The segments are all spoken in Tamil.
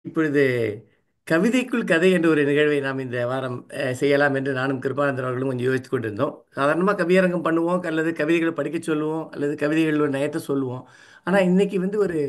இப்பொழுது கவிதைக்குள் கதை என்ற ஒரு நிகழ்வை நாம் இந்த வாரம் செய்யலாம் என்று நானும் கிருபானந்தர் அவர்களும் கொஞ்சம் யோசித்துக் கொண்டிருந்தோம். சாதாரணமாக கவியரங்கம் பண்ணுவோம், அல்லது கவிதைகளை படிக்க சொல்லுவோம், அல்லது கவிதைகள் ஒரு நயத்தை சொல்லுவோம். ஆனால் இன்னைக்கு வந்து ஒரு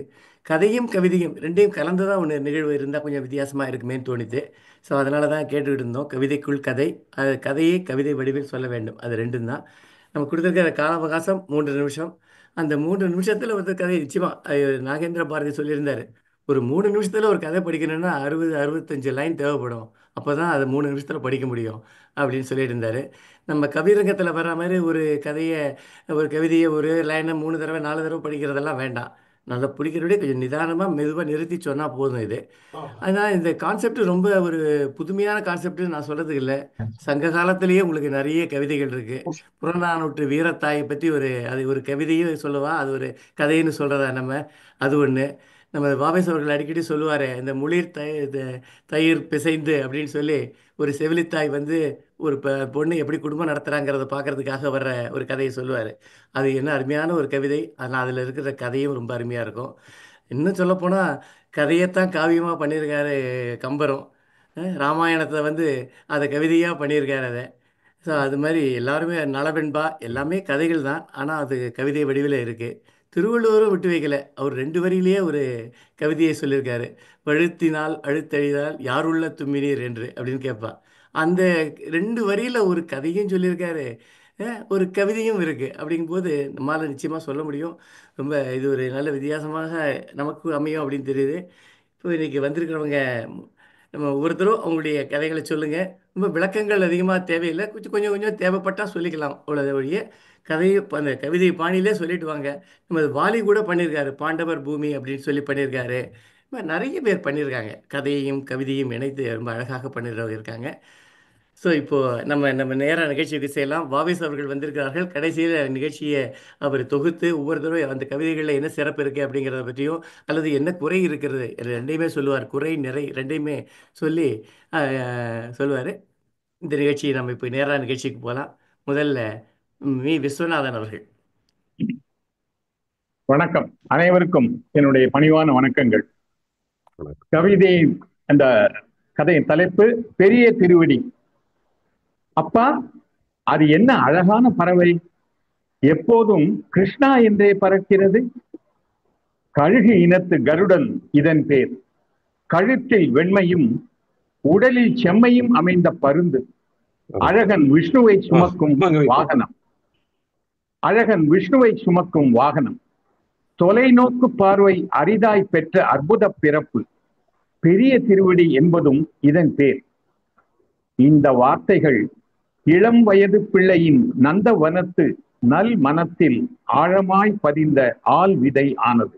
கதையும் கவிதையும் ரெண்டையும் கலந்துதான் ஒன்று நிகழ்வு இருந்தால் கொஞ்சம் வித்தியாசமாக இருக்குமேன்னு தோணித்து. ஸோ அதனால தான் கேட்டுக்கிட்டு இருந்தோம். கவிதைக்குள் கதை, அது கதையை கவிதை வடிவில் சொல்ல வேண்டும், அது ரெண்டும் தான். நம்ம கொடுத்துருக்கிற கால அவகாசம் 3 நிமிஷம். அந்த 3 நிமிஷத்தில் ஒரு கதை நிச்சயமாக நாகேந்திர பாரதி சொல்லியிருந்தார். ஒரு 3 நிமிஷத்தில் ஒரு கதை படிக்கணும்னா 60 65 லைன் தேவைப்படும். அப்போ தான் அதை 3 நிமிஷத்தில் படிக்க முடியும் அப்படின்னு சொல்லிட்டு இருந்தார். நம்ம கவிரங்கத்தில் வர்ற மாதிரி ஒரு கதையை, ஒரு கவிதையை ஒரு லைனை 3 தடவை 4 தடவை படிக்கிறதெல்லாம் வேண்டாம். நல்லா பிடிக்கிறபடியே கொஞ்சம் நிதானமாக மெதுவாக நிறுத்தி சொன்னால் போதும் இது. அதனால் இந்த கான்செப்ட் ரொம்ப ஒரு புதுமையான கான்செப்ட் நான் சொல்கிறதுக்கு இல்லை. சங்க காலத்திலேயே உங்களுக்கு நிறைய கவிதைகள் இருக்குது. புறநானூற்று வீரத்தாயை பற்றி அது ஒரு கவிதையும் சொல்லவா, அது ஒரு கதைன்னு சொல்கிறதா நம்ம? அது ஒன்று. நம்ம பாபேஸ் அவர்கள் அடிக்கடி சொல்லுவார், இந்த முளிர் தயிர் பிசைந்து அப்படின்னு சொல்லி ஒரு செவிலித்தாய் வந்து ஒரு பொண்ணு எப்படி குடும்பம் நடத்துகிறாங்கிறத பார்க்கறதுக்காக வர்ற ஒரு கதையை சொல்லுவார். அது என்ன அருமையான ஒரு கவிதை. ஆனால் அதில் இருக்கிற கதையும் ரொம்ப அருமையாக இருக்கும். இன்னும் சொல்லப்போனால் கதையைத்தான் காவியமாக பண்ணியிருக்காரு கம்பரும். ராமாயணத்தை வந்து அதை கவிதையாக பண்ணியிருக்காரு அதை. ஸோ அது மாதிரி எல்லாருமே நலவெண்பா எல்லாமே கதைகள் தான், ஆனால் அது கவிதை வடிவில் இருக்குது. திருவள்ளுவரும் விட்டு வைக்கல, அவர் 2 வரியிலேயே ஒரு கவிதையை சொல்லியிருக்காரு. "வழுத்தினால் அழுத்தழிதால் யாருள்ள தும்மினீர்" என்று அப்படின்னு கேட்பா. அந்த 2 வரியில் ஒரு கதையும் சொல்லியிருக்காரு, ஒரு கவிதையும் இருக்குது. அப்படிங்கும்போது நம்மளால் நிச்சயமாக சொல்ல முடியும். ரொம்ப இது ஒரு நல்ல வித்தியாசமாக நமக்கு அமையும் அப்படின்னு தெரியுது. இப்போ இன்றைக்கி வந்திருக்கிறவங்க நம்ம ஒவ்வொருத்தரும் அவங்களுடைய கதைகளை சொல்லுங்கள். ரொம்ப விளக்கங்கள் அதிகமாக தேவையில்லை, கொஞ்சம் கொஞ்சம் கொஞ்சம் தேவைப்பட்டால் சொல்லிக்கலாம், அவ்வளோதை ஒழிய கதையை அந்த கவிதை பாணியிலே சொல்லிட்டு வாங்க. நம்ம வாலி கூட பண்ணியிருக்காரு, பாண்டவர் பூமி அப்படின்னு சொல்லி பண்ணியிருக்காரு. இந்த மாதிரி நிறைய பேர் பண்ணியிருக்காங்க, கதையையும் கவிதையும் இணைத்து ரொம்ப அழகாக பண்ணிடுறவங்க இருக்காங்க. ஸோ இப்போது நம்ம நம்ம நேராக நிகழ்ச்சிக்கு செய்யலாம். வாவேஸ் அவர்கள் வந்திருக்கிறார்கள். கடைசியில் நிகழ்ச்சியை அவர் தொகுத்து ஒவ்வொரு தடவை அந்த கவிதைகளில் என்ன சிறப்பு இருக்குது அப்படிங்கிறத பற்றியும், அல்லது என்ன குறை இருக்கிறது, இது ரெண்டையுமே சொல்லுவார். குறை நிறை ரெண்டையுமே சொல்லி சொல்லுவார். இந்த நிகழ்ச்சியை நம்ம இப்போ நேராக நிகழ்ச்சிக்கு போகலாம். முதல்ல விஸ்வநாதன் அவர்கள். வணக்கம் அனைவருக்கும் என்னுடைய பணிவான வணக்கங்கள். வணக்கம். கவிதை அந்த கதையின் தலைப்பு பெரிய திருவடி. அப்பா, அது என்ன அழகான பறவை, எப்போதும் கிருஷ்ணா என்றே பறக்கிறது. கழுகு இனத்து கருடன் இதன் பேர். கழுத்தில் வெண்மையும் உடலில் செம்மையும் அமைந்த பருந்து. அழகன் விஷ்ணுவை சுமக்கும் வாகனம். அழகன் விஷ்ணுவை சுமக்கும் வாகனம். தொலைநோக்கு பார்வை அரிதாய் பெற்ற அற்புத பிறப்பு. பெரிய திருவடி என்பதும் இதன் பேர். இந்த வார்த்தைகள் இளம் வயது பிள்ளையின் நந்தவனத்து நல் மனத்தில் ஆழமாய் பதிந்த ஆள் விதை ஆனது.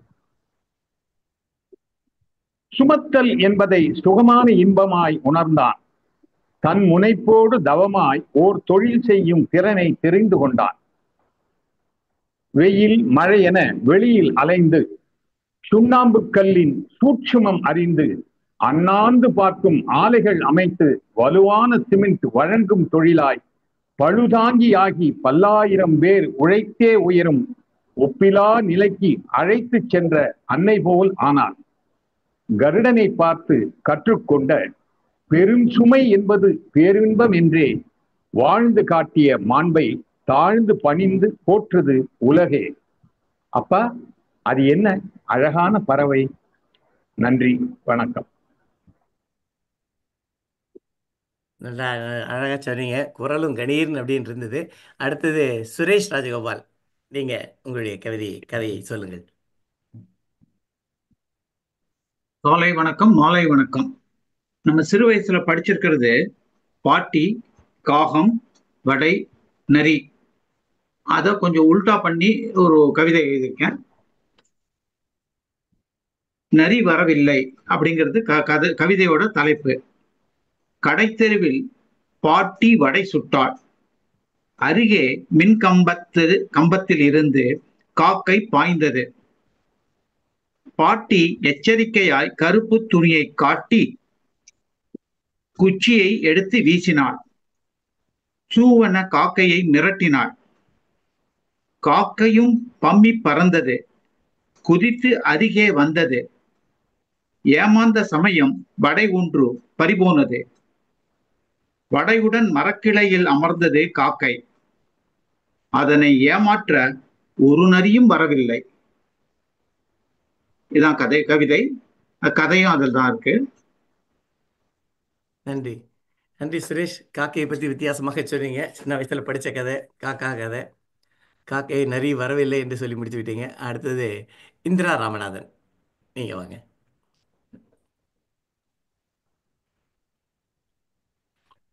சுமத்தல் என்பதை சுகமான இன்பமாய் உணர்ந்தான். தன் முனைப்போடு தவமாய் ஓர் தொழில் செய்யும் திறனை தெரிந்து கொண்டான். வெயில் மழை என வெளியில் அலைந்து சுண்ணாம்பு கல்லின் சூட்சுமம் அறிந்து அண்ணாந்து பார்க்கும் ஆலைகள் அமைத்து வலுவான சிமெண்ட் வழங்கும் தொழிலாய் பழுதாங்கியாகி பல்லாயிரம் பேர் உழைத்தே உயரும் ஒப்பிலா நிலைக்கு அழைத்து சென்ற அன்னை போல் ஆனார். கருடனை பார்த்து கற்றுக்கொண்ட பெரும் சுமை என்பது பேரின்பம் என்றே வாழ்ந்து காட்டிய மாண்பை தாழ்ந்து பணிந்து போற்றுது உலகே. அப்பா, அது என்ன அழகான பறவை. நன்றி, வணக்கம். நல்லா அழகாக சொன்னீங்க. குரலும் கணீர்னு அப்படின்னு இருந்தது. அடுத்தது சுரேஷ் ராஜகோபால், நீங்கள் உங்களுடைய கதையை சொல்லுங்கள். காலை வணக்கம், மாலை வணக்கம். நம்ம சிறு வயசுல படிச்சிருக்கிறது பாட்டி, காகம், வடை, நரி. அதை கொஞ்சம் உல்டா பண்ணி ஒரு கவிதை எழுதியிருக்கேன். நரி வரவில்லை அப்படிங்கிறது கவிதையோட தலைப்பு. கடைத்தெருவில் பாட்டி வடை சுட்டாள். அருகே மின் கம்பத்தில் இருந்து காக்கை பாய்ந்தது. பாட்டி எச்சரிக்கையாய் கருப்பு துணியை காட்டி குச்சியை எடுத்து வீசினாள். சூவன காக்கையை மிரட்டினாள். காக்கையும் பம்மி பறந்தது. குதித்து அருகே வந்தது. ஏமாந்த சமயம் வடை ஒன்று பறிபோனது. வடையுடன் மரக்கிளையில் அமர்ந்தது காக்கை. அதனை ஏமாற்ற ஒரு நரியும் வரவில்லை. இதான் கவிதை. கதையும் அதில் தான் இருக்கு. நன்றி. நன்றி சுரேஷ். காக்கையை பற்றி வித்தியாசமாக சொன்னீங்க. சின்ன வயசுல படிச்ச கதை, காக்கா கதை. காக்கை நரி வரவில்லை என்று சொல்லி முடிச்சு விட்டீங்க. அடுத்தது இந்திரா ராமநாதன், நீங்க வாங்க.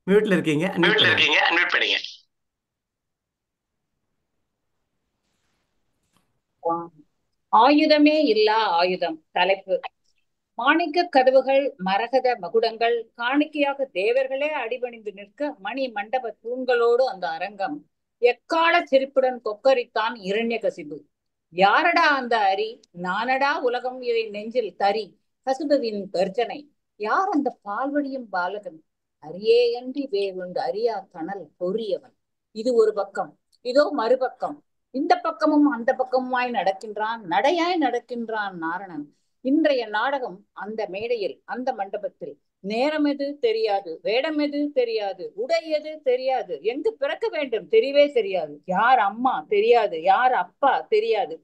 மியூட்ல இருக்கீங்க, அன்மியூட் பண்ணுங்க. ஆயுதமே இல்லா ஆயுதம். தலைப்பு: மாணிக்க கதவுகள், மரகத மகுடங்கள் காணிக்கையாக தேவர்களே அடிபணிந்து நிற்க மணி மண்டப தூண்களோடு அந்த அரங்கம் எக்கால சிரிப்புடன் கொக்கரித்தான் இரண்யகசிபு. யாரடா அந்த அரி? நானடா உலகம் இதை நெஞ்சில் தரி. கசிபுவின் கர்ஜனை. யார் அந்த பால்வடியும் பாலகன்? அரியே அன்றி வேறுண்டு அறியா கனல் பொறியவன். இது ஒரு பக்கம், இதோ மறுபக்கம். இந்த பக்கமும் அந்த பக்கமுமாய் நடக்கின்றான், நடையாய் நடக்கின்றான் நாரணன். இன்றைய நாடகம் அந்த மேடையில், அந்த மண்டபத்தில். நேரம் எது தெரியாது, வேடம் எது தெரியாது, உடை எது தெரியாது, எங்கு பிறக்க வேண்டும் தெரியவே தெரியாது, யார் அம்மா தெரியாது, யார் அப்பா தெரியாது,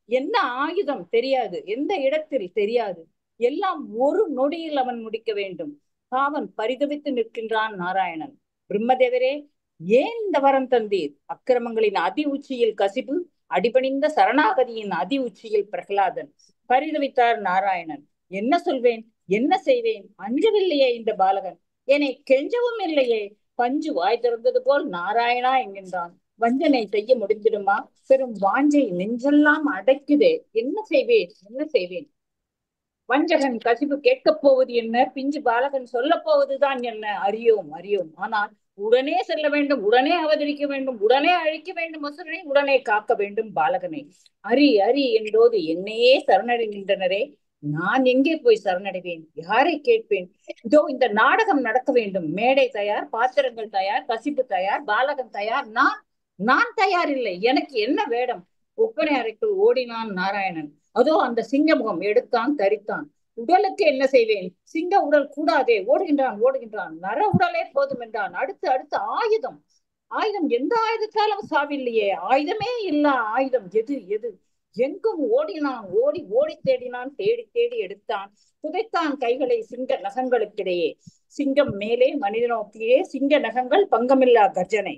என்ன ஆயுதம் தெரியாது, எந்த இடத்தில் தெரியாது. எல்லாம் ஒரு நொடியில் அவன் முடிக்க வேண்டும். அவன் பரிதவித்து நிற்கின்றான் நாராயணன். பிரம்மதேவரே, ஏன் இந்த வரம் தந்தீர்? அக்கிரமங்களின் அதி உச்சியில் கசிபு, அடிபணிந்த சரணாகதியின் அதி உச்சியில் பிரகலாதன். பரிதவித்தார் நாராயணன். என்ன சொல்வேன், என்ன செய்வேன்? அஞ்சவில்லையே இந்த பாலகன், என்னை கெஞ்சவும் இல்லையே. பஞ்சு வாய் திறந்தது போல் நாராயணா என்கின்றான். வஞ்சனை செய்ய முடிந்திடுமா? பெரும் வாஞ்சை நெஞ்செல்லாம் அடைக்குதே. என்ன செய்வேன், என்ன செய்வேன்? வஞ்சகன் கசிபு கேட்கப் போவது என்ன? பிஞ்சு பாலகன் சொல்ல போவதுதான் என்ன? அறியோம் அறியோம். ஆனால் உடனே செல்ல வேண்டும், உடனே அவதரிக்க வேண்டும், உடனே அழிக்க வேண்டும் அசுரனை, உடனே காக்க வேண்டும் பாலகனை. அரி அரி என்றோது என்னையே சரணடைகின்றனரே, நான் எங்கே போய் சரணடைவேன்? யாரை கேட்பேன்? இதோ இந்த நாடகம் நடக்க வேண்டும். மேடை தயார், பாத்திரங்கள் தயார், கசிப்பு தயார், பாலகன் தயார். நான் தயார் இல்லை. எனக்கு என்ன வேடம்? ஒப்பனை அறைக்குள் ஓடினான் நாராயணன். அதோ அந்த சிங்கமுகம் எடுத்தான், தரித்தான். உடலுக்கு என்ன செய்வேன்? சிங்க உடல் கூடாதே. ஓடுகின்றான். நர உடலே போதும் என்றான். அடுத்து ஆயுதம். ஆயுதம் எந்த ஆயுதத்தாலும் சாவில்லையே. ஆயுதமே இல்ல ஆயுதம் எது? எங்கும் ஓடினான், ஓடி தேடினான், தேடி எடுத்தான். புதைத்தான் கைகளை சிங்க நகங்களுக்கிடையே. சிங்கம் மேலே, மனித நோக்கியே, சிங்க நகங்கள், பங்கமில்லா கர்ஜனை.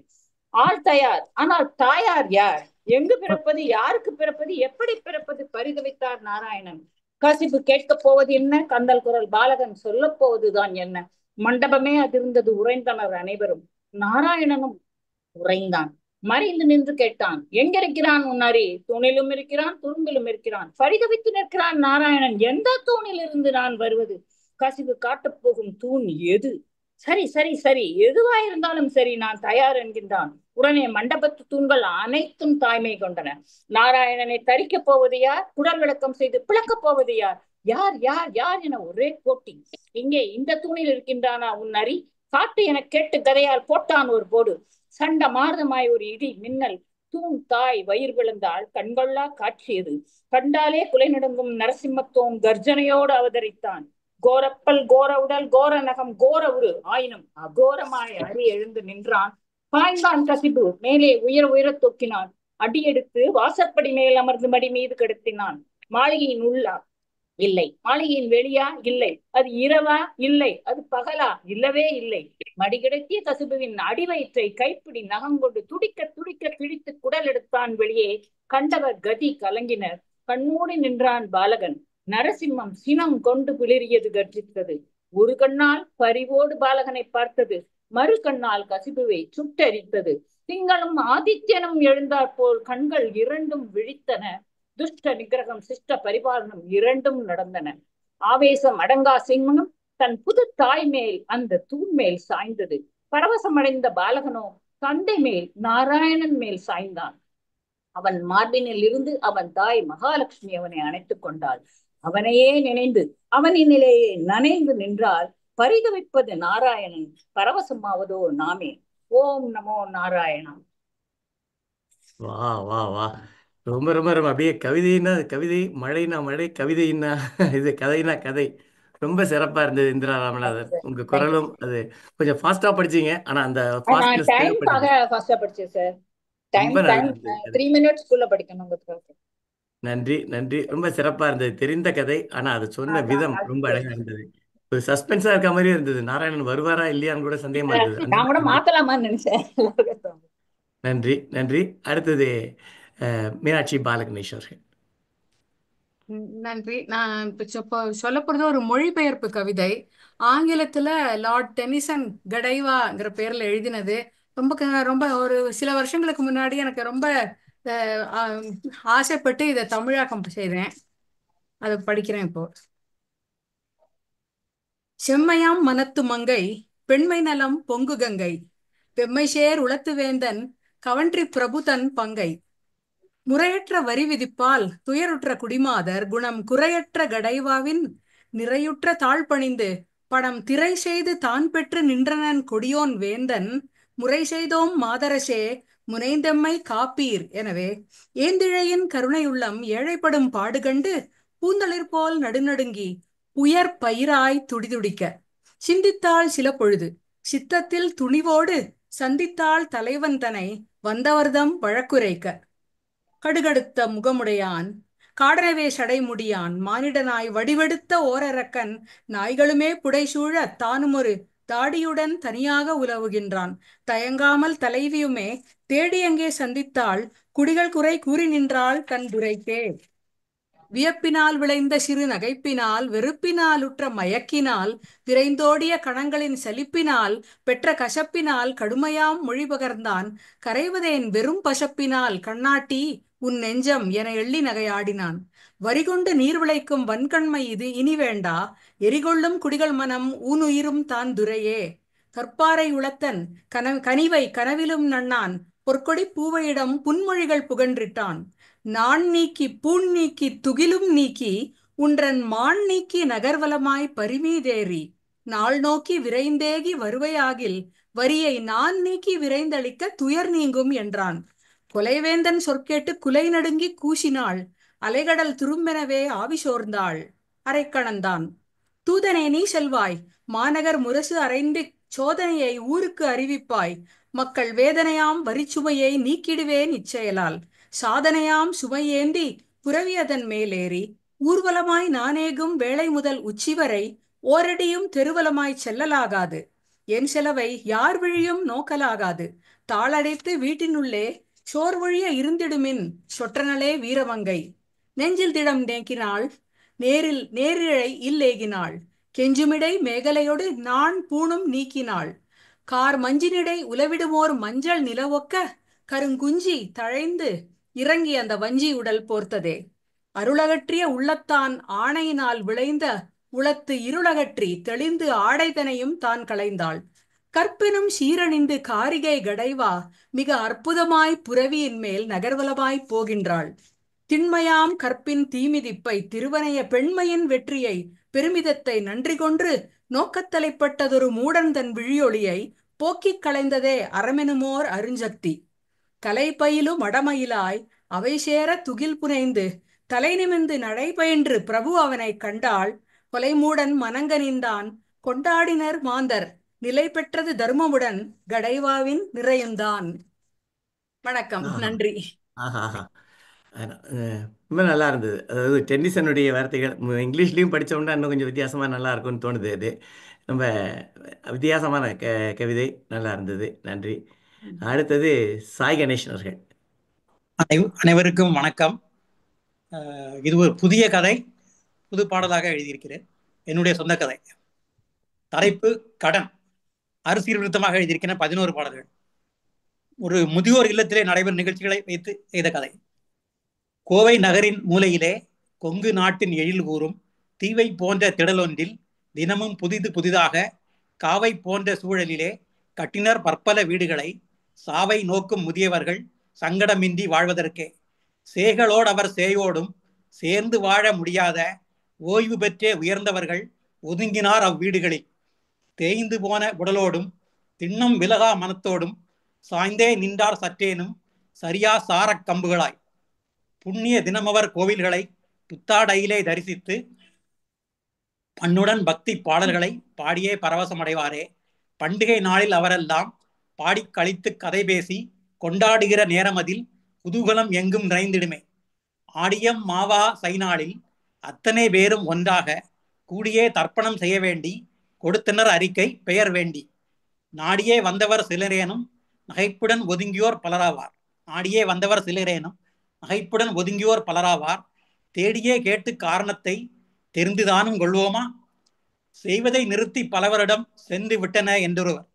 ஆள் தயார், ஆனால் தாயார் யார்? எங்கு பிறப்பது, யாருக்கு பிறப்பது, எப்படி பிறப்பது? பரிதவித்தார் நாராயணன். கசிப்பு கேட்கப் போவது என்ன? கந்தல் குரல் பாலகன் சொல்ல போவதுதான் என்ன? மண்டபமே அதிர்ந்தது, உறைந்தனர் அனைவரும். நாராயணனும் உறைந்தான். மறைந்து நின்று கேட்டான். எங்கிருக்கிறான் உன் அரி? தூணிலும் இருக்கிறான், துரும்பிலும் இருக்கிறான். பரிதவித்து நிற்கிறான் நாராயணன். எந்த தூணில் இருந்து நான் வருவது? கசிவு காட்டப் போகும் தூண் எது? சரி, எதுவாயிருந்தாலும் சரி, நான் தயார் என்கின்றான். உடனே மண்டபத்து தூண்கள் அனைத்தும் தாய்மை கொண்டன. நாராயணனை தரிக்கப் போவது யார்? குடல் விளக்கம் செய்து பிளக்கப் போவது யார்? யார் என ஒரே போட்டி. இங்கே இந்த தூணில் இருக்கின்றானா உன் அரி? காட்டு என கேட்டு கதையால் போட்டான் ஒரு போடு. சண்ட மாறுதமாய் ஒரு இடி மின்னல். தூண் தாய் வயிறு விழுந்தாள். கண்கொள்ளா காட்சியது. கண்டாலே குலை நடுங்கும் நரசிம்மத்தோன் கர்ஜனையோடு அவதரித்தான். கோரப்பல், கோர உடல், கோர நகம், கோர உரு. ஆயினும் அகோரமாய் அரி எழுந்து நின்றான். பாய்ந்தான் கசிபு. மேலே உயர தூக்கினான். அடியெடுத்து வாசற்படி மேல் அமர்ந்து மடி மீது கிடத்தினான். மாளிகையின் உள்ளா? இல்லை. மாளிகையின் வெளியா? இல்லை. அது இரவா? இல்லை. அது பகலா? இல்லவே இல்லை. மடிகிடத்திய கசிபுவின் அடிவயிற்றை கைப்பிடி நகங்கொண்டு துடிக்க கிழித்து குடல் எடுத்தான் வெளியே. கண்டவர் கதி கலங்கினர். கண்மூடி நின்றான் பாலகன். நரசிம்மம் சினம் கொண்டு பிளிரியது, கர்ஜித்தது. ஒரு கண்ணால் பரிவோடு பாலகனை பார்த்தது, மறு கண்ணால் கசிபுவை சுட்டரித்தது. திங்களும் ஆதித்யனும் எழுந்தாற் போல் கண்கள் இரண்டும் விழித்தன. துஷ்ட நிகிரகம், சிஷ்ட பரிபாலனம் இரண்டும் நடந்தன. ஆவேசம் அடங்கா சிம்மனும் தன் புது தாய் மேல், அந்த தூண் மேல் சாய்ந்தது. பரவசமடைந்த பாலகனோ தந்தை மேல், நாராயணன் மேல் சாய்ந்தான். அவன் மார்பினில் இருந்து அவன் தாய் மகாலட்சுமி அவனை அணைத்துக் கொண்டாள். அவனையே நினைந்து அவனிலேயே நனைந்து நின்றால் பரிதவிப்பது நாராயணன், பரவசமாவதோ நாமே. ஓம் நமோ நாராயணா. வா வா வா, ரொம்ப ரொம்ப ரொம்ப அப்படியே கவிதைன்னா கவிதை, மழைனா மழை, கவிதைன்னா இது, கதைனா கதை. ரொம்ப சிறப்பா இருந்தது இந்திரா ராமநாதன். உங்க தேங்க்யூ. குரலும் அது கொஞ்சம் ஃபாஸ்டா படிச்சீங்க. ஆனா அந்த நான் ஃபாஸ்ட்னஸ் டைம்காக தேவைப்பட்டது. ஃபர்ஸ்டா படிச்சேன் சார். ரொம்ப டைம் நல்லா டைம் இருந்தது கதை. 3 மினிட்ஸ்க்குள்ள படிக்கணுங்கிறதுக்காக. நன்றி, நன்றி. ரொம்ப சிறப்பா இருந்தது. தெரிந்த கதை. ஆனா அது சொன்ன அதான் விதம் ரொம்ப அதுக்கு அழகா இருந்தது. ஒரு சஸ்பென்ஸா இருக்க மாதிரியே இருந்தது. நாராயணன் வருவாரா இல்லையான்னு கூட சந்தேகமா இருந்தது. அந்த நான் கூட மாதிரி இருந்தது. மாத்தலாமான்னு நினைச்சேன். நன்றி, நன்றி. அடுத்தது மீனாட்சி பாலகணேஷ் அவர்கள். நன்றி. நான் இப்போ சொல்ல போறது ஒரு மொழிபெயர்ப்பு கவிதை. ஆங்கிலத்துல லார்ட் டெனிசன் கடைவாங்கிற பேர்ல எழுதினது. ரொம்ப ஒரு சில வருஷங்களுக்கு முன்னாடி எனக்கு ரொம்ப ஆசைப்பட்டு இதை தமிழாக்கம் செய்தேன். அதை படிக்கிறேன் இப்போ. செம்மையாம் மனத்து மங்கை பெண்மை நலம் பொங்கு கங்கை வெம்மைசேர் உளத்து வேந்தன் கவன்றி பிரபுதன் பங்கை முறையற்ற வரி விதிப்பால் துயருற்ற குடிமாதர் குணம் குறையற்ற கடைவாவின் நிறையுற்ற தாழ்பணிந்து படம் திரை செய்து தான் பெற்று நின்றனன் கொடியோன் வேந்தன் முறை செய்தோம் மாதரசே முனைந்தெம்மை காப்பீர். எனவே ஏந்திழையின் கருணையுள்ளம் ஏழைப்படும் பாடுகண்டு பூந்தளிர் போல் நடுநடுங்கி உயர் பயிராய் துடிதுடிக்க சிந்தித்தாள் சில பொழுது சித்தத்தில் துணிவோடு சந்தித்தாள் தலைவன் தனை வந்தவர்தம் வழக்குரைக்க கடுகடுத்த முகமுடையான் காடனவே சடைமுடியான் மானிடனாய் வடிவெடுத்த ஓரரக்கன் நாய்களுமே புடைசூழ தானும் ஒரு தாடியுடன் தனியாக உலவுகின்றான். தயங்காமல் தலைவியுமே தேடி அங்கே சந்தித்தாள் குடிகள் குறை கூறி நின்றாள் தன் துரைக்கே. வியப்பினால் விளைந்த சிறு நகைப்பினால் வெறுப்பினால் உற்ற மயக்கினால் விரைந்தோடிய கணங்களின் சலிப்பினால் பெற்ற கசப்பினால் கடுமையாம் மொழி பகர்ந்தான் கரைவதேன் வெறும் பசப்பினால் கண்ணாட்டி உன் நெஞ்சம் என எள்ளி நகையாடினான். வரிகொண்டு நீர் விளைக்கும் வன்கண்மை இது இனி வேண்டா எரிகொள்ளும் குடிகள் மனம் ஊனுயிரும் தான் துரையே. கற்பாறை உளத்தன் கனிவை கனவிலும் நன்னான் பொற்கொடி பூவையிடம் புன்மொழிகள் புகன்றிட்டான். நான் நீக்கி பூண் நீக்கி துகிலும் நீக்கி உன்றன் மான் நீக்கி நகர்வலமாய் பரிமீதேறி நாள் நோக்கி விரைந்தேகி வருவையாகில் வரியை நான் நீக்கி விரைந்தளிக்க துயர் நீங்கும் என்றான். கொலைவேந்தன் சொற்கேட்டு குலை நடுங்கி கூசினாள் அலைகடல் துரும்பெனவே ஆவி சோர்ந்தாள் அரைக்கணந்தான். தூதனே நீ செல்வாய் மாநகர் முரசு அறைந்து சோதனையை ஊருக்கு அறிவிப்பாய் மக்கள் வேதனையாம் வரிச்சுமையை நீக்கிடுவேன் இச்செயலால் சாதனையாம் சுமையேந்தி புரவியதன் மேலேறி ஊர்வலமாய் நானேகும் வேளை முதல் உச்சிவரை ஓரடியும் தெருவலமாய் செல்லலாகாது என் செலவை யார் விழியும் நோக்கலாகாது தாளடைத்து வீட்டினுள்ளே சோர்வொழிய இருந்திடுமின் சொற்றனளே வீரமங்கை நெஞ்சில் திடம் நேக்கினாள் நேரிழை இல்லேகினாள் கெஞ்சுமிடை மேகலையோடு நான் பூணும் நீக்கினாள் கார் மஞ்சினிடை உலவிடுமோர் மஞ்சள் நிலவொக்க கருங்குஞ்சி தழைந்து இறங்கி அந்த வஞ்சி உடல் போர்த்ததே. அருளகற்றிய உள்ளத்தான் ஆணையினால் விளைந்த உளத்து இருளகற்றி தெளிந்து ஆடைதனையும் தான் களைந்தாள். கற்பெனும் சீரணிந்து காரிகை கடைவா மிக அற்புதமாய் புரவியின் மேல் நகர்வலமாய் போகின்றாள். திண்மையாம் கற்பின் தீமிதிப்பை திருவனைய பெண்மையின் வெற்றியை பெருமிதத்தை நன்றி கொன்று நோக்கத்தலைப்பட்டதொரு மூடன் தன் விழியொளியை போக்கிக் களைந்ததே அறமெனுமோர் அருஞ்சக்தி. கலை பயிலும் மடமயிலாய் அவை சேர துகில் புனைந்து தலை நிமிந்து நடைபயின்று பிரபு அவனை கண்டாள். கொலைமூடன் மனங்கனிந்தான் கொண்டாடினர் மாந்தர் நிலை பெற்றது தர்மமுடன் கடைவாவின் நிறையுந்தான். வணக்கம். நன்றி. ரொம்ப நல்லா இருந்தது. அதாவது டென்னிசனுடைய வார்த்தைகள் இங்கிலீஷ்லேயும் படித்தோம்னா இன்னும் கொஞ்சம் வித்தியாசமாக நல்லா இருக்கும்னு தோணுது. அது ரொம்ப வித்தியாசமான கவிதை நல்லா இருந்தது. நன்றி. அடுத்தது சாய் கணேசன் அவர்கள். அனைவருக்கும் வணக்கம். இது ஒரு புதிய கதை, புது பாடலாக எழுதியிருக்கிறேன். என்னுடைய சொந்த கதை. தலைப்பு கடன். அறுசீர்திருத்தமாக எழுதியிருக்கிறேன். 11 பாடல்கள். ஒரு முதியோர் இல்லத்திலே நடைபெறும் நிகழ்ச்சிகளை வைத்து செய்த கதை. கோவை நகரின் மூலையிலே கொங்கு நாட்டின் எழில் கூறும் தீவை போன்ற திடலொன்றில் தினமும் புதிதாக காவை போன்ற சூழலிலே கட்டினர் பற்பல வீடுகளை சாவை நோக்கும் முதியவர்கள் சங்கடமின்றி வாழ்வதற்கே. சேகளோடு அவர் சேயோடும் சேர்ந்து வாழ முடியாத ஓய்வு பெற்றே உயர்ந்தவர்கள் ஒதுங்கினார் அவ்வீடுகளில். தேய்ந்து போன உடலோடும் திண்ணம் விலகா மனத்தோடும் சாய்ந்தே நின்றார் சற்றேனும் சரியா சாரக் கம்புகளாய். புண்ணிய தினமவர் கோவில்களை புத்தாடையிலே தரிசித்து பண்ணுடன் பக்தி பாடல்களை பாடியே பரவசமடைவாரே. பண்டிகை நாளில் அவரெல்லாம் பாடிக் கழித்து கதை பேசி கொண்டாடுகிற நேரமதில் குதூகலம் எங்கும் நிறைந்திடுமே. ஆடியம் மாவா சைநாளில் அத்தனை பேரும் ஒன்றாக கூடியே தர்ப்பணம் செய்ய வேண்டி கொடுத்தனர் அறிக்கை பெயர் வேண்டி. நாடியே வந்தவர் சிலரேனும் நகைப்புடன் ஒதுங்கியோர் பலராவார். நாடியே வந்தவர் சிலரேனும் நகைப்புடன் ஒதுங்கியோர் பலராவார். தேடியே கேட்டு காரணத்தை தெரிந்துதானும் கொள்வோமா. செய்வதை நிறுத்தி பலவரிடம் சென்று விட்டன என்றொருவர்,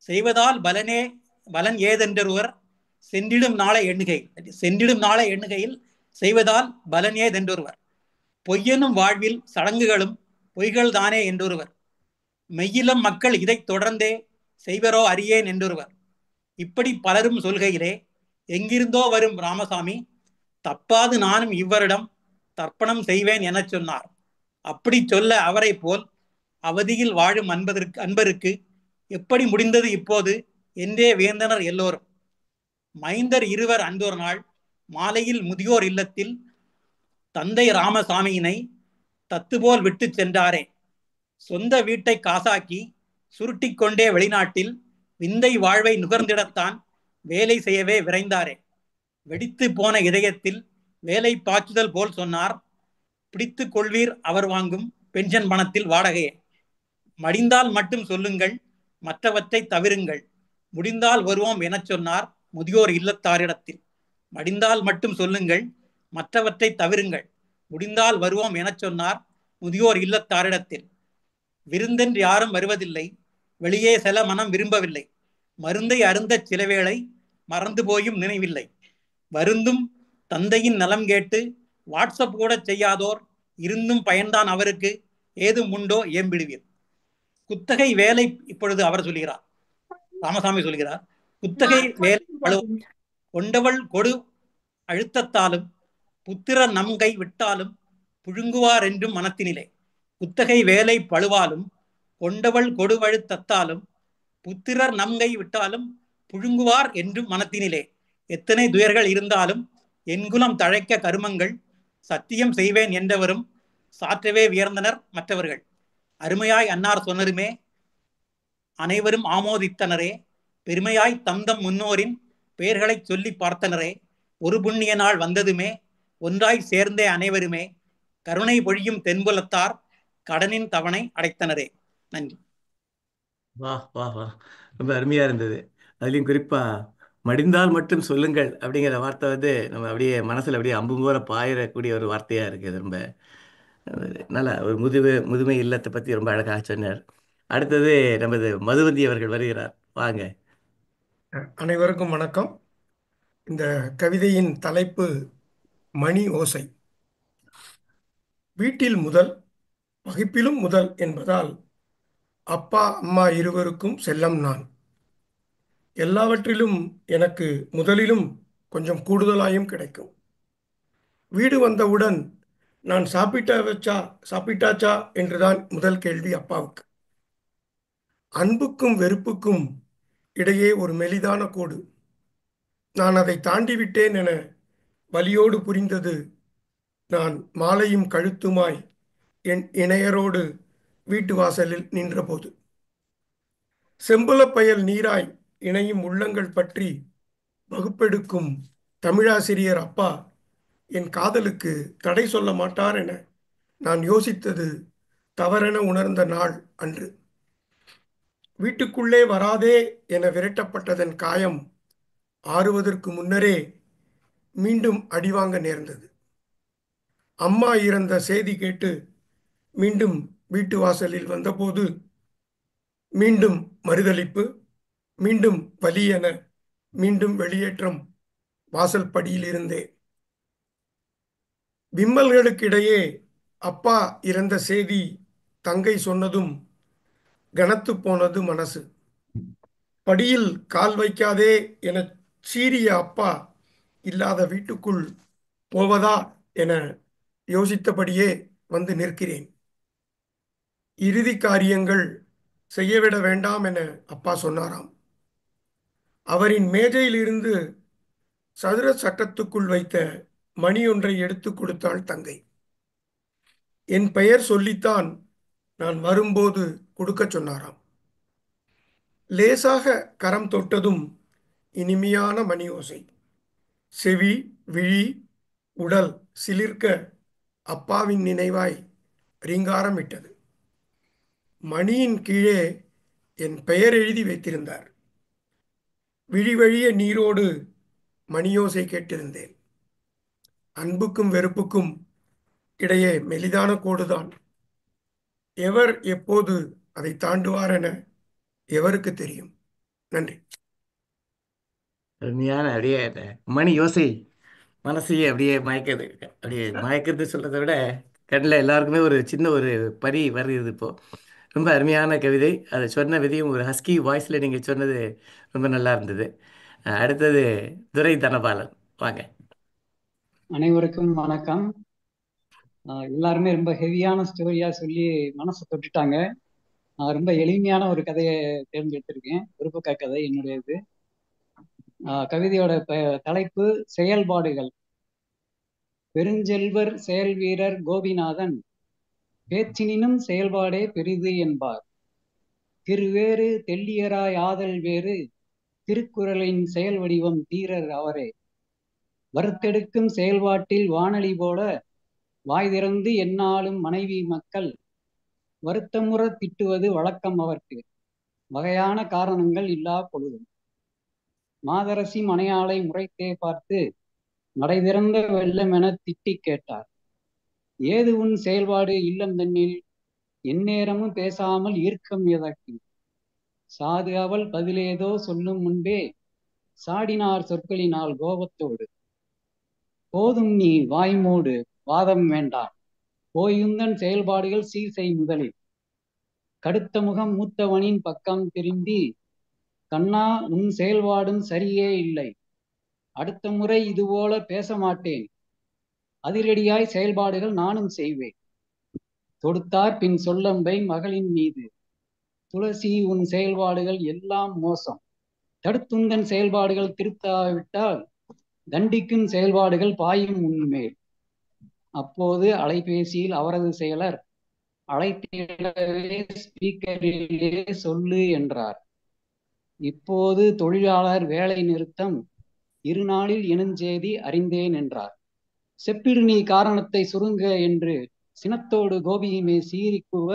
செய்வதால் பலன் ஏதென்றொருவர், சென்றிடும் நாளை எண்ணுகையில் செய்வதால் பலன் ஏதென்றொருவர், பொய்யெனும் வாழ்வில் சடங்குகளும் பொய்கள் தானே என்றொருவர், மெய்யிலம் மக்கள் இதைத் தொடர்ந்தே செய்வரோ அறியேன் என்றொருவர். இப்படி பலரும் சொல்கையிலே எங்கிருந்தோ வரும் ராமசாமி தப்பாது நானும் இவ்வரிடம் தர்ப்பணம் செய்வேன் எனச் சொன்னார். அப்படி சொல்ல அவரை போல் அவதியில் வாழும் அன்பருக்கு எப்படி முடிந்தது இப்போது என்றே வியந்தனர் எல்லோரும். மைந்தர் இருவர் அன்றொரு நாள் மாலையில் முதியோர் இல்லத்தில் தந்தை ராமசாமியினை தத்துபோல் விட்டு சென்றாரே. சொந்த வீட்டை காசாக்கி சுருட்டி கொண்டே வெளிநாட்டில் விந்தை வாழ்வை நுகர்ந்திடத்தான் வேலை செய்யவே விரைந்தாரே. வெடித்து போன இதயத்தில் வேலை பாய்ச்சுதல் போல் சொன்னார், பிடித்து கொள்வீர் அவர் வாங்கும் பென்ஷன் பணத்தில் வாடகையே. மடிந்தால் மட்டும் சொல்லுங்கள், மற்றவற்றை தவிருங்கள், முடிந்தால் வருவோம் எனச் சொன்னார் முதியோர் இல்லத்தாரிடத்தில். மடிந்தால் மட்டும் சொல்லுங்கள், மற்றவற்றை தவிருங்கள், முடிந்தால் வருவோம் எனச் சொன்னார் முதியோர் இல்லத்தாரிடத்தில். விருந்தென்று யாரும் வருவதில்லை, வெளியே செல மனம் விரும்பவில்லை, மருந்தை அருந்தச் சிலவேளை மறந்து போயும் நினைவில்லை, வருந்தும் தந்தையின் நலம் கேட்டு வாட்ஸ்அப் கூட செய்யாதோர் இருந்தும் பயன்தான் அவருக்கு ஏதும் உண்டோ ஏம்பிடுவீர். குத்தகை வேலை, இப்பொழுது அவர் சொல்கிறார், ராமசாமி சொல்கிறார், குத்தகை வேலை கொண்டவள் கொடு அழுத்தத்தாலும் புத்திரர் நம் கை விட்டாலும் புழுங்குவார் என்றும் மனத்தினிலே. குத்தகை வேலை பழுவாலும் கொண்டவள் கொடுவழுத்தத்தாலும் புத்திரர் நம் கை விட்டாலும் புழுங்குவார் என்றும் மனத்தினிலே. எத்தனை துயர்கள் இருந்தாலும் என்குலம் தழைக்க கருமங்கள் சத்தியம் செய்வேன் என்றவரும் சாற்றவே வியர்ந்தனர் மற்றவர்கள். அருமையாய் அன்னார் சொன்னருமே அனைவரும் ஆமோதித்தனரே. பெருமையாய் தந்தம் முன்னோரின் பெயர்களை சொல்லி பார்த்தனரே. ஒரு புண்ணிய நாள் வந்ததுமே ஒன்றாய் சேர்ந்தே அனைவருமே கருணை பொழியும் தென்புலத்தார் கடனின் தவணை அடைத்தனரே. நன்றி. வா வா வா, ரொம்ப அருமையா இருந்தது. அதுலேயும் குறிப்பா மடிந்தால் மட்டும் சொல்லுங்கள் அப்படிங்கிற வார்த்தை வந்து நம்ம அப்படியே மனசுல அப்படியே அம்பு போல பாயிரக்கூடிய ஒரு வார்த்தையா இருக்கு. அது ரொம்ப நல்லா ஒரு முதுமை இல்லத்தை பத்தி ரொம்ப அழகாக சொன்னார். அடுத்தது நமது மதுவந்தி அவர்கள் வருகிறார். வாங்க. அனைவருக்கும் வணக்கம். இந்த கவிதையின் தலைப்பு மணி ஓசை. வீட்டில் முதல், வகுப்பிலும் முதல் என்பதால் அப்பா அம்மா இருவருக்கும் செல்லம் நான். எல்லாவற்றிலும் எனக்கு முதலிலும் கொஞ்சம் கூடுதலாயும் கிடைக்கும். வீடு வந்தவுடன் நான் சாப்பிட்டாச்சா என்றுதான் முதல் கேள்வி அப்பாவுக்கு. அன்புக்கும் வெறுப்புக்கும் இடையே ஒரு மெலிதான கோடு. நான் அதை தாண்டிவிட்டேன் என வலியோடு புரிந்தது நான் மாலையும் கழுத்துமாய் என் இணையரோடு வீட்டு வாசலில் நின்றபோது. செம்புலப்பயல் நீராய் இணையும் உள்ளங்கள் பற்றி வகுப்பெடுக்கும் தமிழாசிரியர் அப்பா என் காதலுக்கு தடை சொல்ல மாட்டார் என நான் யோசித்தது தவறென உணர்ந்த நாள் அன்று. வீட்டுக்குள்ளே வராதே என விரட்டப்பட்டதன் காயம் ஆறுவதற்கு முன்னரே மீண்டும் அடிவாங்க நேர்ந்தது. அம்மா இறந்த செய்தி கேட்டு மீண்டும் வீட்டு வாசலில் வந்தபோது மீண்டும் மறுதலிப்பு, மீண்டும் வலி என மீண்டும் வெளியேற்றம் வாசல் படியில் இருந்தே. விம்மல்களுக்கிடையே அப்பா இறந்த செய்தி தங்கை சொன்னதும் கனத்து போனது மனசு. படியில் கால் வைக்காதே என சீறிய அப்பா இல்லாத வீட்டுக்குள் போவதா என யோசித்தபடியே வந்து நிற்கிறேன். இறுதி காரியங்கள் செய்யவிட வேண்டாம் என அப்பா சொன்னாராம். அவரின் மேஜையிலிருந்து சதுர சட்டத்துக்குள் வைத்த மணி ஒன்றை எடுத்து கொடுத்தாள் தங்கை. என் பெயர் சொல்லித்தான் நான் வரும்போது கொடுக்கச் சொன்னாராம். லேசாக கரம் தொட்டதும் இனிமையான மணி ஓசை. செவி, விழி, உடல் சிலிர்க்க அப்பாவின் நினைவாய் ரீங்காரமிட்டது. மணியின் கீழே என் பெயர் எழுதி வைத்திருந்தார். விழி வழிய நீரோடு மணியோசை கேட்டிருந்தேன். அன்புக்கும் வெறுப்புக்கும் இடையே மெலிதான கோடுதான். எவர் எப்போது அதை தாண்டுவார் என எவருக்கு தெரியும்? நன்றி. அருமையான அப்படியே அந்த மணி யோசை மனசையே அப்படியே மயக்குது. அப்படியே மயக்கிறது சொல்கிறத விட கண்ணில் எல்லாருக்குமே ஒரு சின்ன ஒரு பரி வருது இப்போ. ரொம்ப அருமையான கவிதை. அதை சொன்ன விதையும் ஒரு ஹஸ்கி வாய்ஸில் நீங்கள் சொன்னது ரொம்ப நல்லா இருந்தது. அடுத்தது துரை தனபாலன், வாங்க. அனைவருக்கும் வணக்கம். எல்லாருமே ரொம்ப ஹெவியான ஸ்டோரியா சொல்லி மனசை தொட்டுட்டாங்க. நான் ரொம்ப எளிமையான ஒரு கதையை தேர்ந்தெடுத்திருக்கேன். ஒரு பக்க கதை என்னுடையது. கவிதையோட தலைப்பு செயல்பாடுகள். பெருஞ்செல்வர் செயல் வீரர் கோபிநாதன் பேச்சினினும் செயல்பாடே பெரிது என்பார். திருவேறு தெள்ளியராய் ஆதல் வேறு திருக்குறளின் செயல் வடிவம் தீரர் அவரே. வறுத்தெடுக்கும் செயல்பாட்டில் வானொலி போல வாய் திறந்து எந்நாளும் மனைவி மக்கள் வருத்தமுற திட்டுவது வழக்கம் அவர்க்கு, வகையான காரணங்கள் இல்லா பொழுதும். மாதரசி மனையாளை முறைத்தே பார்த்து நடை திறந்த வெள்ளம் என திட்டி கேட்டார். ஏது உன் செயல்பாடு இல்லம் தன்னில், எந்நேரமும் பேசாமல் ஈர்க்கம் எதற்கு? சாது அவள் பதிலேதோ சொல்லும் முன்பே சாடினார் சொற்களினால் கோபத்தோடு. போதும் நீ வாய்மூடு, வாதம் வேண்டாம், போயுந்தன் செயல்பாடுகள் சீர்செய் முதலில். கடுத்த முகம் மூத்தவனின் பக்கம் திரும்பி, கண்ணா உன் செயல்பாடும் சரியே இல்லை, அடுத்த முறை இதுபோல பேச மாட்டேன், அதிரடியாய் செயல்பாடுகள் நானும் செய்வேன். தொடுத்தார் பின் சொல்லம்பை மகளின் மீது, துளசி உன் செயல்பாடுகள் எல்லாம் மோசம், தடுத்துந்தன் செயல்பாடுகள் திருத்தாவிட்டால் தண்டிக்கும் செயல்பாடுகள் பாயும் உன்மேல். அப்போது அலைபேசியில் அவரது செயலர் அழைத்திடவே ஸ்பீக்கரிலே சொல்லு என்றார். இப்போது தொழிலாளர் வேலை நிறுத்தம், இரு நாளில் எனுஞ்செய்தி அறிந்தேன் என்றார். செப்பிடு நீ காரணத்தை சுருங்க என்று சினத்தோடு கோபியுமே சீறி கூவ,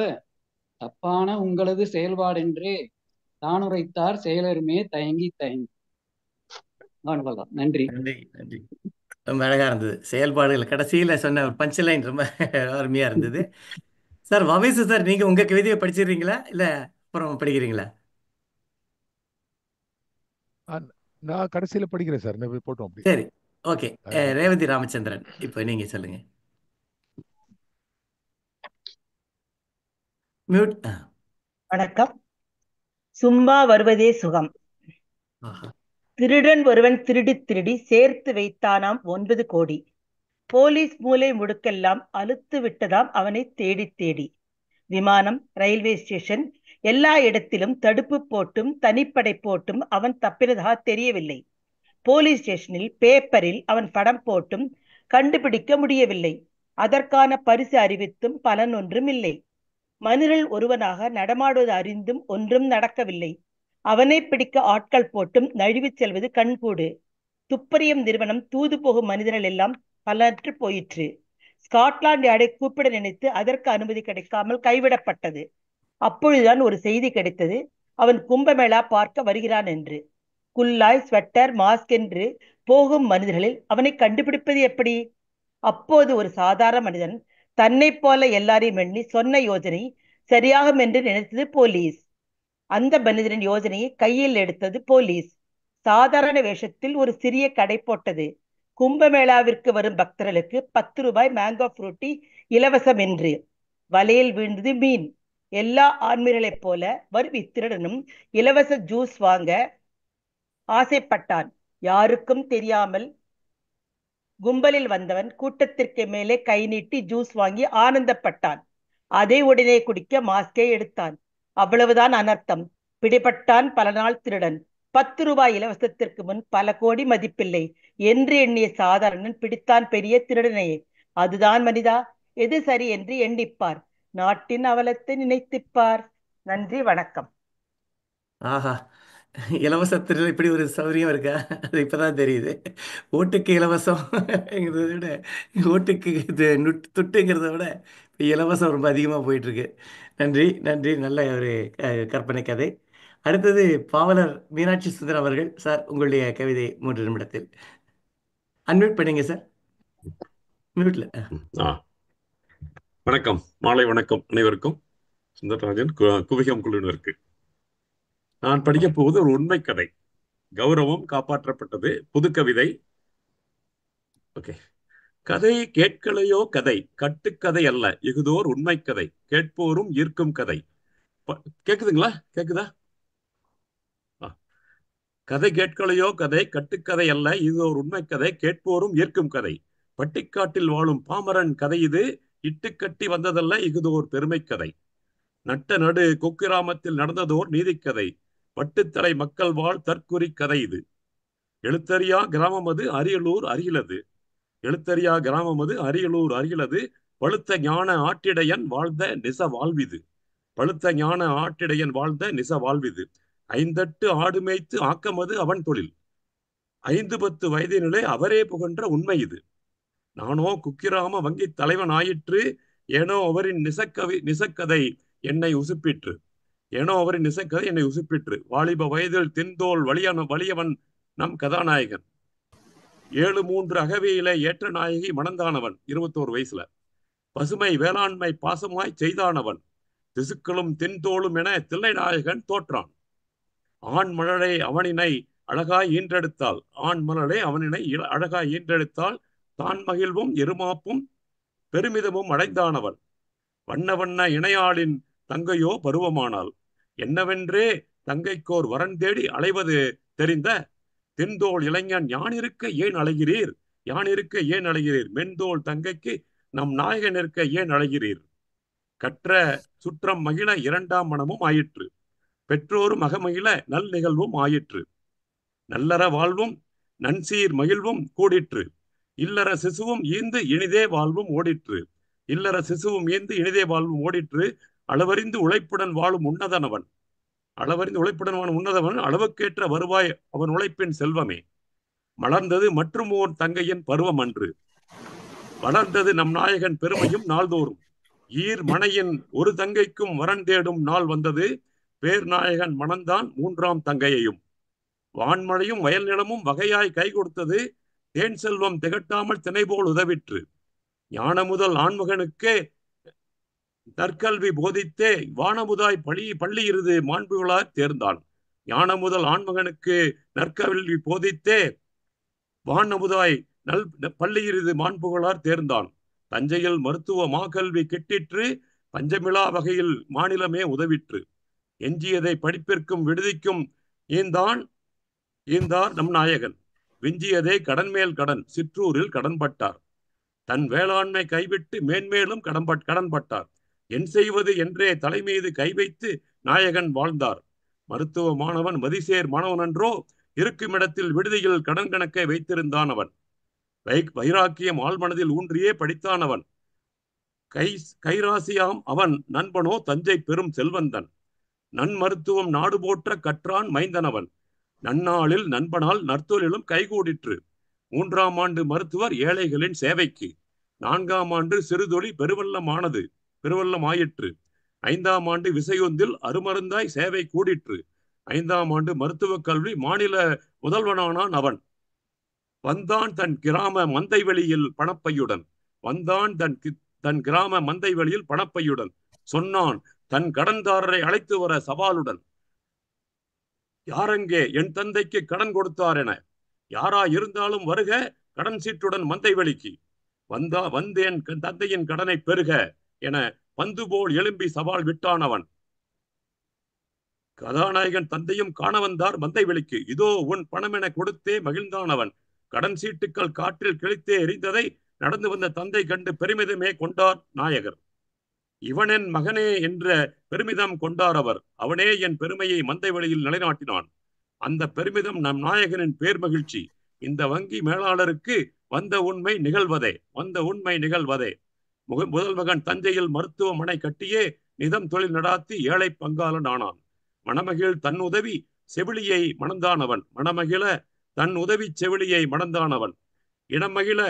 தப்பான உங்களது செயல்பாடென்றே தானுரைத்தார் செயலருமே தயங்கி தயங்கி. நன்றி. நன்றி நன்றி. ரொம்ப அழகாக இருந்தது. செயல்பாடுகள் கடைசியில் சொன்ன ஒரு பஞ்ச் லைன் ரொம்ப அருமையாக இருந்தது. சார் வவேசு சார், நீங்கள் உங்கள் கவிதையை படிச்சிடுறீங்களா இல்லை அப்புறம் படிக்கிறீங்களா? நான் கடைசியில படிக்கிறேன் சார். போட்டோம் அப்படி. சரி, ஓகே. ரேவதி ராமச்சந்திரன், இப்போ நீங்க சொல்லுங்க. மியூட். வணக்கம். சும்மா வருவதே சுகம். திருடன் ஒருவன் திருடி திருடி சேர்த்து வைத்தானாம் 9 கோடி. போலீஸ் மூலை முடுக்கெல்லாம் அலுத்து விட்டதாம் அவனை தேடி தேடி. விமானம், ரயில்வே ஸ்டேஷன் எல்லா இடத்திலும் தடுப்பு போட்டும் தனிப்படை போட்டும் அவன் தப்பினதாக தெரியவில்லை. போலீஸ் ஸ்டேஷனில் பேப்பரில் அவன் படம் போட்டும் கண்டுபிடிக்க முடியவில்லை. அதற்கான பரிசு அறிவித்தும் பலன் ஒன்றும் இல்லை. மனிதர்கள் ஒருவனாக நடமாடுவது அறிந்தும் ஒன்றும் நடக்கவில்லை. அவனை பிடிக்க ஆட்கள் போட்டும் நழுவிச் செல்வது கண்கூடு. துப்பறியும் நிறுவனம் தூது போகும் மனிதர்கள் எல்லாம் பலனற்று போயிற்று. ஸ்காட்லாந்து யார்டை கூப்பிட நினைத்து அதற்கு அனுமதி கிடைக்காமல் கைவிடப்பட்டது. அப்பொழுதுதான் ஒரு செய்தி கிடைத்தது, அவன் கும்பமேளா பார்க்க வருகிறான் என்று. குல்லாய், ஸ்வெட்டர், மாஸ்க் என்று போகும் மனிதர்களில் அவனை கண்டுபிடிப்பது எப்படி? அப்போது ஒரு சாதாரண மனிதன் தன்னை போல எல்லாரையும் எண்ணி சொன்ன யோஜனை சரியாகும் என்று நினைத்தது போலீஸ். அந்த மனிதனின் யோஜனையை கையில் எடுத்தது போலீஸ். சாதாரண வேஷத்தில் ஒரு சிறிய கடை போட்டது. கும்பமேளாவிற்கு வரும் பக்தர்களுக்கு 10 ரூபாய் மேங்கோ ஃப்ரூட்டி இலவசம் என்று. வலையில் வீழ்ந்தது மீன். எல்லா ஆண்மைகளைப் போல வரும் இத்திருடனும் இலவச ஜூஸ் வாங்க ஆசைப்பட்டான். யாருக்கும் தெரியாமல் கும்பலில் வந்தவன் கூட்டத்திற்கு மேலே கை நீட்டி ஜூஸ் வாங்கி ஆனந்தப்பட்டான். அதை உடனே குடிக்க மாஸ்கை எடுத்தான். அவ்வளவுதான் அனர்த்தம். பிடிபட்டான் பல நாள் திருடன். 10 ரூபாய் இலவசத்திற்கு முன் பல கோடி மதிப்பில்லை என்று எண்ணிய சாதாரணன் பிடித்தான் பெரிய திருடனையே. அதுதான் மனிதா? எது சரி என்று எண்ணிப்பார். நாட்டின் அவலத்தை நினைத்துப்பார். நன்றி, வணக்கம். ஆஹா, இலவசத்தில் இப்படி ஒரு சௌகரியம் இருக்கா? அது இப்பதான் தெரியுது. ஓட்டுக்கு இலவசம்ங்கிறத விட ஓட்டுக்கு இது துட்டுங்கிறத விட இப்போ இலவசம் ரொம்ப அதிகமாக போயிட்டுருக்கு. நன்றி நன்றி, நல்ல ஒரு கற்பனை கதை. அடுத்தது பாவலர் மீனாட்சி சுந்தரம் அவர்கள். சார், உங்களுடைய கவிதை 3 நிமிடத்தில். அன்மியூட் பண்ணுங்க சார். மியூட்ல. வணக்கம், மாலை வணக்கம் அனைவருக்கும். சுந்தரராஜன் குவிகம் குழுவினருக்கு. நான் படிக்க போவது ஒரு உண்மை கதை. கௌரவம் காப்பாற்றப்பட்டது. புது கவிதை. ஓகே. கதை கேட்கலையோ கதை, கட்டுக்கதை அல்ல, இகுதோர் உண்மை கதை, கேட்போரும் ஈர்க்கும் கதை. கேக்குதுங்களா? கேக்குதா? கதை கேட்கலையோ கதை, கட்டுக்கதை அல்ல, இது ஒரு உண்மை கதை, கேட்போரும் ஈர்க்கும் கதை. பட்டிக்காட்டில் வாழும் பாமரன் கதை இது, இட்டுக்கட்டி வந்ததல்ல, இகுதோர் பெருமை கதை. நட்ட நடு குக்கிராமத்தில் நடந்ததோர் நீதிக்கதை, பட்டுத்தலை மக்கள் வாழ் தற்குறி கதை இது. எழுத்தறியா கிராமம் அது அரியலூர் அருகிலது, எழுத்தறியா கிராமம் அது அரியலூர் அருகிலது, பழுத்த ஞான ஆட்டிடையன் வாழ்ந்த நிச வாழ்விது, பழுத்த ஞான ஆட்டிடையன் வாழ்ந்த நிச வாழ்விது. 5 ஆடு மேய்த்து ஆக்கமது அவன் தொழில், 5-10 வயதினிலே அவரே புகன்ற உண்மை இது. நானோ குக்கிராம வங்கி தலைவன் ஆயிற்று, ஏனோ அவரின் நிசக்கதை என்னை உசுப்பிற்று, ஏனோ அவரின் நிசக்கதை என்னை உசுப்பிற்று. வாலிப வயதில் தின்தோல் வலியவன் நம் கதாநாயகன், 7-3 அகவையிலே ஏற்ற நாயகி மணந்தானவன் 21 வயசுல. பசுமை வேளாண்மை பாசமாய் செய்தானவன், திசுக்களும் தின்தோளும் என தில்லை நாயகன் தோற்றான். ஆண் மலரை அவனினை அழகாய் ஈன்றெடுத்தாள், ஆண் மலரை அவனினை அழகாய் ஈன்றெடுத்தால், தான் மகிழ்வும் எருமாப்பும் பெருமிதமும் அடைந்தானவன். வண்ண வண்ண இணையாளின் தங்கையோ பருவமானாள், என்னவென்றே தங்கைக்கோர் வரன் தேடி அலைவது தெரிந்த தென்தோள் இளைஞன், யான் இருக்க ஏன் அழைகிறீர், யான் இருக்க ஏன் அழைகிறீர், மென்தோள் தங்கைக்கு நம் நாயகன் இருக்க ஏன் அழைகிறீர். கற்ற சுற்றம் மகிழ 2ஆம் மனமும் ஆயிற்று, பெற்றோரும் மகமகிழ நல் நிகழ்வும் ஆயிற்று. நல்லற வாழ்வும் நன்சீர் மகிழ்வும் கூடிற்று, இல்லற சிசுவும் ஈந்து இனிதே வாழ்வும் ஓடிற்று, இல்லற சிசுவும் ஈந்து இனிதே வாழ்வும் ஓடிற்று. அளவறிந்து உழைப்புடன் வாழும் உன்னதனவன், அளவறிந்து உழைப்புடன் வாழும் உன்னதவன், அளவுக்கேற்ற வருவாய் அவன் உழைப்பின் செல்வமே. மலர்ந்தது மற்றும் ஓர் தங்கையின் பருவம் அன்று, வளர்ந்தது நம் நாயகன் பெருமையும் நாள்தோறும். ஈர் மனையின் ஒரு தங்கைக்கும் வரன் தேடும் நாள் வந்தது, பேர் நாயகன் மணந்தான் 3ஆம் தங்கையையும். வான்மழையும் வயல் நிலமும் வகையாய் கை கொடுத்தது, தேன் செல்வம் திகட்டாமல் திணைபோல் உதவிற்று. ஞான முதல் ஆண்மகனுக்கே நற்கல்வி போதித்தே, வானமுதாய் பள்ளி இருது மாண்புகளாய் தேர்ந்தான். ஞான முதல் ஆண்மகனுக்கு நற்கல்வி போதித்தே, வானமுதாய் பள்ளி இருது மாண்புகளார் தேர்ந்தான். தஞ்சையில் மருத்துவ மாகல்வி கிட்டிற்று, பஞ்சமிழா வகையில் மாநிலமே உதவிற்று. எஞ்சியதை படிப்பிற்கும் விடுதிக்கும் ஈந்தார் நம் நாயகன், விஞ்சியதை கடன் மேல் கடன் சிற்றூரில் கடன்பட்டார். தன் வேளாண்மை கைவிட்டு மேன்மேலும் கடன்பட்டார். என் செய்வது என்றே தலைமீது கை வைத்து நாயகன் வாழ்ந்தார். மருத்துவ மாணவன் மதிசேர் மாணவன் என்றோ, இருக்குமிடத்தில் விடுதியில் கடன் கணக்கை வைத்திருந்தானவன். வைராக்கியம் ஆழ்மனதில் ஊன்றியே படித்தானவன். கைராசியாம் அவன் நண்பனோ தஞ்சை பெரும் செல்வந்தன். நன்மருத்துவம் நாடு போற்ற கற்றான் மைந்தனவன். நன்னாளில் நண்பனால் நற்தொழிலும் கைகூடிற்று. 3ஆம் ஆண்டு மருத்துவர் ஏழைகளின் சேவைக்கு. 4ஆம் ஆண்டு சிறுதொழி பெருவெள்ளம் ஆயிற்று. 5ஆம் ஆண்டு விசையொந்தில் அருமருந்தாய் சேவை கூடிற்று. 5ஆம் ஆண்டு மருத்துவக் கல்வி மாநில முதல்வனானான் அவன். வந்தான் தன் கிராம மந்தை வெளியில் பணப்பையுடன், வந்தான் தன் கிராம மந்தை வெளியில் பணப்பையுடன், சொன்னான் தன் கடன்தாரரை அழைத்து வர சவாலுடன். யாரெங்கே என் தந்தைக்கு கடன் கொடுத்தார் என, யாரா இருந்தாலும் வருக கடன் சீட்டுடன் மந்தை வெளிக்கு, வந்தேன் தந்தையின் கடனை பெருக என பந்து போல் எழும்பி சவால் விட்டானவன். கதாநாயகன் தந்தையும் காண வந்தார் மந்தை வெளிக்கு. இதோ உன் பணம் என கொடுத்தே மகிழ்ந்தானவன். கடன் சீட்டுக்கள் காற்றில் கிழித்தே எரிந்ததை நடந்து வந்த தந்தை கண்டு பெருமிதமே கொண்டார் நாயகர். இவனென் மகனே என்ற பெருமிதம் கொண்டார் அவர். அவனே என் பெருமையை மந்தை வெளியில் நிலைநாட்டினான். அந்த பெருமிதம் நம் நாயகனின் பேர் மகிழ்ச்சி. இந்த வங்கி மேலாளருக்கு வந்த உண்மை நிகழ்வதே. முதல் மகன் தஞ்சையில் மருத்துவமனை கட்டியே நிதம் தொழில் நடாத்தி ஏழை பங்காளன் ஆனான். மணமகிழ் தன் உதவி செவிலியை மணந்தானவன். மணமகிழ தன் உதவி செவிலியை மணந்தானவன். இனமகிழ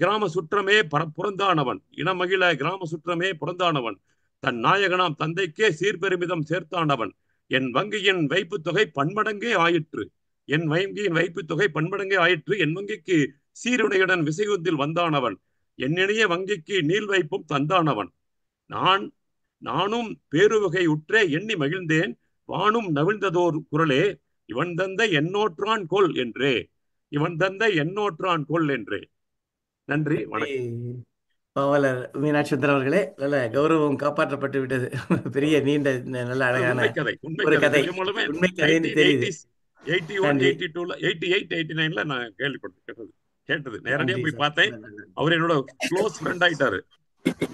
கிராம சுற்றமே புறந்தானவன். இனமகிழ கிராம சுற்றமே புறந்தானவன். தன் நாயகனாம் தந்தைக்கே சீர்பெருமிதம் சேர்த்தானவன். என் வங்கியின் வைப்பு தொகை பன்மடங்கே ஆயிற்று. என் வங்கிக்கு சீருடையுடன் விசைகுந்தில் வந்தானவன். என்னினைய வங்கிக்கு நீள் வைப்பும் தந்தானவன். நானும் பேருவகை உற்றே எண்ணி மகிழ்ந்தேன். வானும் நவிழ்ந்ததோர் குரலே, இவன் தந்தை என்னோற்றான் கொல் என்றே. நன்றி, வணக்கம். பாவலர் மீனாட்சி சுந்தரம் அவர்களே, நல்ல கௌரவம் காப்பாற்றப்பட்டு விட்டது. பெரிய நீண்ட நல்ல அழகான ஒரு கதை, உண்மை கதைன்னு தெரியுது. 81, 82, 88, 89 நான் கேட்டது நேரடியா போய் பார்த்தேன். அவர் என்னோட க்ளோஸ் ஃப்ரெண்ட் ஆயிட்டாரு.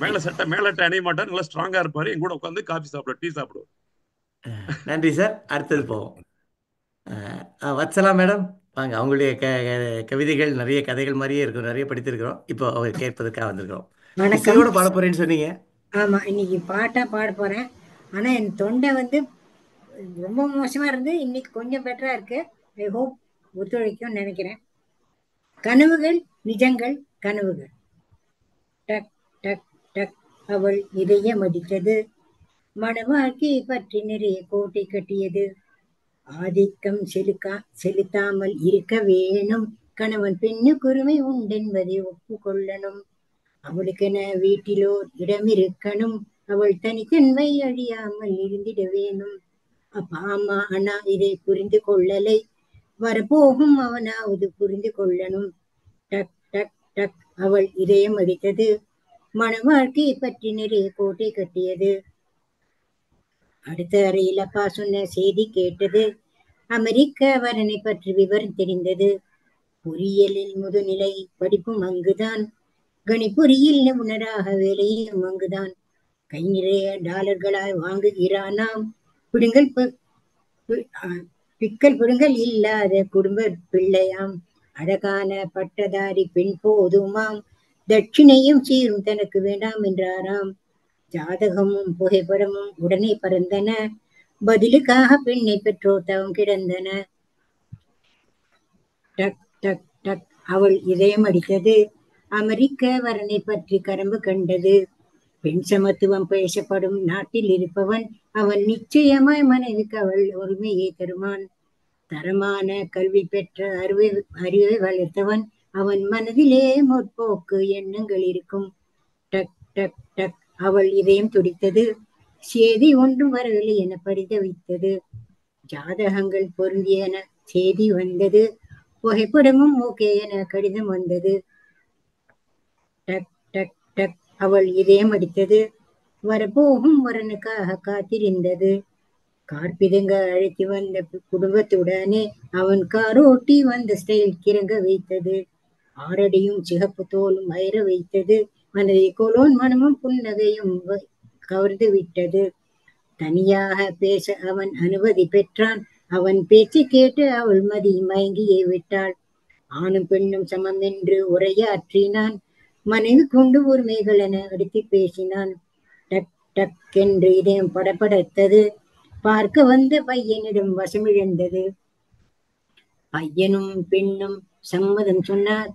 மேல மேலட்ட அணிய மாட்டார், நல்லா ஸ்ட்ராங்கா இருப்பாரு. என் கூட உட்காந்து காஃபி சாப்பிடுவோம், டீ சாப்பிடுவோம். நன்றி சார். அடுத்தது போவோம். வத்சலா மேடம் வாங்க. அவங்களுடைய கவிதைகள் நிறைய கதைகள் மாதிரியே இருக்கும், நிறைய படித்திருக்கிறோம். இப்போ அவர் கேட்பதற்காக வந்திருக்கிறோம். வணக்கம். பாட போறேன்னு சொன்னீங்க. ஆமா, இன்னைக்கு பாட்டா பாட போறேன். ஆனா என் தொண்டை ரொம்ப மோசமா இருந்து இன்னைக்கு கொஞ்சம் பெட்டரா இருக்கு. ஐ ஹோப் ஒத்துழைக்கும் நினைக்கிறேன். கனவுகள் நிஜங்கள் கனவுகள். டக் டக் டக் அவள் இதயம் அடித்தது. மனவாழ்க்கை பற்றி நிறைய கோட்டை கட்டியது. ஆதிக்கம் செலுத்தாமல் இருக்க வேணும். கணவன் பெண்ணுக்கு உரிமை உண்டென்பதை ஒப்புக்கொள்ளணும். அவளுக்கென வீட்டிலோர் இடம் இருக்கணும். அவள் தனித்தன்மை அழியாமல் இருந்திட வேணும். அப்பா அம்மா அண்ணா இதை புரிந்து கொள்ளலை. வரப்போகும் அவனாவது புரிந்து கொள்ளணும். டக் டக் டக் அவள் இதயம் அடித்தது. மன வாழ்க்கையை பற்றி நிறைய கோட்டை கட்டியது. அடுத்த அறையில் அப்பா சொன்ன செய்தி கேட்டது. அமெரிக்க வரனை பற்றி விவரம் தெரிந்தது. பொறியியலில் முதுநிலை படிப்பும் அங்குதான். கணிப்பொறியில் நிபுணராக வேலையும் அங்குதான். கை நிறைய டாலர்களாய் வாங்குகிறானாம். பிக்கல் புடுங்கல் இல்லாத குடும்ப பிள்ளையாம். அழகான பட்டதாரி பெண் போதுமாம். தட்சிணையும் சீரும் தனக்கு வேண்டாம் என்றாராம். ஜாதகமும் புகைப்படமும் உடனே பறந்தன. பதிலுக்காக பெண்ணை பெற்றோர் தவம் கிடந்தன. டக் டக் டக் அவள் இதயம் அடித்தது. அமெரிக்க வரனை பற்றி கரம்பு கண்டது. பெண் சமத்துவம் பேசப்படும் நாட்டில் இருப்பவன் அவன் நிச்சயமாய் மனைவிக்கு அவள் உரிமையை தருவான். தரமான கல்வி பெற்ற அறிவை வளர்த்தவன் அவன் மனதிலே முற்போக்கு எண்ணங்கள் இருக்கும். டக் டக் டக் அவள் இதயம் துடித்தது. செய்தி ஒன்றும் வரவில்லை என படித்த வைத்தது. ஜாதகங்கள் பொருந்திய என செய்தி வந்தது. புகைப்படமும் ஓகே என கடிதம் வந்தது. டக் டக் டக் அவள் இதயம் அடித்தது. வரப்போகும் வரனுக்காக காத்திருந்தது. கார்பிதங்க அழைத்து வந்த குடும்பத்துடனே அவன் காரோட்டி வந்த ஸ்டைல் கிறங்க வைத்தது. ஆரடியும் சிகப்பு தோலும் அயர வைத்தது. மனதை கோலோன் மனமும் புன்னகையும் கவர்ந்து விட்டது. தனியாக பேச அவன் அனுமதி பெற்றான். அவன் பேச்சு கேட்டு அவள் மயங்கியே விட்டாள். ஆணும் பெண்ணும் சமம் என்று உரையாற்றினான். மனைவி கொண்டு உரிமைகள் என அடித்து பேசினான். டக் டக் என்று இதயம் படப்படத்தது. பார்க்க வந்த பையனிடம் வசமிழந்தது. பையனும் பெண்ணும் சம்மதம் சொன்னார்.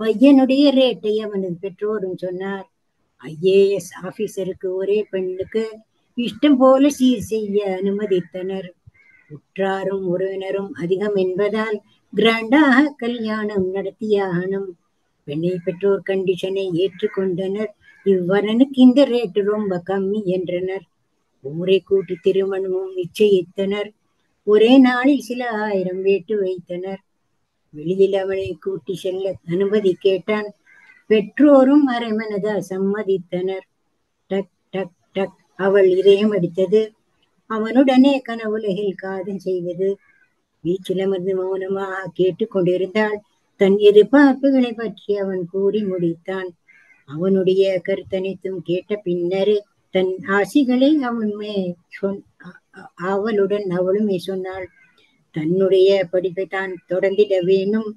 பையனுடைய ரேட்டை அவனது பெற்றோரும் சொன்னார். IAS ஆபீசருக்கு ஒரே பெண்ணுக்கு இஷ்டம் போல சீர் செய்ய அனுமதித்தனர். உற்றாரும் உறவினரும் அதிகம் என்பதால் கிராண்டாக கல்யாணம் நடத்தியாகணும். பெண்ணை பெற்றோர் கண்டிஷனை ஏற்றுக்கொண்டனர். இவ்வரனுக்கு இந்த ரேட்டு ரொம்ப கம்மி என்றனர். ஊரை கூட்டி திருமணமும் நிச்சயித்தனர். ஒரே நாளில் சில 1000 வேட்டு வைத்தனர். வெளியில் அவனை கூட்டி செல்ல அனுமதி கேட்டான். பெற்றோரும் அரைமனதா சம்மதித்தனர். டக் டக் டக் அவள் இதயம் அடித்தது. அவனுடனே கனவுலகில் காதல் செய்வது. வீச்சில் அமர்ந்து மௌனமாக கேட்டுக்கொண்டிருந்தாள். தன் எதிர்பார்ப்புகளை பற்றி அவன் கூறி முடித்தான். அவனுடைய கருத்தனைத்தும் கேட்ட பின்னரே தன் ஆசைகளை அவளுடன் அவளுமே சொன்னாள். தன்னுடைய படிப்பை தான் தொடர்ந்திட வேணும்.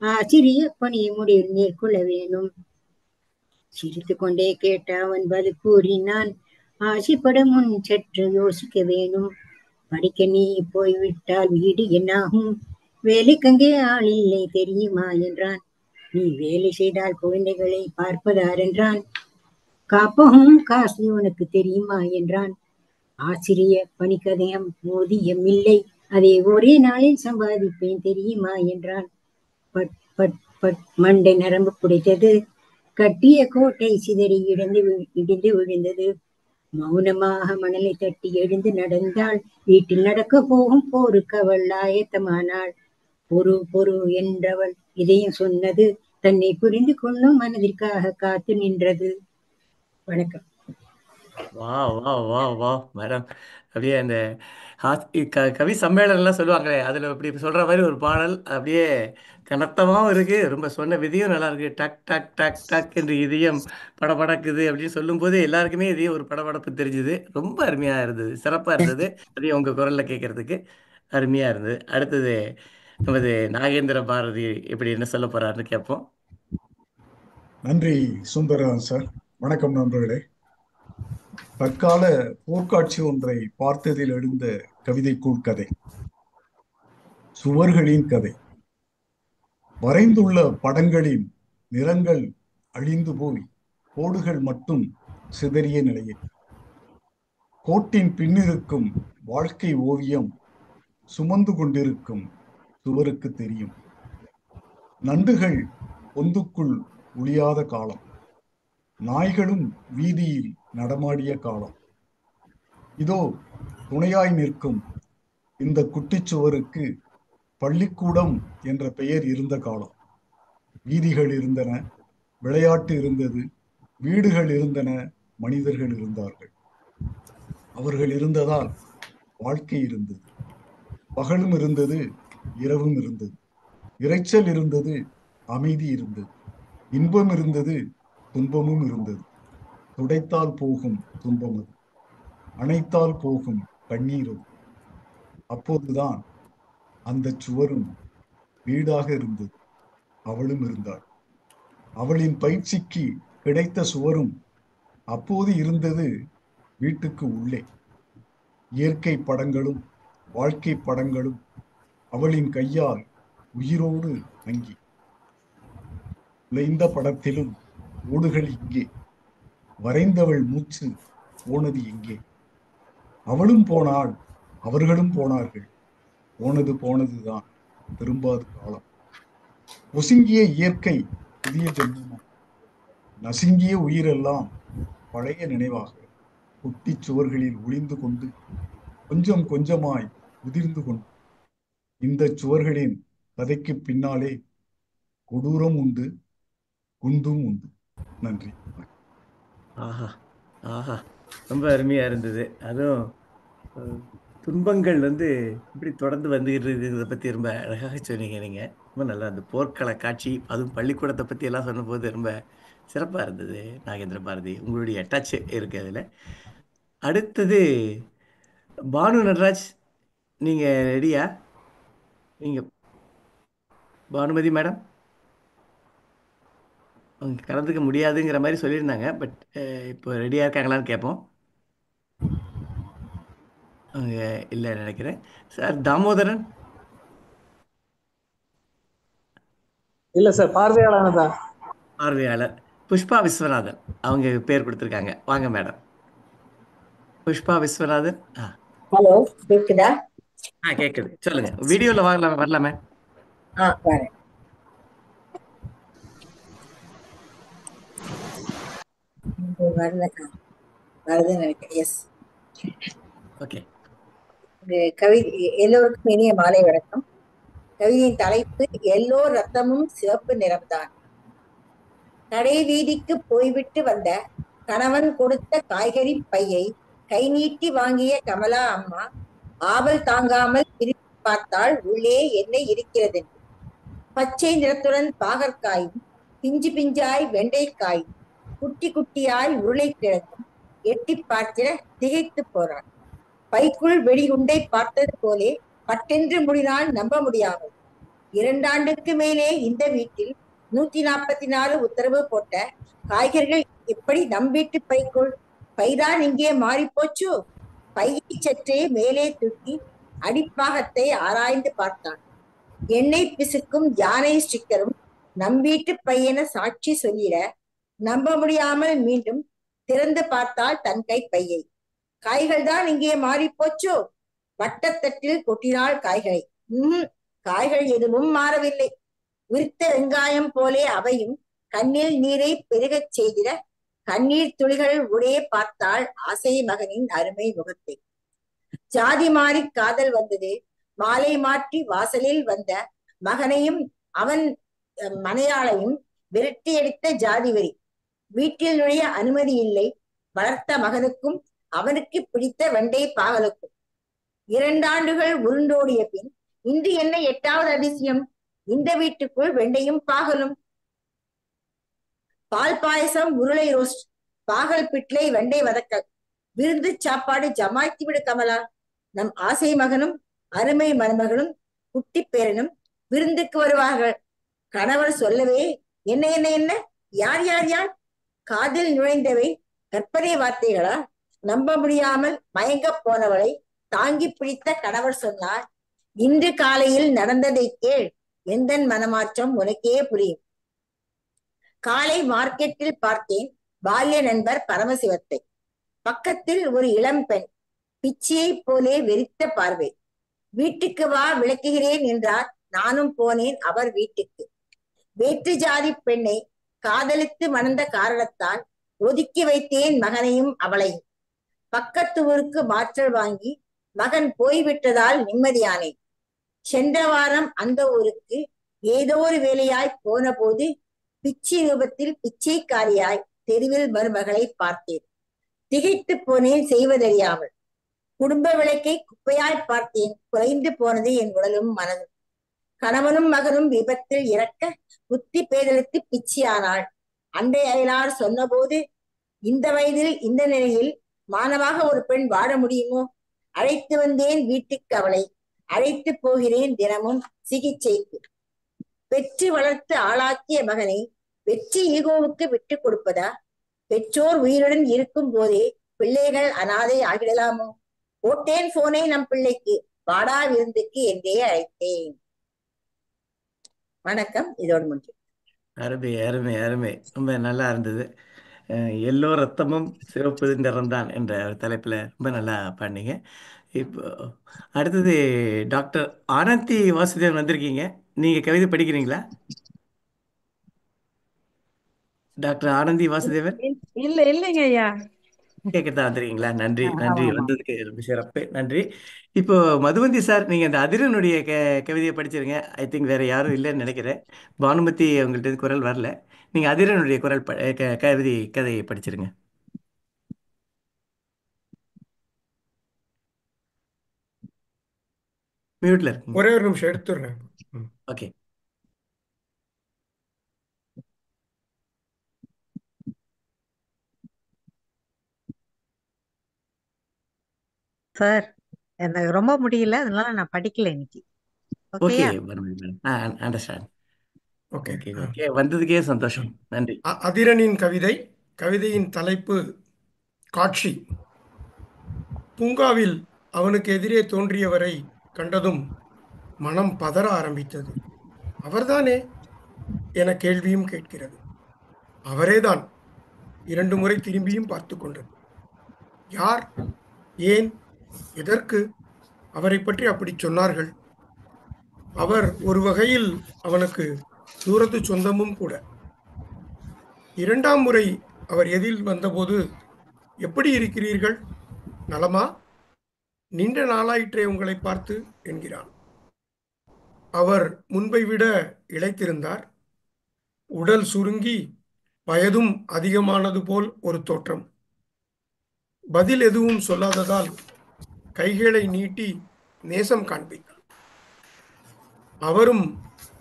ஆசிரிய பணியை முடிவில் மேற்கொள்ள வேணும். சிரித்து கொண்டே கேட்ட அவன் பதில் கூறினான், ஆசைப்படும் முன் சற்று யோசிக்க வேணும். படிக்க நீ போய்விட்டால் வீடு என்னாகும்? வேலைக்கங்கே ஆள் இல்லை தெரியுமா என்றான். நீ வேலை செய்தால் குழந்தைகளை பார்ப்பதார் என்றான். காப்பகம் காசு உனக்கு தெரியுமா என்றான். ஆசிரிய பணிக்கதயம் ஊதியம் இல்லை, அதை ஒரே நாளில் சம்பாதிப்பேன் தெரியுமா என்றான். பட் பட் பட் மண்டை நரம்பு புடைத்தது. கட்டிய கோட்டை சிதறி இடிந்து விழுந்தது. மௌனமாக மணலை தட்டி எழுந்து நடந்தாள். வீட்டில் நடக்க போகும் போருக்கு அவள் ஆயத்தமானாள். பொறு என்றவள் இதயம் சொன்னது. தன்னை புரிந்து கொள்ளும் மனதிற்காக காத்து நின்றது. வணக்கம். வா வா வா வா மேடம், அப்படியே அந்த கவி சம்மேளனம்லாம் சொல்லுவாங்களே, அதில் இப்படி சொல்கிற மாதிரி ஒரு பாடல் அப்படியே கனத்தமாகவும் இருக்குது. ரொம்ப சொன்ன விதியும் நல்லா இருக்குது. டக் டக் டக் டக் என்று இதயம் படபடக்குது அப்படின்னு சொல்லும்போது எல்லாருக்குமே இதையும் ஒரு படபடப்பு தெரிஞ்சுது. ரொம்ப அருமையாக இருந்தது, சிறப்பாக இருந்தது. அதையும் உங்கள் குரலில் கேட்குறதுக்கு அருமையாக இருந்தது. அடுத்தது நமது நாகேந்திர பாரதி எப்படி என்ன சொல்ல போகிறாருன்னு கேட்போம். நன்றி சுந்தரராஜன் சார். வணக்கம் நண்பர்களே. தற்கால போர்க்காட்சி ஒன்றை பார்த்ததில் எழுந்த கவிதைக்குள் கதை, சுவர்களின் கதை. வரைந்துள்ள படங்களின் நிறங்கள் அழிந்து போய் கோடுகள் மட்டும் சிதறிய நிலையில், கோட்டின் பின்னிருக்கும் வாழ்க்கை ஓவியம் சுமந்து கொண்டிருக்கும் சுவருக்கு தெரியும். நண்டுகள் பொந்துக்குள் ஒளியாத காலம், நாய்களும் வீதியில் நடமாடிய காலம். இதோ துணையாய் நிற்கும் இந்த குட்டிச்சுவருக்கு பள்ளிக்கூடம் என்ற பெயர் இருந்த காலம். வீதிகள் இருந்தன, விளையாட்டு இருந்தது, வீடுகள் இருந்தன, மனிதர்கள் இருந்தார்கள். அவர்கள் இருந்ததால் வாழ்க்கை இருந்தது. பகலும் இருந்தது, இரவும் இருந்தது. இரைச்சல் இருந்தது, அமைதி இருந்தது. இன்பம் இருந்தது, துன்பமும் இருந்தது. துடைத்தால் போகும் துன்பம் அது, அணைத்தால் போகும் கண்ணீர் அது. அப்போதுதான் அந்த சுவரும் வீடாக இருந்தது. அவளும் இருந்தாள். அவளின் பயிற்சிக்கு கிடைத்த சுவரும் அப்போது இருந்தது வீட்டுக்கு உள்ளே. இயற்கை படங்களும் வாழ்க்கை படங்களும் அவளின் கையால் உயிரோடு அங்கி. உழைந்த படத்திலும் ஓடுகள் இங்கே, வரைந்தவள் மூச்சு போனது எங்கே? அவளும் போனாள், அவர்களும் போனார்கள். போனது போனதுதான், திரும்பாது காலம். ஒசுங்கிய இயற்கை புதிய ஜென்மமா, நசுங்கிய உயிரெல்லாம் பழைய நினைவாக குட்டி சுவர்களில் ஒளிந்து கொண்டு கொஞ்சம் கொஞ்சமாய் உதிர்ந்து கொண்டு. இந்த சுவர்களின் கதைக்கு பின்னாலே கொடூரம் உண்டு, குண்டும் உண்டு. நன்றி. ஆஹா ஆஹா, ரொம்ப அருமையாக இருந்தது. அதுவும் துன்பங்கள் இப்படி தொடர்ந்து வந்துகிட்டு இருக்கிறத பற்றி ரொம்ப அழகாக சொன்னீங்க நீங்கள். ரொம்ப நல்லா அந்த போர்க்கள காட்சி, அதுவும் பள்ளிக்கூடத்தை பற்றி எல்லாம் சொன்னபோது ரொம்ப சிறப்பாக இருந்தது. நாகேந்திர பாரதி, உங்களுடைய டச் இருக்குது அதில். அடுத்தது பானு நடராஜ், நீங்கள் ரெடியா? நீங்கள் பானுமதி மேடம் அவங்க கலந்துக்க முடியாதுங்கிற மாதிரி சொல்லியிருந்தாங்க. பட் இப்போ ரெடியாக இருக்காங்களான்னு கேட்போம். அவங்க இல்லை நினைக்கிறேன். சார் தாமோதரன்? இல்லை சார், பார்வையாளர் தான். பார்வையாளர் புஷ்பா விஸ்வநாதன், அவங்க பேர் கொடுத்துருக்காங்க. வாங்க மேடம். புஷ்பா விஸ்வநாதன். ஹலோ, கேக்குதா? கேக்குது, சொல்லுங்க. வீடியோல வரலாமே. வரேன். வருதுன்னு நினைக்கிறேன். Yes, okay. கவிதை எல்லோருக்கும் இனிய மாலை வணக்கம். கவிதையின் தலைப்பு எல்லோர் ரத்தமும் சிவப்பு நிறம்தான். கடை வீதிக்கு போய்விட்டு வந்த கணவன் கொடுத்த காய்கறி பையை கை நீட்டி வாங்கிய கமலா அம்மா ஆவல் தாங்காமல் திருப்பி பார்த்தால் உள்ளே என்ன இருக்கிறது. பச்சை நிறத்துடன் பாகற்காயும், பிஞ்சு பிஞ்சாய் வெண்டைக்காயும், குட்டி குட்டியாய் உருளைக்கிழங்கும் எட்டி பார்க்கிற திகைத்து போறான். பைக்குள் வெடிகுண்டை பார்த்தது போலே பட்டென்று முடினால் நம்ப முடியாமல். 2 ஆண்டுக்கு மேலே இந்த வீட்டில் 144 உத்தரவு போட்ட காய்கறிகள் எப்படி நம் வீட்டு பைக்குள்? பைதான் இங்கே மாறி போச்சோ? பையை சற்றே மேலே தூக்கி அடிப்பாகத்தை ஆராய்ந்து பார்த்தான். எண்ணெய் பிசுக்கும் யானை ஸ்டிக்கரும் நம் வீட்டு பையன சாட்சி சொல்லிட நம்ப முடியாமல் மீண்டும் திறந்து பார்த்தால் தன் கை பையை. காய்கள் தான் இங்கே மாறி போச்சோ? வட்டத்தட்டில் கொட்டினாள் காய்களை. காய்கள் எதுவும் மாறவில்லை. உரித்த வெங்காயம் போலே அவையும் கண்ணில் நீரை பெருகச் செய்திட கண்ணீர் துளிகள் உடைய பார்த்தாள் ஆசை மகனின் அருமை முகத்தை. ஜாதி மாறி காதல் வந்தது. மாலை மாற்றி வாசலில் வந்த மகனையும் அவன் மனையாளையும் விரட்டி எடுத்த ஜாதி வெறி. வீட்டில் நுழைய அனுமதி இல்லை வளர்த்த மகனுக்கும் அவனுக்கு பிடித்த வெண்டை பாகலுக்கும். 2 ஆண்டுகள் உருண்டோடிய பின் இன்று என்ன 8வது அதிசயம்? இந்த வீட்டுக்குள் வெண்டையும் பாகலும். பால் பாயசம், உருளை ரோஸ்ட், பாகல் பிட்லை, வெண்டை வதக்கல், விருந்து சாப்பாடு ஜமாய்த்து விடு கமலா. நம் ஆசை மகனும் அருமை மருமகளும் குட்டி பேரனும் விருந்துக்கு வருவார்கள். கணவர் சொல்லவே என்ன என்ன என்ன, யார் யார் யார்? காதில் நுழைந்தவை கற்பனை வார்த்தைகளா? நம்ப முடியாமல் மயங்க போனவளை தாங்கி பிடித்த கணவர் சொன்னார், இன்று காலையில் நடந்ததை கேள், எந்தன் மனமாற்றம் உனக்கே புரியும். காலை மார்க்கெட்டில் பார்த்தேன் பால்ய நண்பர் பரமசிவத்தை. பக்கத்தில் ஒரு இளம் பெண், பிச்சியை போலே வெறித்த பார்வை. வீட்டுக்கு வா விளக்குகிறேன் என்றார். நானும் போனேன் அவர் வீட்டுக்கு. வேற்று ஜாதி பெண்ணை காதலித்து மணந்த காரணத்தால் ஒதுக்கி வைத்தேன் மகனையும் அவளையும். பக்கத்து ஊருக்கு மாற்றல் வாங்கி மகன் போய்விட்டதால் நிம்மதியானேன். சென்ற வாரம் அந்த ஊருக்கு ஏதோ ஒரு வேலையாய் போன போது பிச்சை ரூபத்தில் பிச்சைக்காரியாய் தெருவில் மருமகளை பார்த்தேன். திகைத்து போனேன் செய்வதறியாமல். குடும்ப விளக்கை குப்பையாய் பார்த்தேன். குறைந்து போனது என் உடலும் மனதும். கணவனும் மகனும் விபத்தில் இறக்க புத்தி பேதலித்து பிச்சியானாள். அண்டை அயலார் சொன்னபோது, இந்த வயதில் இந்த நிலையில் மானமாக ஒரு பெண் வாழ முடியுமோ? அழைத்து வந்தேன் வீட்டுக்கு அவளை. அழைத்து போகிறேன் தினமும் சிகிச்சைக்கு. பெற்று வளர்த்து ஆளாக்கிய மகனை வெற்றி ஈகோவுக்கு விட்டு கொடுப்பதா? பெற்றோர் உயிருடன் இருக்கும் போதே பிள்ளைகள் அனாதை ஆகிடலாமோ? போட்டேன் போனை நம் பிள்ளைக்கு, வாடா விருந்துக்கு என்றே அழைத்தேன். வணக்கம். இதோடு முடிஞ்சு. அருமை அருமை அருமை, ரொம்ப நல்லா இருந்தது. எல்லோ ரத்தமும் சிவப்பு நிறம்தான் என்ற தலைப்பில் ரொம்ப நல்லா பண்ணீங்க. இப்போ அடுத்தது டாக்டர் ஆனந்தி வாசுதேவன் வந்திருக்கீங்க. நீங்கள் கவிதை படிக்கிறீங்களா டாக்டர் ஆனந்தி வாசுதேவன்? இல்லைங்க ஐயா. கேட்கத்தான் வந்துருக்கீங்களா? நன்றி நன்றி, வந்ததுக்கு ரொம்ப சிறப்பு, நன்றி. இப்போ மதுவந்தி சார், நீங்கள் அந்த அதிரனுடைய கவிதையை படிச்சிருங்க. ஐ திங்க் வேற யாரும் இல்லைன்னு நினைக்கிறேன். பானுமதி உங்கள்கிட்ட குரல் வரல. நீங்கள் அதிரனுடைய குரல் கதையை படிச்சிருங்க. மியூட்ல இருக்கு. ஒரே ஒரு நிமிஷம் எடுத்துடுறேன். ஓகே. சார் எனக்கு ரொம்ப முடியல, அதனால நான் படிக்கல இன்னைக்கு. ஓகே ஓகேயா? அண்டர்ஸ்டாண்ட். ஓகே. ஓகே ஓகே, வந்ததுக்கே சந்தோஷம், நன்றி. அதிரனின் கவிதை. கவிதையின் தலைப்பு காட்சி. பூங்காவில் அவனுக்கு எதிரே தோன்றியவரை கண்டதும் மனம் பதற ஆரம்பித்தது. அவர்தானே என கேள்வியும் கேட்கிறது. அவரேதான். 2 முறை திரும்பியும் பார்த்து கொண்டது. யார், ஏன், எதற்கு அவரை பற்றி அப்படி சொன்னார்கள்? அவர் ஒரு வகையில் அவனுக்கு தூரத்து சொந்தமும் கூட. 2ஆம் முறை அவர் எதில் வந்தபோது, எப்படி இருக்கிறீர்கள், நலமா, நீண்ட நாளாயிற்றே உங்களை பார்த்து என்கிறான். அவர் முன்பை விட இளைத்திருந்தார். உடல் சுருங்கி வயதும் அதிகமானது போல் ஒரு தோற்றம். பதில் எதுவும் சொல்லாததால் கைகளை நீட்டி நேசம் காண்பித்தார். அவரும்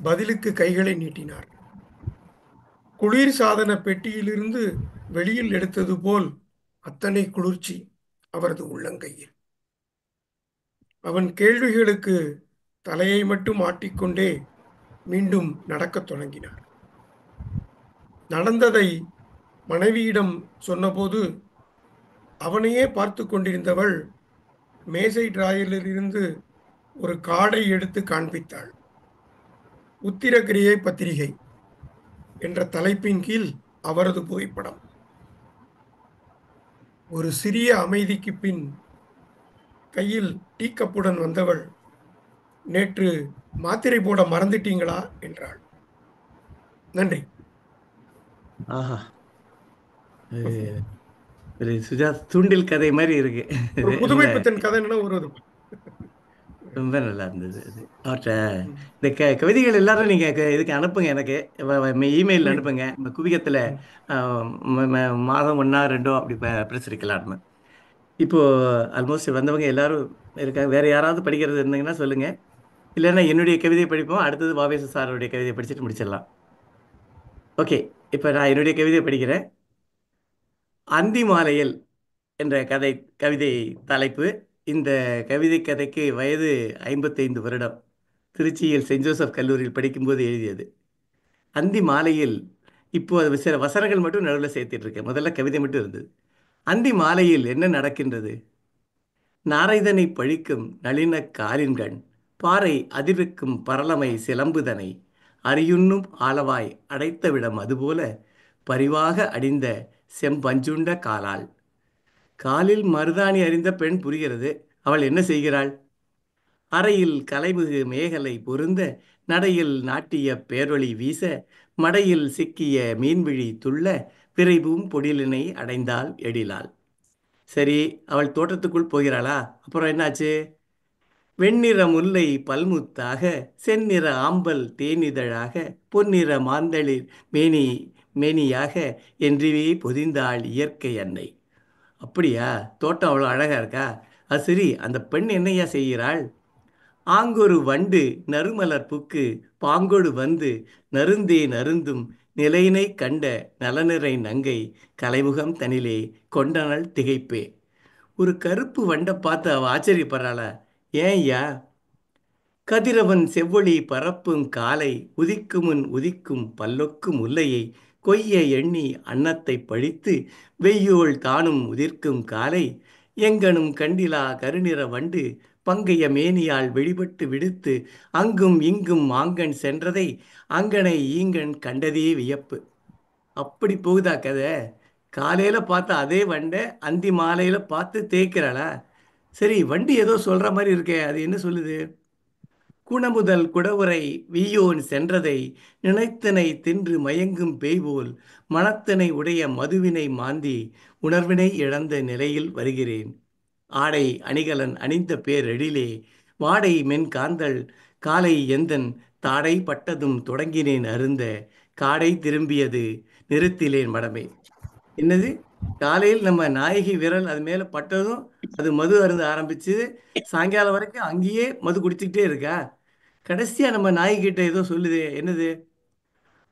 பதிலுக்கு கைகளை நீட்டினார். குளிர் சாதன பெட்டியிலிருந்து வெளியில் எடுத்தது போல் அத்தனை குளிர்ச்சி அவரது உள்ளங்கையில். அவன் கேள்விகளுக்கு தலையை மட்டும் ஆட்டிக்கொண்டே மீண்டும் நடக்கத் தொடங்கினார். நடந்ததை மனைவியிடம் சொன்னபோது அவனையே பார்த்து கொண்டிருந்தவள் மேசை டிராயரிலிருந்து ஒரு கார்டை எடுத்து காண்பித்தாள். உத்திரகிரியை பத்திரிகை என்ற தலைப்பின் கீழ் அவரது புகைப்படம். ஒரு சிறிய அமைதிக்கு பின் கையில் டீ கப்புடன் வந்தவள், நேற்று மாத்திரை போட மறந்துட்டீங்களா என்றாள். நன்றி. ஆஹா, ஒரு சுஜாத் தூண்டில் கதை மாதிரி இருக்கு. ஒரு புதுமை பித்தன் கதை ஒரு ரொம்ப நல்லா இருந்தது அது. அவற்றை இந்த கவிதைகள் எல்லாரும் நீங்கள் இதுக்கு அனுப்புங்க, எனக்கு இமெயில் அனுப்புங்க. நம்ம குவியத்தில் மாதம் 1 2 அப்படி பிரசுரிக்கலாம் நம்ம. இப்போது ஆல்மோஸ்ட் வந்தவங்க எல்லாரும் இருக்காங்க. வேறு யாராவது படிக்கிறது இருந்தீங்கன்னா சொல்லுங்கள். இல்லைன்னா என்னுடைய கவிதையை படிப்போம். அடுத்தது வாவேசு சாருடைய கவிதையை படிச்சுட்டு முடிச்சிடலாம். ஓகே, இப்போ நான் என்னுடைய கவிதையை படிக்கிறேன். அந்தி மாலையில் என்ற கவிதை தலைப்பு. இந்த கவிதை கதைக்கு வயது 55 வருடம். திருச்சியில் செயின்ட் ஜோசப் கல்லூரியில் படிக்கும்போது எழுதியது. அந்தி மாலையில், இப்போ அது சில வசனங்கள் மட்டும் நடுவில் சேர்த்துட்டு இருக்கேன். முதல்ல கவிதை மட்டும் இருந்தது. அந்தி மாலையில் என்ன நடக்கின்றது? நாரைதனை பழிக்கும் நளின காலின்கண், பாறை அதிர்க்கும் பரலமை சிலம்புதனை, அரியுண்ணும் ஆலவாய் அடைத்த விடம் அதுபோல பரிவாக அடிந்த செம்பஞ்சுண்ட காலாள். காலில் மருதாணி அறிந்த பெண் புரிகிறது. அவள் என்ன செய்கிறாள்? அறையில் கலைமிகு மேகலை பொருந்த, நடையில் நாட்டிய பேரொளி வீச, மடையில் சிக்கிய மீன்விழி துள்ள, விரைவும் பொடிலினை அடைந்தாள் எழிலாள். சரி, அவள் தோட்டத்துக்குள் போகிறாளா? அப்புறம் என்னாச்சு? வெண்ணிற முல்லை பல்முத்தாக, செந்நிற ஆம்பல் தேனிதழாக, பொன்னிற மாந்தளிர் மேனியாக என்றுவே பொதிந்தாள் இயற்கை அன்னை. அப்படியா? தோட்டம் அவ்வளோ அழகா இருக்கா? அது சரி, அந்த பெண் என்னையா செய்கிறாள்? ஆங்கொரு வண்டு நறுமலர் புக்கு பாங்கொடு வந்து நருந்தே நருந்தும் நிலையினை கண்ட நலநிறை நங்கை கலைமுகம் தனிலே கொண்டனள் திகைப்பே. ஒரு கருப்பு வண்டை பார்த்து அவ ஆச்சரியப்படுறாளா? ஏன் ஐயா? கதிரவன் செவ்வொளி பரப்பும் காலை, உதிக்குமுன் உதிக்கும் பல்லொக்கும் முல்லையை கொய்ய எண்ணி அன்னத்தை பழித்து, வெய்யோள் தானும் உதிர்க்கும் காலை, எங்கனும் கண்டிலா கருநிற வண்டு பங்கைய மேனியால் வெளிப்பட்டு விடுத்து அங்கும் இங்கும் ஆங்கன் சென்றதை அங்கனை ஈங்கன் கண்டதே வியப்பு. அப்படி போகுதா கதை? காலையில் பார்த்த அதே வண்டை அந்தி மாலையில் பார்த்து தேய்க்கிறாளா? சரி, வண்டி ஏதோ சொல்கிற மாதிரி இருக்கே, அது என்ன சொல்லுது? குணமுதல் குடவுரை வீயோன் சென்றதை நினைத்தனை தின்று மயங்கும் பேய்போல் மனத்தினை உடைய மதுவினை மாந்தி உணர்வினை இழந்த நிலையில் வருகிறேன். ஆடை அணிகலன் அணிந்த பேரெழிலே வாடை மென் காந்தள் காலை எந்தன் தாடை பட்டதும் தொடங்கினேன் அருந்த காடை திரும்பியது நிறுத்திலேன் மடமே. என்னது? காலையில் நம்ம நாயகி விரல் அது மேலே பட்டதும் அது மது அருந்த ஆரம்பிச்சு சாயங்காலம் வரைக்கும் அங்கேயே மது குடிச்சிக்கிட்டே இருக்கா? கடைசியாக நம்ம நாயகிட்ட ஏதோ சொல்லுது. என்னது?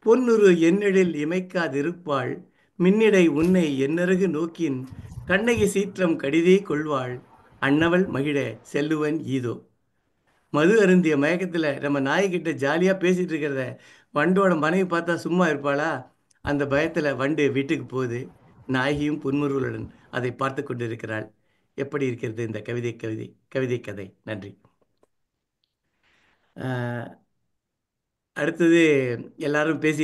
பொன்னுரு என்னெழில் இமைக்காதிருப்பாள் மின்னிடை உன்னை என்னருகு நோக்கின் கண்ணகி சீற்றம் கடிதே கொள்வாள் அன்னவள் மகிழ செல்லுவன் ஈதோ. மது அருந்திய மயக்கத்தில் நம்ம நாய்கிட்ட ஜாலியாக பேசிகிட்டு இருக்கிறத வண்டோட மனைவி பார்த்தா சும்மா இருப்பாளா? அந்த பயத்தில் வண்டு வீட்டுக்கு போகுது. நாயகியும் புன்முறுவலுடன் அதை பார்த்து கொண்டிருக்கிறாள். எப்படி இருக்கிறது இந்த கவிதை கதை? நன்றி. அடுத்தது எல்லாரும் பேசி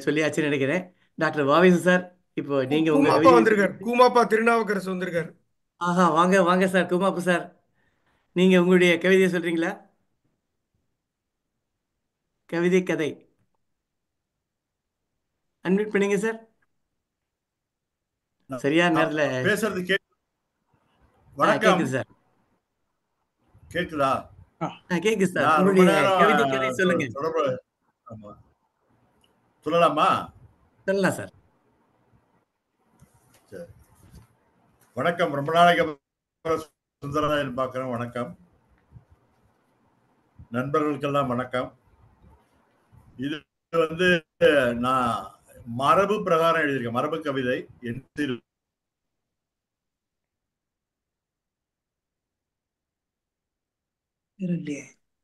சொல்லியாச்சுன்னு நினைக்கிறேன். டாக்டர் வாவேசு சார், இப்போ நீங்கள் உங்கள் கூமாப்பா வந்திருக்கார். கூமாப்பா திருநாவுக்கரசு வந்திருக்கார். ஆஹா, வாங்க வாங்க சார். கூமாப்பு சார், நீங்கள் உங்களுடைய கவிதையை சொல்கிறீங்களா? கதை அன்மியூட் பண்ணீங்க சார். சரியான நேரத்தில் பேசுறது கேக்குது சார். கேக்குதா? கேக்குது சார். உங்களுடைய கதை சொல்லுங்க. சொல்லலாமா? சொல்லலாம் சார். வணக்கம். ரொம்ப நாளைக்கு சுந்தரராயன் பார்க்கிறேன். வணக்கம் நண்பர்களுக்கெல்லாம் வணக்கம். இது வந்து நான் மரபு பிரகாரம் எழுதியிருக்கேன். மரபு கவிதை.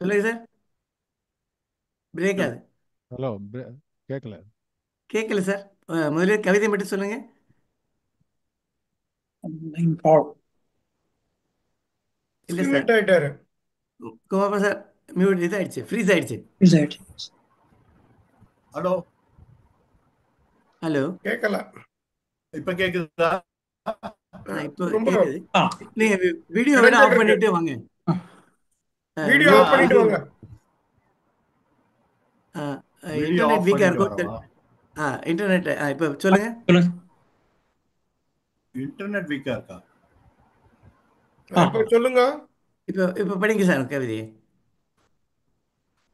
சொல்லுங்க சார். பிரேக் ஆகுது. ஹலோ, கேட்கல சார். முதல்ல கவிதை மட்டும் சொல்லுங்க. இல்ல சார், மியூட் ஆயிட்டாரு. குமார் சார் மியூட் இதாயிடுச்சு, ஃப்ரீஸ் ஆயிடுச்சு. ஹலோ, ஹலோ, கேட்கல. இப்ப கேக்குதா? இப்போ ரொம்ப கேக்குது. நீங்க வீடியோ வேணா இடைஞ்சல் ஆஃப் இருக்கு. பண்ணிட்டு வாங்க. வீடியோ ஆஃப் பண்ணிட்டு வாங்க. வீடியோ இன்டர்நெட் ஆஃப் வீக்கா பண்ணிட்டு இருக்கும். வரவா? இன்டர்நெட் இப்போ சொல்லுங்க. இன்டர்நெட் வீக்கா இருக்கா? இப்போ சொல்லுங்க. இப்போ படிங்க சார் கவிதையை.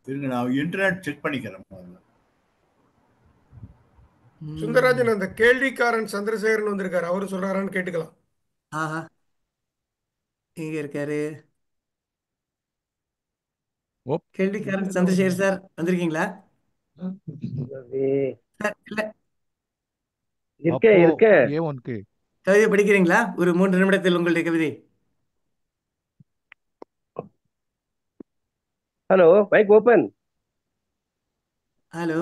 இருங்க, நான் இன்டர்நெட் செக் பண்ணிக்கிறேன். சுந்தரராஜன், அந்த கேள்விக்காரன் சந்திரசேகரன் வந்திருக்காரு, அவரு சொல்றாரான்னு கேட்டுக்கலாம். ஆஹா, எங்க இருக்காரு கேள்விக்காரன் சந்திரசேகர் சார்? வந்திருக்கீங்களா சார்? இல்ல, கவிதை படிக்கிறீங்களா? ஒரு 3 நிமிடத்தில் உங்களுடைய கவிதை. Hello, mic open. ஹலோ,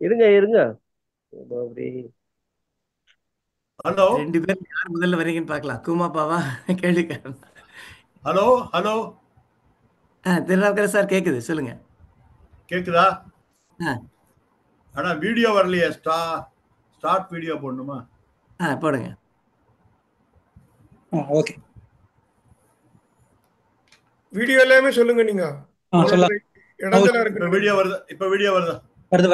இருங்க. ஹலோ, 2 பேர் யார் முதல்ல வரீங்கன்னு பார்க்கலாம். கூமாப்பாவா கேள்விக்காரன்? ஹலோ, ஹலோ, திருநாவுக்கரசர் சார் கேக்குது, சொல்லுங்க. கேக்குதா? ஆ ஆனா வீடியோ வரலையே. ஸ்டார்ட் வீடியோ போடணுமா? போடுங்க. ஓகே, வீடியோ எல்லாமே சொல்லுங்க. நீங்க இடைஞ்சலா இருக்கு. இப்ப வீடியோ வருதா? வருது.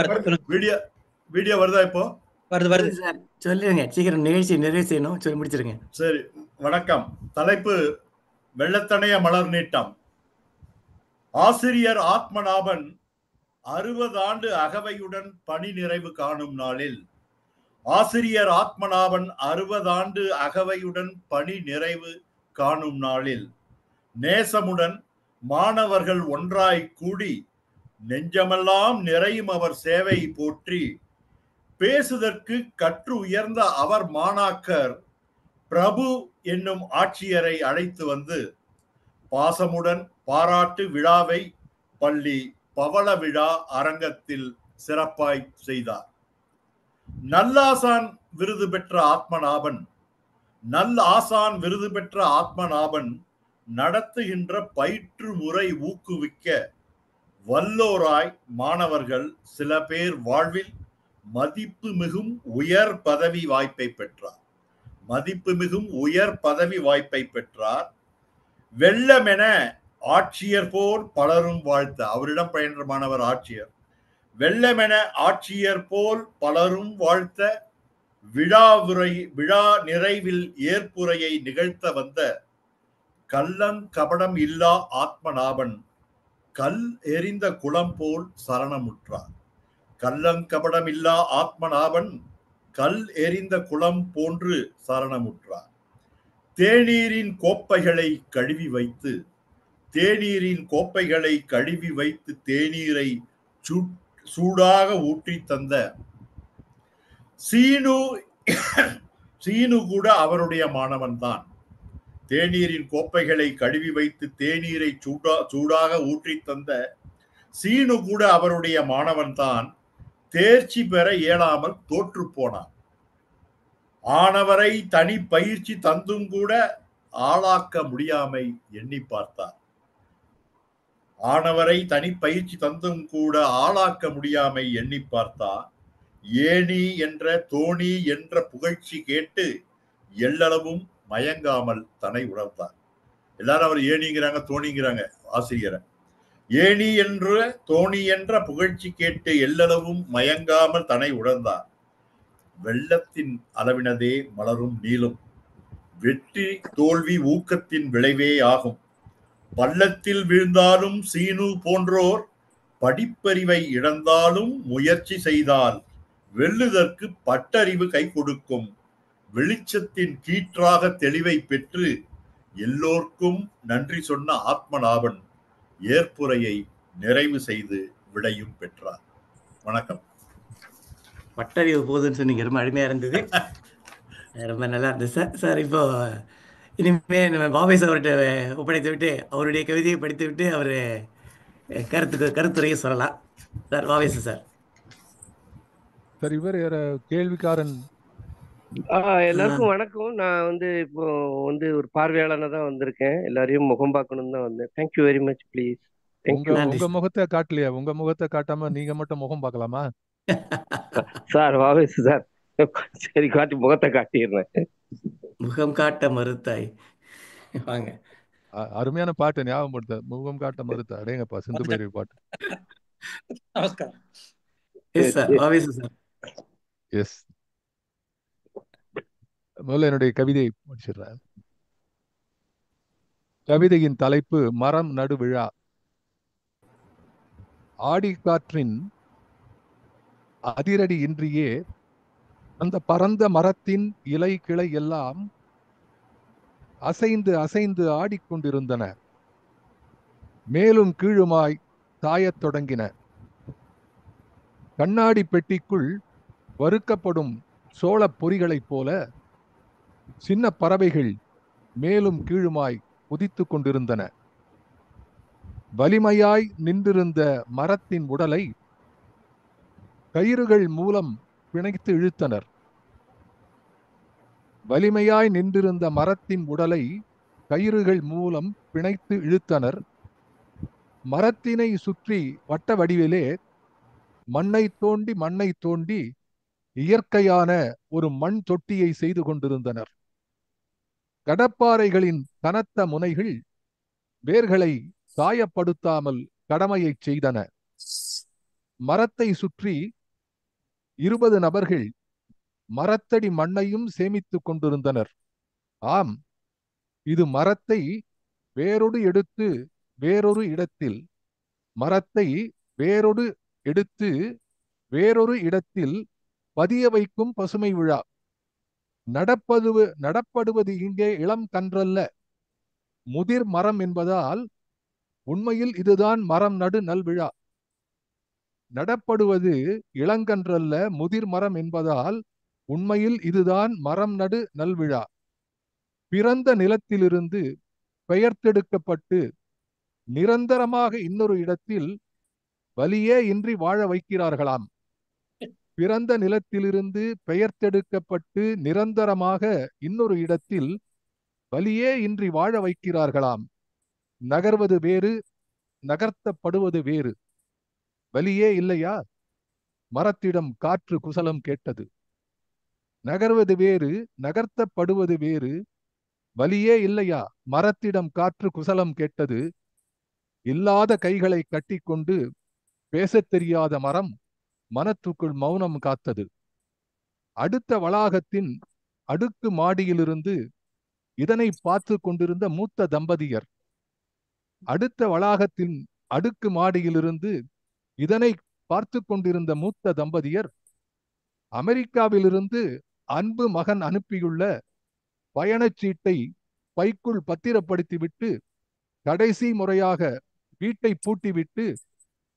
வீடியோ வருதா? இப்போ வருது. சார் சொல்லுங்க, சீக்கிரம் நிகழ்ச்சி நிறைவு செய்யணும், சொல்லி முடிச்சிருங்க. சரி, வணக்கம். தலைப்பு வெள்ளத்தனைய மலர் நீட்டம். ஆசிரியர் ஆத்மநாபன் 60 ஆண்டு அகவையுடன் பணி நிறைவு காணும் நாளில் ஆசிரியர் ஆத்மநாபன் 60 ஆண்டு அகவையுடன் பணி நிறைவு காணும் நாளில் நேசமுடன் மாணவர்கள் ஒன்றாய் கூடி நெஞ்சமெல்லாம் நிறையும் அவர் சேவை போற்றி பேசுதற்கு கற்று உயர்ந்த அவர் மாணாக்கர் பிரபு என்னும் ஆட்சியரை அழைத்து வந்து பாசமுடன் பாராட்டு விழாவை பள்ளி பவள விழா அரங்கத்தில் சிறப்பாய் செய்தார். நல்லாசான் விருது பெற்ற ஆத்மநாபன் நடத்துகின்ற பயிற்று முறை ஊக்குவிக்க வல்லோராய் மாணவர்கள் சில பேர் வாழ்வில் மதிப்பு மிகும் உயர் பதவி வாய்ப்பை பெற்றார். வெள்ளமென ஆட்சியர் போல் பலரும் வாழ்த்த, அவரிடம் பயின்ற மாணவர் ஆட்சியர். வெள்ளமென ஆட்சியர் போல் பலரும் வாழ்த்த விழா நிறைவில் ஏற்புரையை நிகழ்த்த வந்த கள்ளங்கபடம் இல்லா ஆத்மநாபன் கல் எறிந்த குளம் போல் சரணமுற்றார். கள்ளங்கபடம் இல்லா ஆத்மநாபன் கல் எறிந்த குளம் போன்று சரணமுற்றார். தேநீரின் கோப்பைகளை கழுவி வைத்து தேநீரை சூடாக ஊற்றி தந்த சீனு கூட அவருடைய மாணவன் தான். தேநீரின் கோப்பைகளை கழுவி வைத்து தேநீரை சூடாக ஊற்றி தந்த சீனு கூட அவருடைய மாணவன் தான். தேர்ச்சி பெற இயலாமல் தோற்று போனார். ஆனவரை தனி பயிற்சி தந்தும் கூட ஆளாக்க முடியாமை எண்ணி பார்த்தார். ஏணி என்ற தோணி என்ற புகழ்ச்சி கேட்டு எல்லளவும் மயங்காமல் தன்னை உணர்ந்தார். எல்லாரும் அவர் ஏணிங்கிறாங்க, தோணிங்கிறாங்க ஆசிரியரை. ஏணி என்ற தோணி என்ற புகழ்ச்சி கேட்டு எல்லளவும் மயங்காமல் தன்னை உணர்ந்தார். வெள்ளத்தின் அளவினதே மலரும் நீளும். வெற்றி தோல்வி ஊக்கத்தின் விளைவே ஆகும். பள்ளத்தில் வீழ்ந்தாலும் சீனு போன்றோர் படிப்பறிவை இழந்தாலும் முயற்சி செய்தால் வெல்லுதற்கு பட்டறிவு கை கொடுக்கும். வெளிச்சத்தின் கீற்றாக தெளிவை பெற்று எல்லோர்க்கும் நன்றி சொன்ன ஆத்மநாபன் ஏற்புரையை நிறைவு செய்து விடையும் பெற்றார். வணக்கம். பட்டறிவு போதுன்னு சொன்னீங்க, ரொம்ப அருமையாக இருந்தது, ரொம்ப நல்லா இருந்தது சார். சார் இப்போ இனிமேல் நம்ம பாபேஸ் அவர்கிட்ட ஒப்படைத்து விட்டு அவருடைய கவிதையை படித்து விட்டு அவர் கருத்துரையை சொல்லலாம். Sir பாபேஸ் sir. சார் இவர் கேள்விக்காரன். எல்லாருக்கும் வணக்கம். நான் இப்போ ஒரு பார்வையாளனா தான் வந்திருக்கேன். எல்லாரையும் முகம் பார்க்கணும்னு தான் வந்தேன். Thank you very much please. Thank you உங்க முகத்தை காட்டலையா? உங்க முகத்தை காட்டாம நீங்க மட்டும் முகம் பார்க்கலாமா? சார். வாவேசு சார். சரி, காட்டி முகத்தை காட்டிடுறேன். முகம் காட்ட மறுத்தாய். வாங்க. அருமையான பாட்டு ஞாபகப்படுத்த. முகம் காட்ட மறுத்த அடேங்கப்பா, சிந்து பைரவி பாட்டு. நமஸ்காரம். எஸ் சார், வாவேசு சார். எஸ். முதல்ல என்னுடைய கவிதையை முடிச்சிடுறேன். கவிதையின் தலைப்பு மரம் நடு விழா. ஆடிக்காற்றின் அதிரடி இன்றியே அந்த பரந்த மரத்தின் இலை கிளை எல்லாம் அசைந்து அசைந்து ஆடிக்கொண்டிருந்தன. மேலும் கீழுமாய் சாயத் தொடங்கின. கண்ணாடி பெட்டிக்குள் வறுக்கப்படும் சோளப் பொறிகளைப் போல சின்ன பறவைகள் மேலும் கீழுமாய் குதித்து கொண்டிருந்தன. வலிமையாய் நின்றிருந்த மரத்தின் உடலை கயிறுகள் மூலம் பிணைத்து இழுத்தனர். வலிமையாய் நின்றிருந்த மரத்தின் உடலை கயிறுகள் மூலம் பிணைத்து இழுத்தனர். மரத்தினை சுற்றி வட்ட வடிவிலே மண்ணை தோண்டி இயற்கையான ஒரு மண் தொட்டியை செய்து கொண்டிருந்தனர். கடப்பாறைகளின் கனத்த முனைகள் வேர்களை காயப்படுத்தாமல் கடமையை செய்தன. மரத்தை சுற்றி 20 நபர்கள் மரத்தடி மண்ணையும் சேமித்துக் கொண்டிருந்தனர். ஆம், இது மரத்தை வேரோடு எடுத்து வேறொரு இடத்தில் மரத்தை வேரோடு எடுத்து வேறொரு இடத்தில் பதிய வைக்கும் பசுமை விழா. நடப்படுவது இங்கே இளம் கன்றல்ல, முதிர் மரம் என்பதால் உண்மையில் இதுதான் மரம் நடு நல்விழா. நடப்படுவது இளங்கன்றல்ல, முதிர் மரம் என்பதால் உண்மையில் இதுதான் மரம் நடு நல்விழா. பிறந்த நிலத்திலிருந்து பெயர்த்தெடுக்கப்பட்டு நிரந்தரமாக இன்னொரு இடத்தில் வலியே இன்றி வாழ வைக்கிறார்களாம். பிறந்த நிலத்திலிருந்து பெயர்த்தெடுக்கப்பட்டு நிரந்தரமாக இன்னொரு இடத்தில் வலியே இன்றி வாழ வைக்கிறார்களாம். நகர்வது வேறு, நகர்த்தப்படுவது வேறு. வலியே இல்லையா? மரத்திடம் காற்று குசலம் கேட்டது. நகர்வது வேறு, நகர்த்தப்படுவது வேறு. வலியே இல்லையா? மரத்திடம் காற்று குசலம் கேட்டது. இல்லாத கைகளை கட்டிக்கொண்டு பேசத் தெரியாத மரம் மனத்துக்குள் மௌனம் காத்தது. அடுத்த வளாகத்தின் அடுக்கு மாடியிலிருந்து இதனை பார்த்து கொண்டிருந்த மூத்த தம்பதியர், அடுத்த வளாகத்தின் அடுக்கு மாடியிலிருந்து இதனை பார்த்து கொண்டிருந்த மூத்த தம்பதியர் அமெரிக்காவிலிருந்து அன்பு மகன் அனுப்பியுள்ள பயணச்சீட்டை பைக்குள் பத்திரப்படுத்திவிட்டு கடைசி முறையாக வீட்டை பூட்டிவிட்டு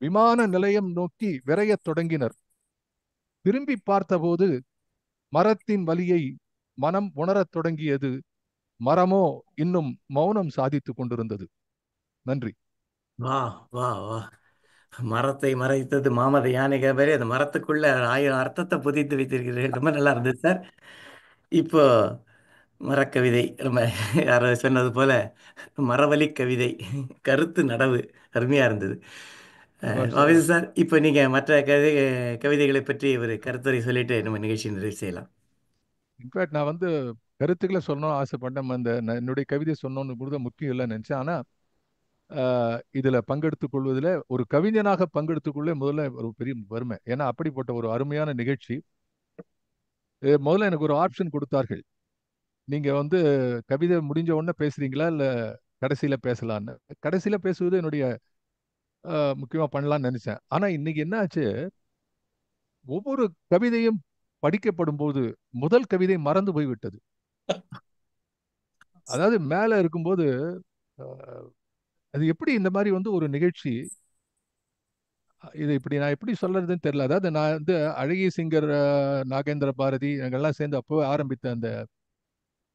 விமான நிலையம் நோக்கி விரையத் தொடங்கினர். திரும்பி பார்த்தபோது மரத்தின் வலியை மனம் உணரத் தொடங்கியது. மரமோ இன்னும் மௌனம் சாதித்துக் கொண்டிருந்தது. நன்றி. வா வா வா. மரத்தை மறைத்தது மாமத யானைக மாதிரி அந்த மரத்துக்குள்ள 1000 அர்த்தத்தை புதித்து வைத்திருக்கிறீர்கள். ரொம்ப நல்லா இருந்தது சார். இப்போ மரக்கவிதை ரொம்ப யாரோ சொன்னது போல மரவழி கவிதை, கருத்து நடவு அருமையாக இருந்தது. வாவேசு சார், இப்போ நீங்கள் மற்ற கவிதைகளை பற்றி ஒரு கருத்துரை சொல்லிட்டு நம்ம நிகழ்ச்சி நிறைவு செய்யலாம். இன்ஃபேக்ட் நான் கருத்துக்களை சொல்லணும்னு ஆசைப்பட்டேன். என்னுடைய கவிதை சொன்னோன்னு கூட முக்கியம் இல்லைன்னு நினைச்சேன். ஆனா இதுல பங்கெடுத்துக் கொள்வதில் ஒரு கவிஞனாக பங்கெடுத்துக் கொள்ள முதல்ல ஒரு பெரிய பெருமை. ஏன்னா அப்படிப்பட்ட ஒரு அருமையான நிகழ்ச்சி. முதல்ல எனக்கு ஒரு ஆப்ஷன் கொடுத்தார்கள். நீங்க கவிதை முடிஞ்ச உடனே பேசுறீங்களா இல்ல கடைசியில பேசலான்னு. கடைசியில பேசுவது என்னுடைய முக்கியமா பண்ணலாம்னு நினைச்சேன். ஆனா இன்னைக்கு என்ன ஆச்சு, ஒவ்வொரு கவிதையும் படிக்கப்படும் போது முதல் கவிதை மறந்து போய்விட்டது. அதாவது மேல இருக்கும்போது அது எப்படி இந்த மாதிரி ஒரு நிகழ்ச்சி, இது இப்படி நான் எப்படி சொல்றதுன்னு தெரியல. அதாவது நான் அழகிய சிங்கர், நாகேந்திர பாரதி எங்கெல்லாம் சேர்ந்து அப்போ ஆரம்பித்த அந்த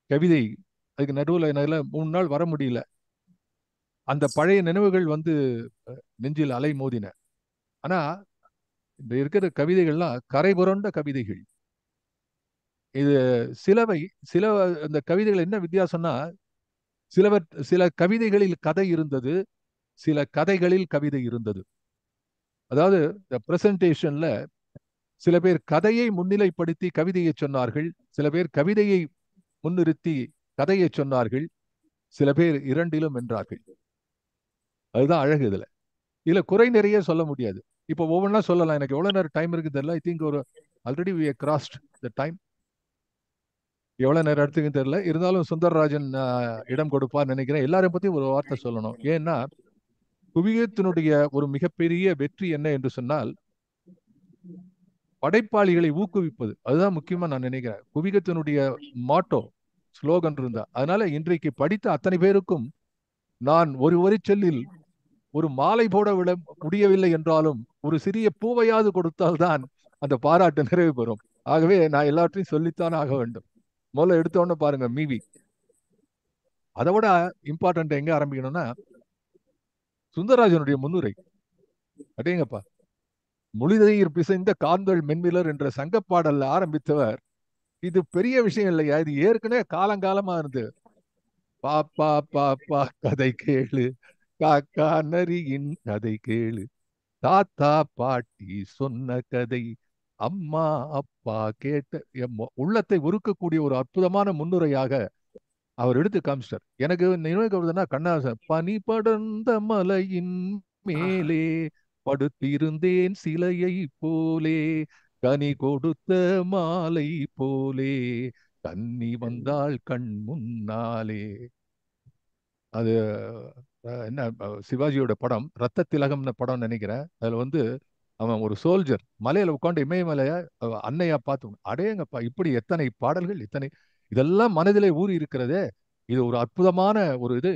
கவிதை, அதுக்கு நடுவில் என்னால 3 நாள் வர முடியல. அந்த பழைய நினைவுகள் நெஞ்சில் அலை மோதின. ஆனா இந்த இருக்கிற கவிதைகள்லாம் கரை புரண்ட கவிதைகள். இது சிலவை சில இந்த கவிதைகள் என்ன வித்தியாசம்னா, சில கவிதைகளில் கதை இருந்தது, சில கதைகளில் கவிதை இருந்தது. அதாவது இந்த பிரசன்டேஷன்ல சில பேர் கதையை முன்னிலைப்படுத்தி கவிதையை சொன்னார்கள், சில பேர் கவிதையை முன்னிறுத்தி கதையை சொன்னார்கள், சில பேர் இரண்டிலும் வென்றார்கள். அதுதான் அழகு இதுல. இதுல குறை நிறைய சொல்ல முடியாது. இப்போ ஒவ்வொன்றா சொல்லலாம். எனக்கு எவ்வளவு நேரம் டைம் இருக்கு தெரியல. ஐ திங்க் ஒரு already we crossed the time. எவ்வளவு நேரம் எடுத்துக்குன்னு தெரியல. இருந்தாலும் சுந்தரராஜன் இடம் கொடுப்பான்னு நினைக்கிறேன். எல்லாரையும் பத்தி ஒரு வார்த்தை சொல்லணும். ஏன்னா குவியத்தினுடைய ஒரு மிகப்பெரிய வெற்றி என்ன என்று சொன்னால், படைப்பாளிகளை ஊக்குவிப்பது. அதுதான் முக்கியமா நான் நினைக்கிறேன். குவிகத்தினுடைய மாட்டோ ஸ்லோகன் இருந்தா. அதனால இன்றைக்கு படித்த அத்தனை பேருக்கும் நான் ஒரு வரிச்சொல்லில் ஒரு மாலை போட விட முடியவில்லை என்றாலும் ஒரு சிறிய பூவையாவது கொடுத்தால்தான் அந்த பாராட்டு நிறைவு பெறும். ஆகவே நான் எல்லாற்றையும் சொல்லித்தான் ஆக வேண்டும். முதல்ல எடுத்தோன்னு பாருங்க மீவி. அதை விட இம்பார்ட்டன்ட் எங்க ஆரம்பிக்கணும்னா, சுந்தரராஜனுடைய முன்னுரை. அடேங்கப்பா, மொழிதயிர் பிசைந்த காந்தள் மென்மிலர் என்ற சங்கப்பாடல்ல ஆரம்பித்தவர். இது பெரிய விஷயம் இல்லையா, இது ஏற்கனவே காலங்காலமா இருந்து பாப்பா பாப்பா கதை கேளு, காக்கா நரியின் கதை கேளு, தாத்தா பாட்டி சொன்ன கதை, அம்மா அப்பா கேட்ட உள்ளத்தை உருக்கக்கூடிய ஒரு அற்புதமான முன்னுரையாக அவர் எடுத்து காமிச்சிட்டார். எனக்கு நினைவுக்கு வருதுன்னா கண்ணாசன், பனி படர்ந்த மலையின் மேலே படுத்திருந்தேன் சிலையை போலே, கனி கொடுத்த மாலை போலே, கன்னி வந்தாள் கண் முன்னாலே. அது என்ன சிவாஜியோட படம், ரத்த திலகம்னு படம் நினைக்கிறேன். அதுல அவன் ஒரு சோல்ஜர் மலையில உட்காந்து இமயமலைய அன்னையா பார்த்து, அடேங்கப்பா இப்படி எத்தனை பாடல்கள், இதெல்லாம் மனதிலே ஊறி இருக்கிறதே. இது ஒரு அற்புதமான ஒரு இது.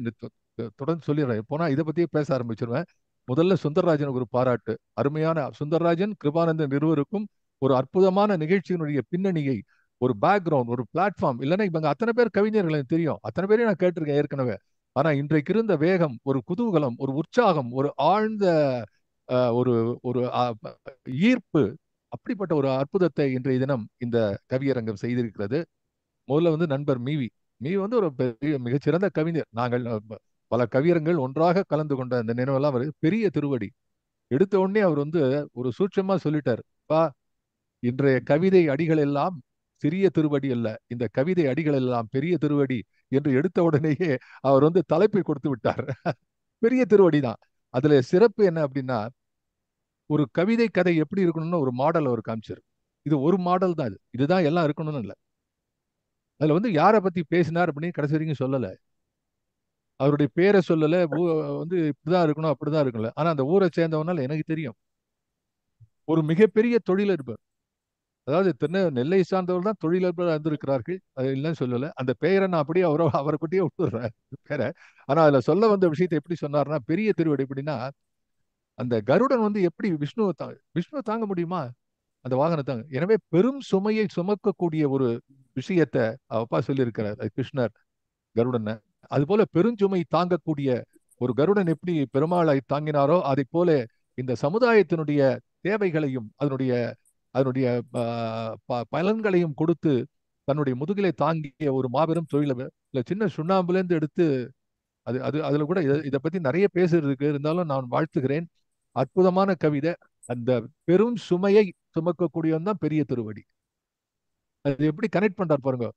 தொடர்ந்து சொல்லிடுறேன். போனா இதை பத்தியே பேச ஆரம்பிச்சிருவேன். முதல்ல சுந்தரராஜனுக்கு ஒரு பாராட்டு. அருமையான சுந்தரராஜன் கிருபானந்தன் இருவருக்கும் ஒரு அற்புதமான நிகழ்ச்சியினுடைய பின்னணியை, ஒரு பேக்ரவுண்ட், ஒரு பிளாட்ஃபார்ம். இல்லைன்னா இவங்க அத்தனை பேர் கவிஞர்கள் எனக்கு தெரியும், அத்தனை பேரையும் நான் கேட்டிருக்கேன் ஏற்கனவே. ஆனா இன்றைக்கு இருந்த வேகம், ஒரு குதூகலம், ஒரு உற்சாகம், ஒரு ஆழ்ந்த ஒரு ஒரு ஈர்ப்பு, அப்படிப்பட்ட ஒரு அற்புதத்தை இன்றைய தினம் இந்த கவியரங்கம் செய்திருக்கிறது. முதல்ல நண்பர் மீவி ஒரு பெரிய மிகச்சிறந்த கவிஞர். நாங்கள் பல கவியரங்கள் ஒன்றாக கலந்து கொண்ட அந்த நினைவெல்லாம் வருது. பெரிய திருவடி எடுத்த உடனே அவர் ஒரு சூட்சமா சொல்லிட்டார், பா இன்றைய கவிதை அடிகள் எல்லாம் சிறிய திருவடி அல்ல, இந்த கவிதை அடிகள் எல்லாம் பெரிய திருவடி என்று எடுத்த உடனேயே அவர் தலைப்பை கொடுத்து விட்டார். பெரிய திருவடி தான். அதுல சிறப்பு என்ன அப்படின்னா, ஒரு கவிதை கதை எப்படி இருக்கணும்னு ஒரு மாடல் அவர் காமிச்சார். இது ஒரு மாடல் தான், இதுதான் எல்லாம் இருக்கணும்னு இல்லை. அதுல யாரை பத்தி பேசினார் அப்படின்னு கடைசி வரைக்கும் சொல்லல, அவருடைய பேரை சொல்லல, இப்படிதான் இருக்கணும் அப்படிதான் இருக்கல. ஆனா அந்த ஊரை சேர்ந்தவனால எனக்கு தெரியும், ஒரு மிகப்பெரிய தொழிலதிபர். அதாவது நெல்லை சார்ந்தவர் தான் தொழிலதிபர் இருந்திருக்கிறார்கள், அது இல்லைன்னு சொல்லல. அந்த பெயரை நான் அப்படியே அவரைக்கிட்டே விட்டுறேன் பேரை. ஆனா அதுல சொல்ல வந்த விஷயத்தை எப்படி சொன்னார்னா, பெரிய திருவடி எப்படின்னா, அந்த கருடன் எப்படி விஷ்ணு தாங்க முடியுமா அந்த வாகனத்தாங்க. எனவே பெரும் சுமையை சுமக்கக்கூடிய ஒரு விஷயத்த அப்பா சொல்லியிருக்கிறார் கிருஷ்ணர் கருடன். அது போல பெருஞ்சுமை தாங்கக்கூடிய ஒரு கருடன் எப்படி பெருமாளை தாங்கினாரோ, அதை போல இந்த சமுதாயத்தினுடைய தேவைகளையும் அதனுடைய பலன்களையும் கொடுத்து தன்னுடைய முதுகிலை தாங்கிய ஒரு மாபெரும் தொழிலதிபர். இல்ல சின்ன சுண்ணாம்புல இருந்து எடுத்து அதுல கூட இதை பத்தி நிறைய பேசுறதுக்கு இருந்தாலும் நான் வாழ்த்துகிறேன். அற்புதமான கவிதை. அந்த பெரும் சுமையை சுமக்கக்கூடியவன் தான் பெரிய திருவடி. அது எப்படி கனெக்ட் பண்றார் பாருங்க.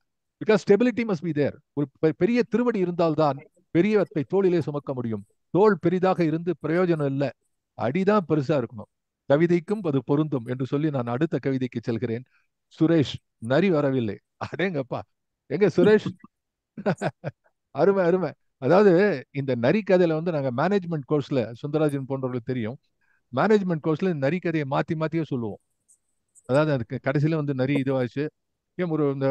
Because stability must be there. ஒரு பெரிய திருவடி இருந்தால்தான் பெரியவற்றை தோளிலே சுமக்க முடியும். தோல் பெரிதாக இருந்து பிரயோஜனம் இல்லை, அடிதான் பெருசா இருக்கணும். கவிதைக்கும் அது பொருந்தும் என்று சொல்லி நான் அடுத்த கவிதைக்கு செல்கிறேன். சுரேஷ், நரி வரவில்லை. அடேங்கப்பா, எங்க சுரேஷ்? அருமை அருமை. அதாவது இந்த நரி கதையில நாங்க மேனேஜ்மெண்ட் கோர்ஸ்ல, சுந்தரராஜன் போன்றவர்களுக்கு தெரியும், மேனேஜ்மெண்ட் கோர்ஸ்ல நரி கதையை மாத்தியே சொல்லுவோம். அதாவது அதுக்கு கடைசியில நரி இதுவாச்சு. ஏன் ஒரு இந்த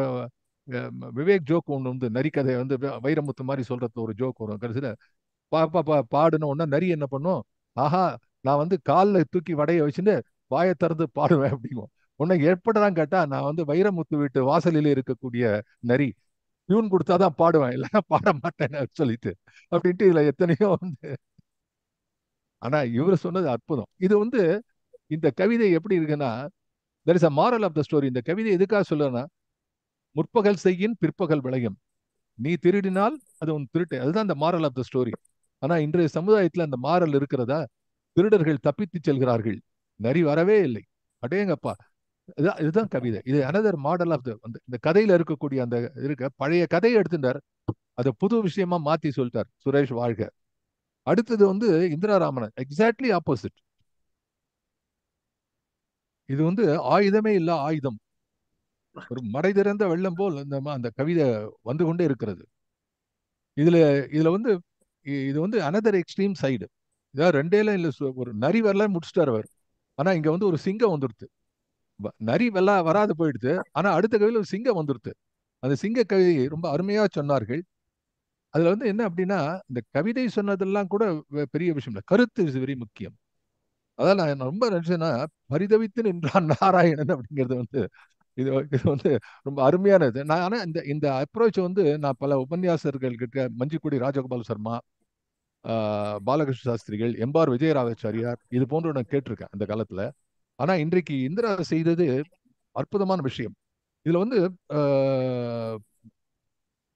விவேக் ஜோக் ஒன்று நரி கதையை வைரமுத்து மாதிரி சொல்றது ஒரு ஜோக் வரும். கடைசியில பாடுன உடனே நரி என்ன பண்ணும், ஆஹா நான் காலில் தூக்கி வடைய வச்சுட்டு வாயை திறந்து பாடுவேன் அப்படிங்கும். உன்னை எப்படிதான் கேட்டா, நான் வைரமுத்து வீட்டு வாசலிலே இருக்கக்கூடிய நரி, டியூன் கொடுத்தாதான் பாடுவேன், இல்லைன்னா பாட மாட்டேன்னு சொல்லிட்டு அப்படின்ட்டு இதுல எத்தனையோ ஆனா இவரு சொன்னது அற்புதம். இது இந்த கவிதை எப்படி இருக்குன்னா, there is a moral of the story. இந்த கவிதை எதுக்காக சொல்லுன்னா, முற்பகல் செய்யின் பிற்பகல் விளையும், நீ திருடினால் அது உன் திருட்டு, அதுதான் இந்த மாரல் ஆஃப் த ஸ்டோரி. ஆனா இன்றைய சமுதாயத்துல அந்த மாரல் இருக்கிறதா? திருடர்கள் தப்பித்து செல்கிறார்கள், நரி வரவே இல்லை. அடேங்கப்பா, இதுதான் கவிதை. இது அனதர் மாடல் ஆஃப் த, இந்த கதையில இருக்கக்கூடிய அந்த பழைய கதையை எடுத்துட்டார், அதை புது விஷயமா மாத்தி சொல்லிட்டார் சுரேஷ் வாழ்க. அடுத்தது இந்திரா ராமன், எக்ஸாக்ட்லி ஆப்போசிட். இது ஆயுதமே இல்ல ஆயுதம், ஒரு மடை திறந்த வெள்ளம் போல் அந்த கவிதை வந்து கொண்டே இருக்கிறது. இதுல இதுல இது அனதர் எக்ஸ்ட்ரீம் சைடு. இதான் ரெண்டேல இல்ல, ஒரு நரி வரல முடிச்சிட்டார் அவர். ஆனா இங்க ஒரு சிங்கம் வந்துடுது. நரி வராது போயிடுது, ஆனா அடுத்த கவியில ஒரு சிங்கம் வந்துடுது. அந்த சிங்க கவிதை ரொம்ப அருமையா சொன்னார்கள். அதுல என்ன அப்படின்னா, இந்த கவிதை சொன்னதெல்லாம் கூட பெரிய விஷயம் இல்லை, கருத்து இஸ் வெரி முக்கியம். அதான் நான் ரொம்ப நினைச்சேன்னா, பரிதவித்து நின்றான் நாராயணன் அப்படிங்கிறது இது இது ரொம்ப அருமையானது. நான் ஆனா இந்த அப்ரோச் நான் பல உபன்யாசர்கள் கிட்ட, மஞ்சிக்குடி ராஜகோபால் சர்மா, பாலகிருஷ்ண சாஸ்திரிகள், எம்பார் விஜயராகாச்சாரியார், இது போன்று நான் கேட்டிருக்கேன் அந்த காலத்துல. ஆனா இன்றைக்கு இந்திரா செய்தது அற்புதமான விஷயம். இதுல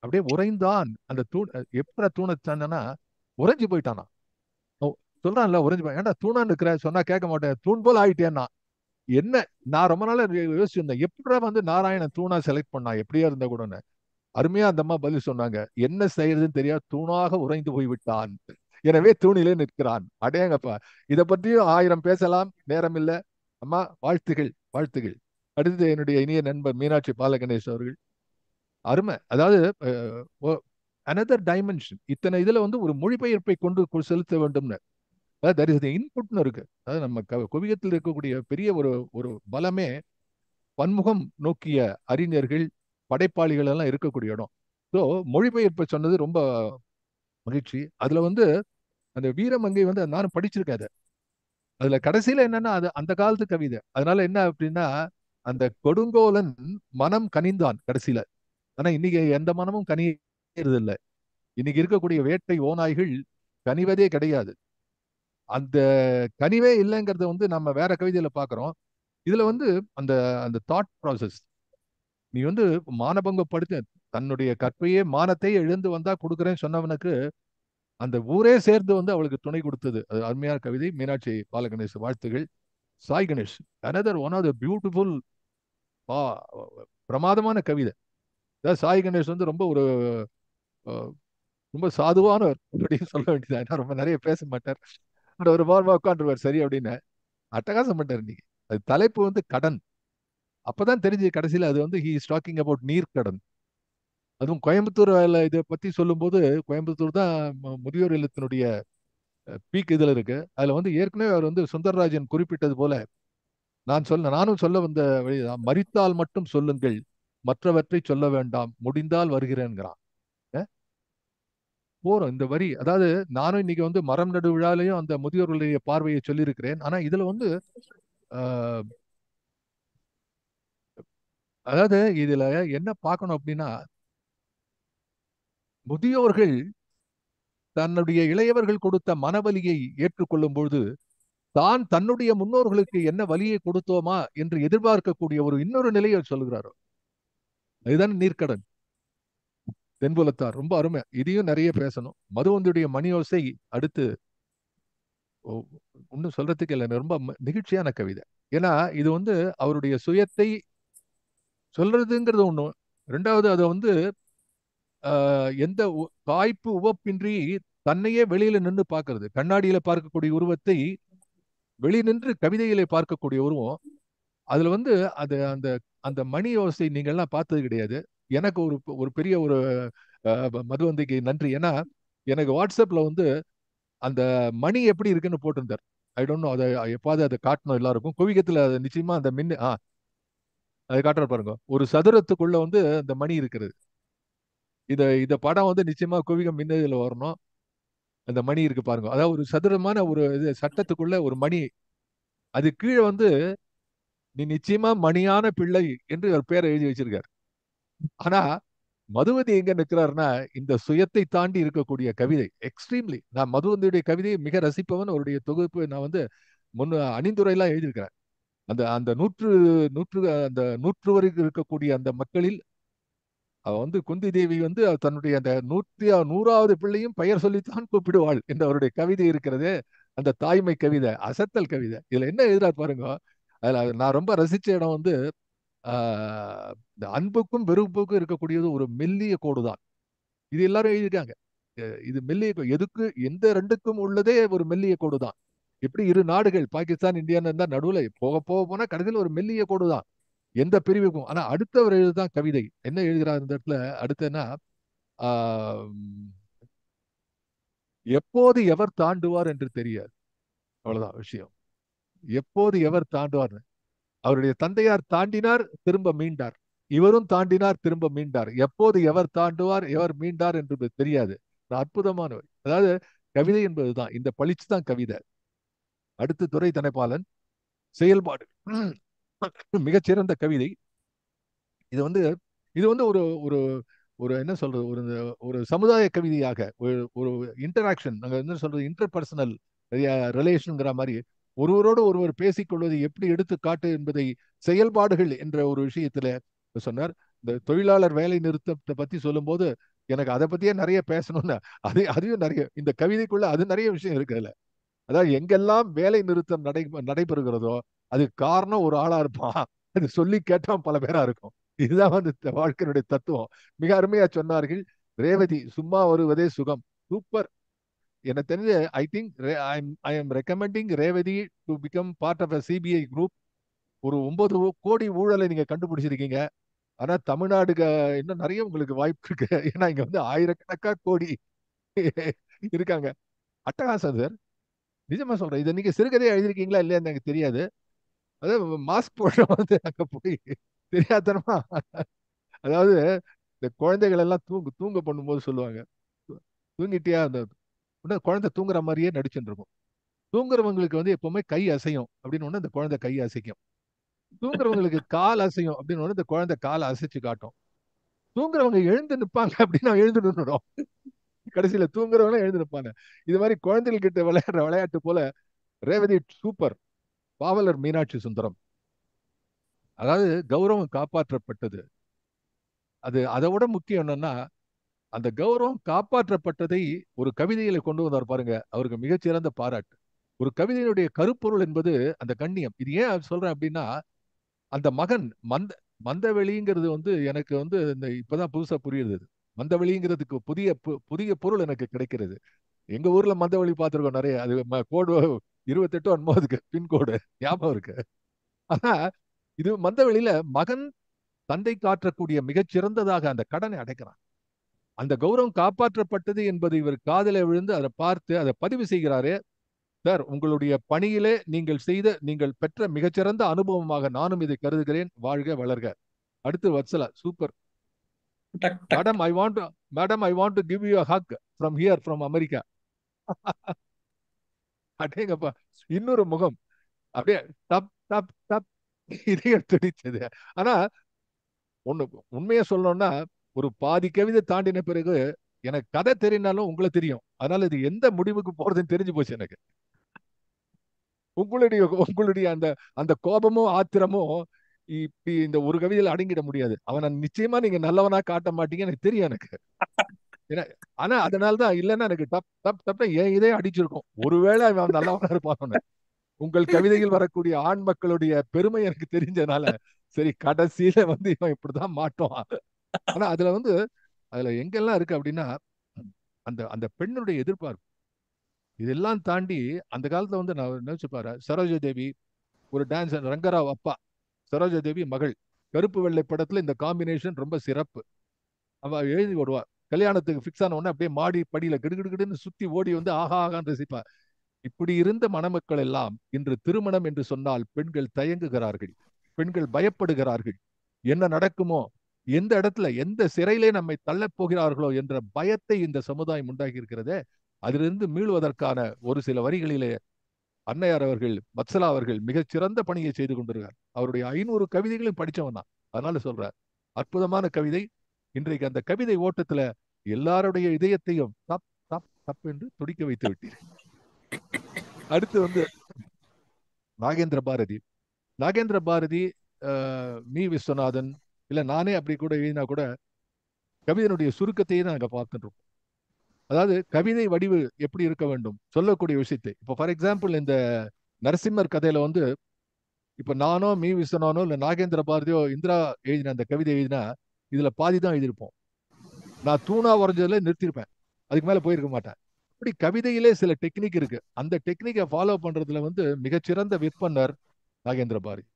அப்படியே உறைந்தான் அந்த தூண். எப்ப தூணச்சானா உறைஞ்சு போயிட்டானா, சொல்றான்ல உறைஞ்சு போய், ஏன்டா தூணான்னு இருக்கிற, சொன்னா கேட்க மாட்டேன், தூண் போல ஆயிட்டேன்னா என்ன. நான் ரொம்ப நாளா யோசிச்சிருந்தேன், எப்படா நாராயணன் தூணா செலக்ட் பண்ணா, எப்படியா இருந்தா கூட. அருமையா அந்த அம்மா பதில் சொன்னாங்க, என்ன செய்யறதுன்னு தெரியாது, தூணாக உறைந்து போய் விட்டான், எனவே தூணிலே நிற்கிறான். அடேங்கப்பா, இதை பற்றியும் 1000 பேசலாம், நேரம் இல்லை. அம்மா வாழ்த்துகள், வாழ்த்துகள். அடுத்து என்னுடைய இனிய நண்பர் மீனாட்சி பாலகணேஷ் அவர்கள், அருமை. அதாவது அனதர் டைமென்ஷன். இத்தனை இதுல ஒரு மொழிபெயர்ப்பை கொண்டு செலுத்த வேண்டும்னு, அதாவது இன்புட்னு இருக்கு. அதாவது நம்ம குவியத்தில் இருக்கக்கூடிய பெரிய ஒரு பலமே பன்முகம் நோக்கிய அறிஞர்கள், படைப்பாளிகள் எல்லாம் இருக்கக்கூடிய இடம். ஸோ மொழிபெயர்ப்பை சொன்னது ரொம்ப மகிழ்ச்சி. அதுல அந்த வீரமங்கை நானும் படிச்சிருக்கேன் அதை. அதுல கடைசியில என்னன்னா, அது அந்த காலத்து கவிதை. அதனால என்ன அப்படின்னா, அந்த கொடுங்கோலன் மனம் கனிந்தான் கடைசியில. ஆனா இன்னைக்கு எந்த மனமும் கனியறது இல்லை. இன்னைக்கு இருக்கக்கூடிய வேட்டை ஓநாய்கள் கனிவதே கிடையாது. அந்த கனிவே இல்லைங்கிறத நம்ம வேற கவிதையில பாக்குறோம். இதுல அந்த அந்த தாட் ப்ராசஸ், நீ மானபங்கப்படுத்த, தன்னுடைய கற்பையே மானத்தையே எழுந்து வந்தா கொடுக்குறேன்னு சொன்னவனுக்கு அந்த ஊரே சேர்ந்து அவளுக்கு துணை கொடுத்தது. அது அருமையான கவிதை. மீனாட்சி பாலகணேஷ் வாழ்த்துகள். Sai Ganesh, another one of the beautiful, பிரமாதமான கவிதை. அதாவது சாய் கணேஷ் ரொம்ப சாதுவானவர் அப்படின்னு சொல்ல வேண்டியது. ஏன்னா ரொம்ப நிறைய பேச மாட்டார், ஒரு வாரமா உட்காந்துருவார் சரி அப்படின்னு. அட்டகாசம் பண்ணார் நீங்க. அது தலைப்பு கடன். அப்பதான் தெரிஞ்சு கடைசியில் அது ஹி இஸ் டாக்கிங் அபவுட் நீர்க்கடன். அதுவும் கோயம்புத்தூர் இதை பத்தி சொல்லும்போது, கோயம்புத்தூர் தான் முதியோர் இல்லத்தினுடைய பீக் இதுல இருக்கு. அதுல ஏற்கனவே அவர் சுந்தரராஜன் குறிப்பிட்டது போல, நானும் சொல்ல வந்த வழிதான், மரித்தால் மட்டும் சொல்லுங்கள், மற்றவற்றை சொல்ல வேண்டாம், முடிந்தால் வருகிறேன்கிறான். போறோம் இந்த வரி. அதாவது நானும் இன்னைக்கு மரம் நடு விழாலையும் அந்த முதியோர்களுடைய பார்வையை சொல்லியிருக்கிறேன். ஆனா இதுல அதாவது இதுல என்ன பார்க்கணும் அப்படின்னா, முதியோர்கள் தன்னுடைய இளையவர்கள் கொடுத்த மனவலியை ஏற்றுக்கொள்ளும் பொழுது, தான் தன்னுடைய முன்னோர்களுக்கு என்ன வலியை கொடுத்தோமா என்று எதிர்பார்க்கக்கூடிய இன்னொரு நிலையை சொல்லுகிறாரோ, அதுதான் நீர்க்கடன். தென்புலத்தார் ரொம்ப அருமை. இதையும் நிறைய பேசணும். மதுவந்தியுடைய மணியோசை அடுத்து ஒன்னும் சொல்றதுக்கு இல்லை, ரொம்ப நெகிழ்ச்சியான கவிதை. ஏன்னா இது அவருடைய சுயத்தை சொல்றதுங்கிறது ஒண்ணு. ரெண்டாவது அதை எந்த காய்ப்பு உவப்பின்றி தன்னையே வெளியில நின்று பார்க்கறது. கண்ணாடியில பார்க்கக்கூடிய உருவத்தை வெளி நின்று கவிதையிலே பார்க்கக்கூடிய உருவம். அதுல அது அந்த அந்த மணி யோசை நீங்கள்லாம் பார்த்தது கிடையாது. எனக்கு ஒரு பெரிய மதுவந்திக்கு நன்றி. ஏன்னா எனக்கு வாட்ஸ்அப்ல அந்த மணி எப்படி இருக்குன்னு போட்டிருந்தார். ஐ டோன்ட் நோ, அதை எப்பாவது அதை காட்டணும் எல்லாருக்கும். குவிகத்துல அது நிச்சயமா அந்த மின்னு அதை காட்டுற பாருங்க. ஒரு சதுரத்துக்குள்ள அந்த மணி இருக்கிறது. இத படம் நிச்சயமா குவிகம் மின்னதுல வரணும். அந்த மணி இருக்கு பாருங்க. அதாவது ஒரு சதுரமான ஒரு சட்டத்துக்குள்ள ஒரு மணி, அது கீழே நீ நிச்சயமா மணியான பிள்ளை என்று ஒரு பேரை எழுதி வச்சிருக்காரு. ஆனா மதுவதி எங்க நிற்கிறாருன்னா, இந்த சுயத்தை தாண்டி இருக்கக்கூடிய கவிதை எக்ஸ்ட்ரீம்லி. நான் மதுவந்தியுடைய கவிதையை மிக ரசிப்பவன். அவருடைய தொகுப்பு நான் அணிந்துரையெல்லாம் எழுதியிருக்கிறார். அந்த அந்த நூற்று நூற்று அந்த நூற்று வரைக்கும் இருக்கக்கூடிய அந்த மக்களில் அவ குந்தி தேவி தன்னுடைய அந்த 100வது பிள்ளையும் பெயர் சொல்லித்தான் கூப்பிடுவாள் என்ற அவருடைய கவிதை இருக்கிறதே, அந்த தாய்மை கவிதை, அசத்தல் கவிதை. இதுல என்ன எழுதுறாரு பாருங்க. அதுல நான் ரொம்ப ரசிச்ச இடம் இந்த அன்புக்கும் வெறுப்புக்கும் இருக்கக்கூடியது ஒரு மெல்லிய கோடு தான். இது எல்லாரும் எழுதியிருக்காங்க. இது மெல்லிய எதுக்கு எந்த ரெண்டுக்கும் உள்ளதே ஒரு மெல்லிய கோடு தான். எப்படி இரு நாடுகள் பாகிஸ்தான் இந்தியான்னு இருந்தா நடுவுல போக போக போனா கடைசியில் ஒரு மெல்லிய கோடு தான் எந்த பிரிவுக்கும். ஆனா அடுத்தவர் எழுதுதான் கவிதை. என்ன எழுதுறாரு இந்த இடத்துல? அடுத்தனா எப்போது எவர் தாண்டுவார் என்று தெரியாது. அவ்வளவுதான் விஷயம். எப்போது எவர் தாண்டுவார். அவருடைய தந்தையார் தாண்டினார், திரும்ப மீண்டார். இவரும் தாண்டினார், திரும்ப மீண்டார். எப்போது எவர் தாண்டுவார், எவர் மீண்டார் என்று தெரியாது. அற்புதமானவர். அதாவது கவிதை என்பதுதான் இந்த பளிச்சு தான் கவிதை. அடுத்து துரை தனபாலன் செயல்பாடு மிகச்சிறந்த கவிதை. இது ஒரு ஒரு ஒரு என்ன சொல்றது, ஒரு சமுதாய கவிதையாக ஒரு இன்டராக்ஷன், நாங்க என்ன சொல்றது, இன்டர்பர்சனல் ரிலேஷன்ங்கிற மாதிரி ஒருவரோடு ஒருவர் பேசிக்கொள்வதை எப்படி எடுத்து காட்டு என்பதை செயல்பாடுகள் என்ற ஒரு விஷயத்துல சொன்னார். இந்த தொழிலாளர் வேலை நிறுத்தத்தை பத்தி சொல்லும் போது எனக்கு அதை பத்தியே நிறைய பேசணும்னு அதையும் நிறைய இந்த கவிதைக்குள்ள அது நிறைய விஷயம் இருக்குதுல்ல. அதாவது எங்கெல்லாம் வேலை நிறுத்தம் நடைபெறுகிறதோ அது காரணம் ஒரு ஆளா இருப்பான், அது சொல்லி கேட்டான் பல பேரா இருக்கும். இதுதான் வாழ்க்கையினுடைய தத்துவம். மிக அருமையா சொன்னார்கள். ரேவதி சும்மா வருவதே சுகம். சூப்பர். எனக்கு தெரிஞ்ச I think I am recommending Revathi to become part of a CBI group. ஒரு 9 கோடி ஊழலை நீங்க கண்டுபிடிச்சிருக்கீங்க. ஆனா தமிழ்நாடுக்கு இன்னும் நிறைய உங்களுக்கு வாய்ப்பு இருக்கு. ஏன்னா இங்க ஆயிரக்கணக்கா கோடி இருக்காங்க. அட்டகாசம் சார், நிஜமா சொல்றேன். இதை நீங்க சிறுகதையா எழுதிருக்கீங்களா இல்லையான்னு எனக்கு தெரியாது. அதாவது மாஸ்க் போட அங்க போய் தெரியாதனமா, அதாவது இந்த குழந்தைகள் எல்லாம் தூங்க பண்ணும்போது சொல்லுவாங்க, தூங்கிட்டியா, அந்த குழந்தை தூங்குற மாதிரியே நடிச்சுட்டு இருக்கும். தூங்குறவங்களுக்கு எப்பவுமே கை அசையும் அப்படின்னு அந்த குழந்தை கை அசைக்கும். தூங்குறவங்களுக்கு கால் அசையும் அப்படின்னு இந்த குழந்தை காலை அசைச்சு காட்டும். தூங்குறவங்க எழுந்து நிற்பாங்க அப்படின்னா எழுந்து நின்றுடும். கடைசியில தூங்குறவங்க எழுந்து நிற்பாங்க. இது மாதிரி குழந்தைகள் கிட்ட விளையாடுற விளையாட்டு போல ரேவதி சூப்பர். பாவலர் மீனாட்சி சுந்தரம், அதாவது கௌரவம் காப்பாற்றப்பட்டது. அதை விட முக்கியம் என்னன்னா, அந்த கௌரவம் காப்பாற்றப்பட்டதை ஒரு கவிதையில கொண்டு வந்தார் பாருங்க, அவருக்கு மிகச்சிறந்த பாராட்டு. ஒரு கவிதையினுடைய கருப்பொருள் என்பது அந்த கண்ணியம். இது ஏன் சொல்றேன் அப்படின்னா, அந்த மகன் மந்தவெளிங்கிறது எனக்கு இந்த இப்பதான் புதுசா புரியுது. மந்தவெளிங்கிறதுக்கு புதிய பொருள் எனக்கு கிடைக்கிறது. எங்க ஊர்ல மந்தவெளி பார்த்திருக்கோம் நிறைய. அது கோடு 28 9 பின்கோடு ஞாபகம் இருக்கு. ஆனா இது மந்தவெளியில மகன் தந்தை காற்றக்கூடிய மிகச்சிறந்ததாக அந்த கடனை அடைக்கிறான். அந்த கௌரவம் காப்பாற்றப்பட்டது என்பது இவர் காதல விழுந்து அதை பார்த்து அதை பதிவு செய்கிறாரே. சார், உங்களுடைய பணியிலே நீங்கள் பெற்ற மிகச்சிறந்த அனுபவமாக நானும் இதை கருதுகிறேன். வாழ்க வளர்க. அடுத்து Vatsala, super. Madam, I want to give you a hug from here, from America. அடேங்கப்பா, இன்னொரு முகம் அப்படியே டப் டப் டப் இதயம் துடிச்சது. ஆனா உண்மையா சொல்லணும்னா, ஒரு பாதி கவிதை தாண்டின பிறகு எனக்கு கதை தெரியினாலும் உங்களை தெரியும். அதனால இது எந்த முடிவுக்கு போறதுன்னு தெரிஞ்சு போச்சு எனக்கு. உங்களுடைய அந்த கோபமும் ஆத்திரமும் இப்படி இந்த ஒரு கவிதையில அடங்கிட முடியாது. அவனை நிச்சயமா நீங்க நல்லவனா காட்ட மாட்டீங்க, எனக்கு தெரியும் எனக்கு. ஆனா அதனாலதான் இல்லைன்னா எனக்கு டப் டப் டப் என் இதே அடிச்சிருக்கும். ஒருவேளை அவன் நல்லவனா இருப்பான். உங்கள் கவிதையில் வரக்கூடிய ஆண் மக்களுடைய பெருமை எனக்கு தெரிஞ்சதுனால சரி, கடைசியில இவன் இப்படிதான் மாட்டோம். ஆனா அதுல எங்கெல்லாம் இருக்கு அப்படின்னா, அந்த பெண்ணுடைய எதிர்பார்ப்பு இதெல்லாம் தாண்டி அந்த காலத்துல நான் நினைச்சு பாரு, சரோஜா தேவி ஒரு டான்ஸர், ரங்கராவ் அப்பா, சரோஜா தேவி மகள், கருப்பு வெள்ளை படத்துல இந்த காம்பினேஷன் ரொம்ப சிறப்பு. அவ எழுதி ஓடுவா, கல்யாணத்துக்கு பிக்ஸ் ஆன உடனே அப்படியே மாடி படியில கிடுகிடுன்னு சுத்தி ஓடி ஆஹா ஆகான்னு ரசிப்பா. இப்படி இருந்த மணமக்கள் எல்லாம் இன்று திருமணம் என்று சொன்னால் பெண்கள் தயங்குகிறார்கள், பெண்கள் பயப்படுகிறார்கள். என்ன நடக்குமோ, எந்த இடத்துல எந்த சிறையிலே நம்மை தள்ளப் போகிறார்களோ என்ற பயத்தை இந்த சமுதாயம் உண்டாகி இருக்கிறதே. அதிலிருந்து மீளுவதற்கான ஒரு சில வரிகளிலே அன்னையார் அவர்கள், வத்சலா அவர்கள் மிகச்சிறந்த பணியை செய்து கொண்டிருக்கார். அவருடைய 500 கவிதைகளையும் படிச்சவன் தான். அதனால சொல்றார், அற்புதமான கவிதை. இன்றைக்கு அந்த கவிதை ஓட்டத்துல எல்லாருடைய இதயத்தையும் தப் தப் தப் என்று துடிக்க வைத்து விட்டீர்கள். அடுத்து நாகேந்திர பாரதி. நாகேந்திர பாரதி, மீ விஸ்வநாதன், இல்ல நானே அப்படி கூட எழுதினா கூட கவிதையினுடைய சுருக்கத்தையே நாங்க பார்த்துட்டு அதாவது கவிதை வடிவு எப்படி இருக்க வேண்டும் சொல்லக்கூடிய விஷயத்தை. இப்போ ஃபார் எக்ஸாம்பிள் இந்த நரசிம்மர் கதையில வந்து இப்ப நானோ மீ விஸ்வநாதனோ இல்ல நாகேந்திர பாரதியோ இந்திரா எழுதின அந்த கவிதை எழுதினா இதுல பாதி தான் எழுதியிருப்போம். நான் தூணா வரைஞ்சதுல நிறுத்திருப்பேன், அதுக்கு மேல போயிருக்க மாட்டேன். இப்படி கவிதையிலே சில டெக்னிக் இருக்கு. அந்த டெக்னிக்கை ஃபாலோ பண்றதுல வந்து மிகச்சிறந்த விற்பனர் நாகேந்திர பாரதி.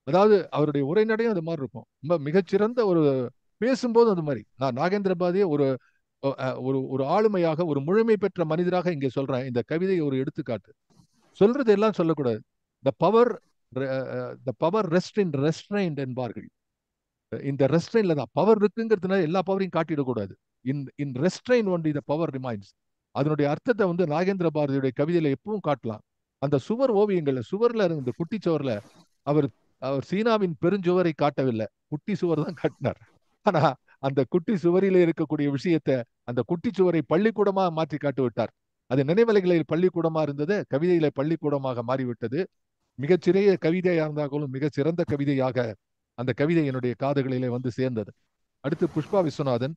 அதாவது அவருடைய உரைநடையும் அது மாதிரி இருக்கும். ரொம்ப மிகச்சிறந்த ஒரு பேசும்போது அது மாதிரி. நான் நாகேந்திர பாரதியை ஒரு ஒரு ஒரு ஆளுமையாக ஒரு முழுமை பெற்ற மனிதராக இங்கே சொல்றேன். இந்த கவிதை ஒரு எடுத்துக்காட்டு. சொல்றது எல்லாம் சொல்லக்கூடாது. The power the power rest in restraint என்பார்கள். இந்த ரெஸ்ட்ரைன்ல தான் பவர் இருக்குங்கிறதுனால எல்லா பவரையும் காட்டிடக்கூடாது. In restrain only the power remains. அதனுடைய அர்த்தத்தை வந்து நாகேந்திர பாரதியுடைய கவிதையில எப்பவும் காட்டலாம். அந்த சுவர் ஓவியங்கள்ல, சுவர்ல இருந்த குட்டி சுவர்ல அவர் அவர் சீனாவின் பெருஞ்சுவரை காட்டவில்லை, குட்டி சுவர் தான் காட்டினார். ஆனா அந்த குட்டி சுவரிலே இருக்கக்கூடிய விஷயத்தை, அந்த குட்டி சுவரை பள்ளிக்கூடமா மாற்றி காட்டு விட்டார். அது நினைவலைகளில் பள்ளிக்கூடமா இருந்தது, கவிதையில பள்ளிக்கூடமாக மாறிவிட்டது. மிகச்சிறிய கவிதையாக இருந்தாலும் மிக சிறந்த கவிதையாக அந்த கவிதை என்னுடைய காதுகளிலே வந்து சேர்ந்தது. அடுத்து புஷ்பா விஸ்வநாதன்,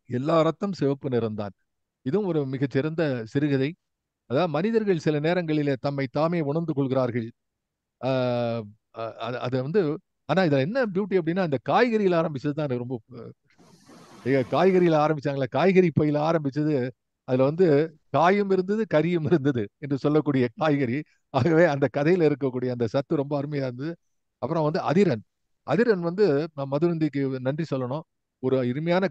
எல்லா ரத்தம் சிவப்பு நிறம்தான். இதுவும் ஒரு மிகச்சிறந்த சிறுகதை. அதாவது மனிதர்கள் சில நேரங்களிலே தம்மை தாமே உணர்ந்து கொள்கிறார்கள். அது வந்து ஆனா இதுல என்ன பியூட்டி அப்படின்னா, அந்த காய்கறியில ஆரம்பிச்சது தான் எனக்கு ரொம்ப காய்கறியில ஆரம்பிச்சாங்களே, காய்கறி பையில ஆரம்பிச்சது. அதுல வந்து காயும் இருந்தது, கறியும் இருந்தது என்று சொல்லக்கூடிய காய்கறி. ஆகவே அந்த கதையில இருக்கக்கூடிய அந்த சத்து ரொம்ப அருமையா இருந்தது. அப்புறம் வந்து அதிரன். அதிரன் வந்து நான் மதுரந்திக்கு நன்றி சொல்லணும். ஒரு இனிமையான